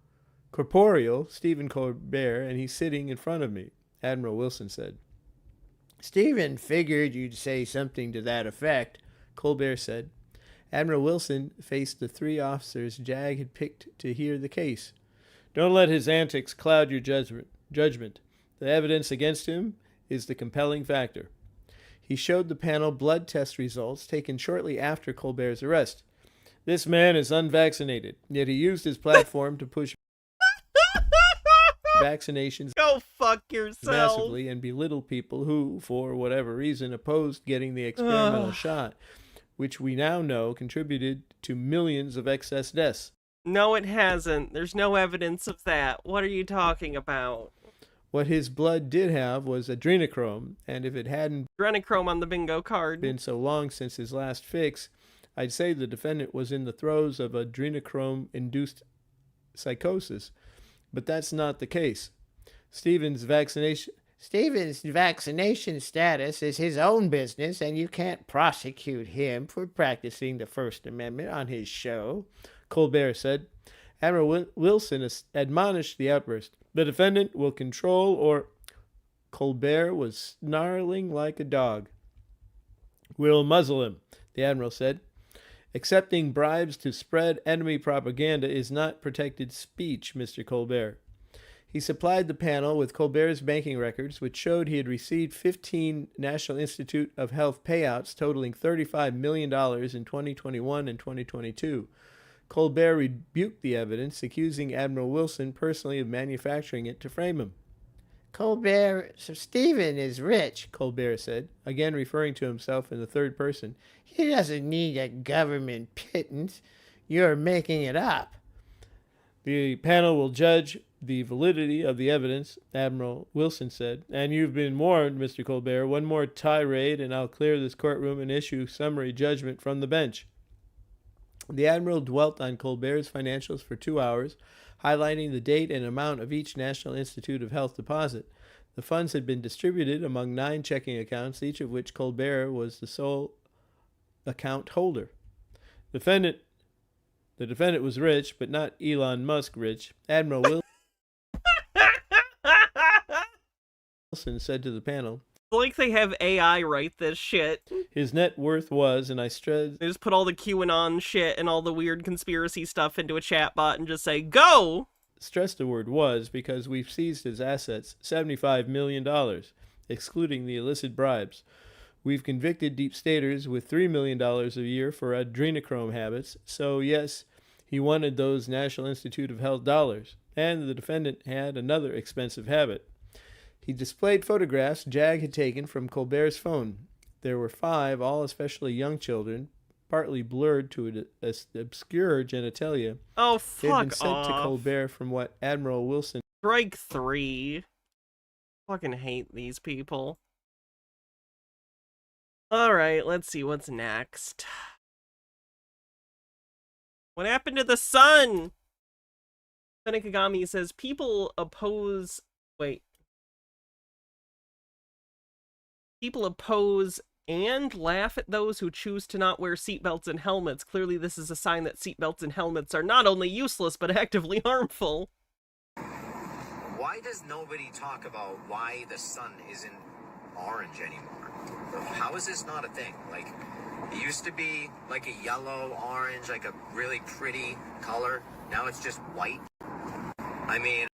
Stephen Colbert, and he's sitting in front of me, Admiral Wilson said. Stephen figured you'd say something to that effect, Colbert said. Admiral Wilson faced the 3 officers JAG had picked to hear the case. Don't let his antics cloud your judgment. The evidence against him is the compelling factor. He showed the panel blood test results taken shortly after Colbert's arrest. This man is unvaccinated, yet he used his platform to push vaccinations Go fuck yourself. massively and belittle people who, for whatever reason, opposed getting the experimental shot, which we now know contributed to millions of excess deaths. No, it hasn't. There's no evidence of that. What are you talking about? What his blood did have was adrenochrome, and if it hadn't Adrenochrome on the bingo card. been so long since his last fix, I'd say the defendant was in the throes of adrenochrome-induced psychosis. But that's not the case. Stephen's vaccination status is his own business, and you can't prosecute him for practicing the First Amendment on his show, Colbert said. Admiral Wilson admonished the outburst. The defendant will control or... Colbert was snarling like a dog. We'll muzzle him, the Admiral said. Accepting bribes to spread enemy propaganda is not protected speech, Mr. Colbert. He supplied the panel with Colbert's banking records, which showed he had received 15 National Institute of Health payouts totaling $35 million in 2021 and 2022. Colbert rebuked the evidence, accusing Admiral Wilson personally of manufacturing it to frame him. So Stephen is rich, Colbert said, again referring to himself in the third person. He doesn't need a government pittance. You're making it up. The panel will judge the validity of the evidence, Admiral Wilson said. And you've been warned, Mr. Colbert. One more tirade and I'll clear this courtroom and issue summary judgment from the bench. The Admiral dwelt on Colbert's financials for 2 hours, highlighting the date and amount of each National Institute of Health deposit. The funds had been distributed among 9 checking accounts, each of which Colbert was the sole account holder. The defendant was rich, but not Elon Musk rich. Admiral Wilson Wilson said to the panel, Like they have AI write this shit. his net worth was, and I stress, They just put all the QAnon shit and all the weird conspiracy stuff into a chatbot and just say, go! stress the word was because we've seized his assets, $75 million, excluding the illicit bribes. We've convicted deep staters with $3 million a year for adrenochrome habits, so yes, he wanted those National Institute of Health dollars, and the defendant had another expensive habit. He displayed photographs Jag had taken from Colbert's phone. There were 5, all especially young children, partly blurred to obscure genitalia. Oh, They had been fuck sent off. to Colbert from what Admiral Wilson... Strike 3. Fucking hate these people. Alright, let's see what's next. What happened to the sun? Senekagami says people oppose... Wait. People oppose and laugh at those who choose to not wear seatbelts and helmets. Clearly this is a sign that seatbelts and helmets are not only useless, but actively harmful. Why does nobody talk about why the sun isn't orange anymore? How is this not a thing? Like, it used to be like a yellow, orange, like a really pretty color. Now it's just white. I mean...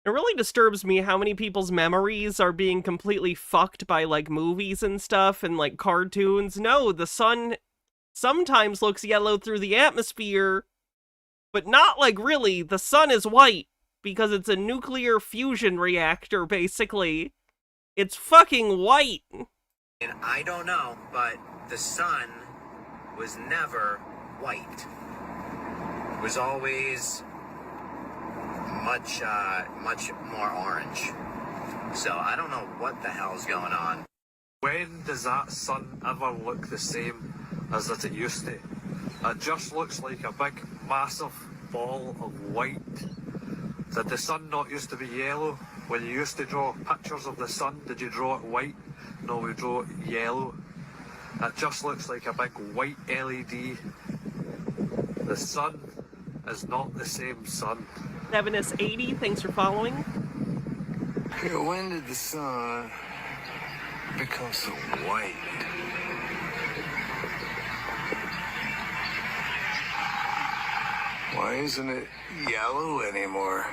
It really disturbs me how many people's memories are being completely fucked by, like, movies and stuff and, like, cartoons. No, the sun sometimes looks yellow through the atmosphere, but not, like, really. The sun is white because it's a nuclear fusion reactor, basically. It's fucking white. And I don't know, but the sun was never white. It was always... much more orange. So I don't know what the hell's going on. When does that sun ever look the same as that it used to? It just looks like a big, massive ball of white. Did the sun not used to be yellow? When you used to draw pictures of the sun, did you draw it white? No, we draw it yellow. It just looks like a big white LED. The sun is not the same sun. 7S80, thanks for following. When did the sun become so white? Why isn't it yellow anymore?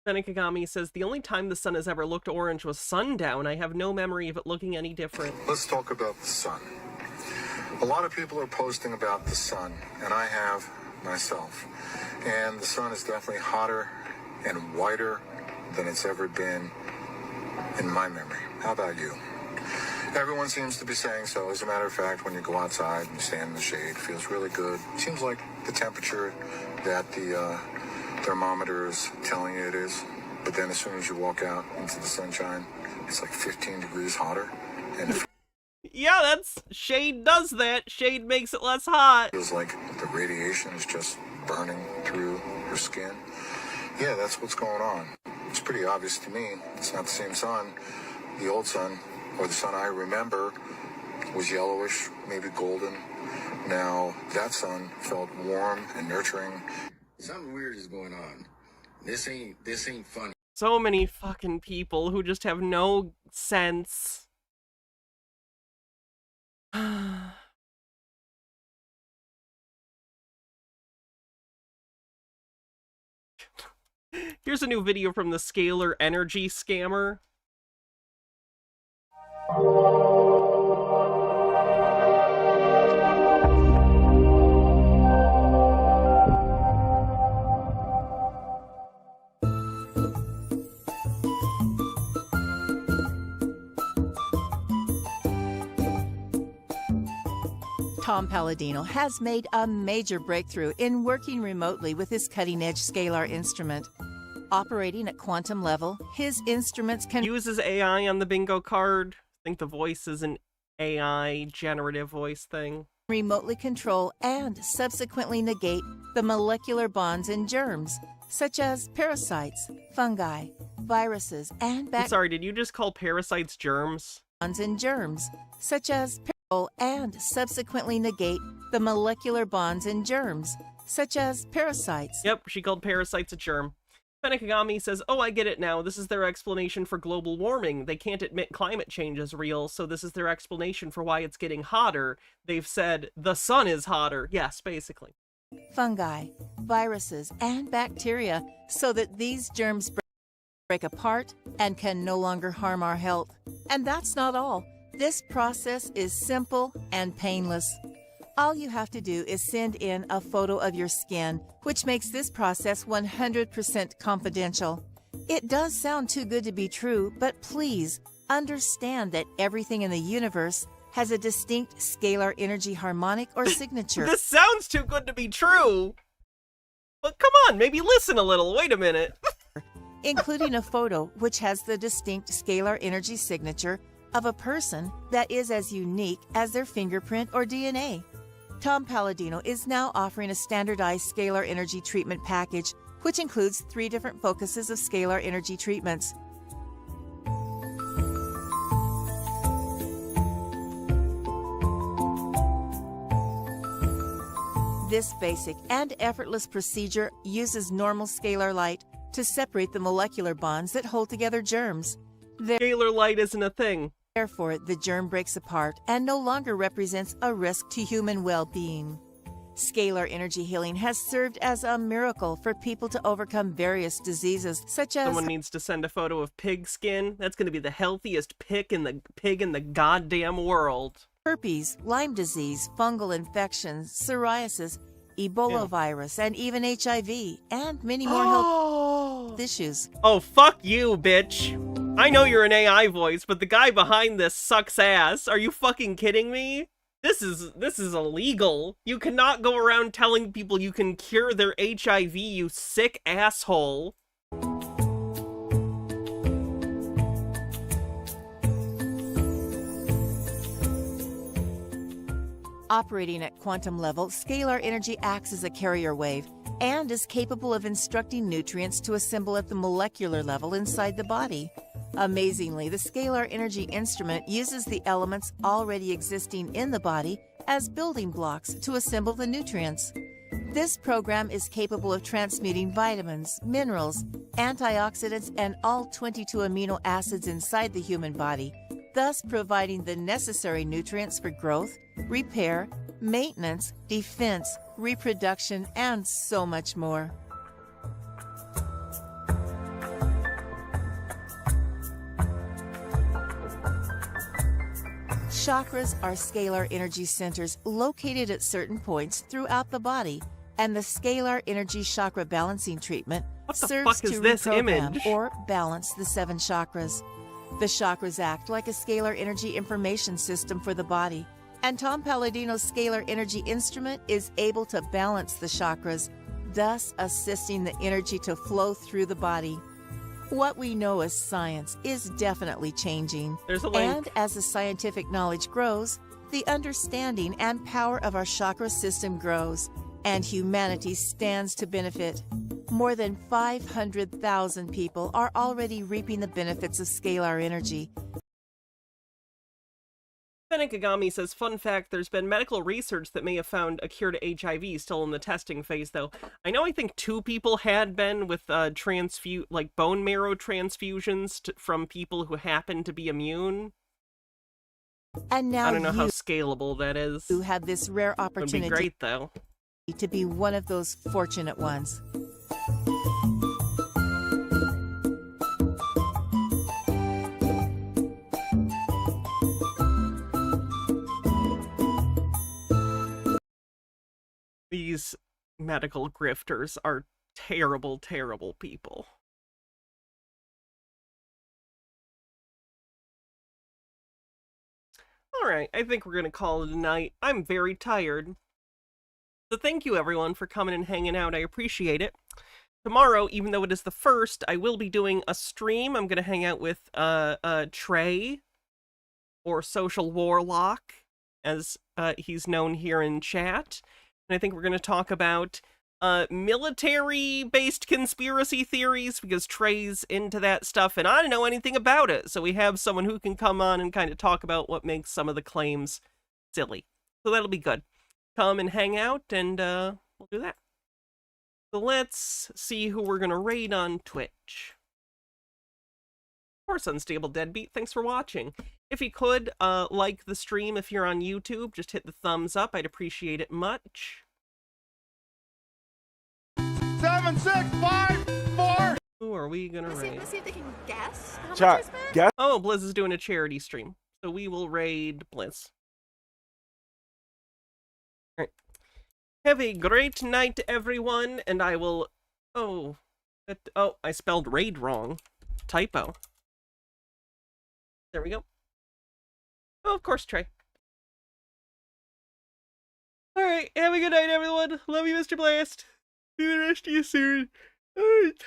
Senekagami says, the only time the sun has ever looked orange was sundown. I have no memory of it looking any different. Let's talk about the sun. A lot of people are posting about the sun, and I have myself. And the sun is definitely hotter and whiter than it's ever been in my memory. How about you? Everyone seems to be saying so. As a matter of fact, when you go outside and you stand in the shade, it feels really good. It seems like the temperature that the thermometer is telling you it is. But then as soon as you walk out into the sunshine, it's like 15 degrees hotter. And it yeah, that's... Shade does that. Shade makes it less hot. feels like the radiation is just burning through your skin. Yeah, that's what's going on. It's pretty obvious to me. It's not the same sun. The old sun, or the sun I remember, was yellowish, maybe golden. Now, that sun felt warm and nurturing. Something weird is going on. This ain't funny. So many fucking people who just have no sense. Here's a new video from the Scalar energy scammer. Tom Palladino has made a major breakthrough in working remotely with his cutting-edge Scalar instrument. Operating at quantum level, his instruments can... Uses AI on the bingo card. I think the voice is an AI generative voice thing. ...remotely control and subsequently negate the molecular bonds in germs, such as parasites, fungi, viruses, and I'm sorry, did you just call parasites germs? ...bonds in germs, such as and subsequently negate the molecular bonds in germs, such as parasites. Yep, she called parasites a germ. Fenekagami says, oh, I get it now. This is their explanation for global warming. They can't admit climate change is real, so this is their explanation for why it's getting hotter. They've said, the sun is hotter. Yes, basically. Fungi, viruses, and bacteria so that these germs break apart and can no longer harm our health. And that's not all. This process is simple and painless. All you have to do is send in a photo of your skin, which makes this process 100% confidential. It does sound too good to be true, but please understand that everything in the universe has a distinct scalar energy harmonic or signature. This sounds too good to be true. But come on, maybe listen a little. Wait a minute. Including a photo which has the distinct scalar energy signature of a person that is as unique as their fingerprint or DNA. Tom Palladino is now offering a standardized scalar energy treatment package, which includes 3 different focuses of scalar energy treatments. This basic and effortless procedure uses normal scalar light to separate the molecular bonds that hold together germs. Scalar light isn't a thing. Therefore, the germ breaks apart and no longer represents a risk to human well-being. Scalar energy healing has served as a miracle for people to overcome various diseases such as... Someone needs to send a photo of pig skin. That's going to be the healthiest pig in the goddamn world. Herpes, Lyme disease, fungal infections, psoriasis, Ebola virus, and even HIV, and many more health issues. Oh, fuck you, bitch. I know you're an AI voice, but the guy behind this sucks ass. Are you fucking kidding me? This is illegal. You cannot go around telling people you can cure their HIV, you sick asshole. Operating at quantum level, scalar energy acts as a carrier wave and is capable of instructing nutrients to assemble at the molecular level inside the body. Amazingly, the scalar energy instrument uses the elements already existing in the body as building blocks to assemble the nutrients. This program is capable of transmuting vitamins, minerals, antioxidants, and all 22 amino acids inside the human body, thus providing the necessary nutrients for growth, repair, maintenance, defense, reproduction, and so much more. Chakras are scalar energy centers located at certain points throughout the body, and the scalar energy chakra balancing treatment serves to reprogram or balance the 7 chakras. The chakras act like a scalar energy information system for the body, and Tom Palladino's scalar energy instrument is able to balance the chakras, thus assisting the energy to flow through the body. What we know as science is definitely changing. There's a link. And as the scientific knowledge grows, the understanding and power of our chakra system grows, and humanity stands to benefit. More than 500,000 people are already reaping the benefits of scalar energy. Fenekagami says, fun fact, there's been medical research that may have found a cure to HIV, still in the testing phase, though. I know I think 2 people had been with bone marrow transfusions from people who happen to be immune. And now I don't know how scalable that is. You have this rare opportunity. It'd be great, though. To be one of those fortunate ones. These medical grifters are terrible, terrible people. Alright, I think we're going to call it a night. I'm very tired. So thank you, everyone, for coming and hanging out. I appreciate it. Tomorrow, even though it is the 1st, I will be doing a stream. I'm going to hang out with Trey, or Social Warlock, as he's known here in chat. And I think we're going to talk about military-based conspiracy theories, because Trey's into that stuff, and I don't know anything about it. So we have someone who can come on and kind of talk about what makes some of the claims silly. So that'll be good. Come and hang out, and we'll do that. So let's see who we're gonna raid on Twitch. Of course, Unstable Deadbeat, thanks for watching. If you could, like the stream if you're on YouTube, just hit the thumbs up, I'd appreciate it much. 7, 6, 5, 4. Who are we gonna raid? Let's see if they can guess how much Chat, I spent. guess. Oh, Blizz is doing a charity stream, so we will raid Blizz. Alright. Have a great night, everyone, and I will... Oh, I spelled raid wrong. Typo. There we go. Oh, of course, Trey. Alright, have a good night, everyone. Love you, Mr. Blast. See the rest of you soon. Alright,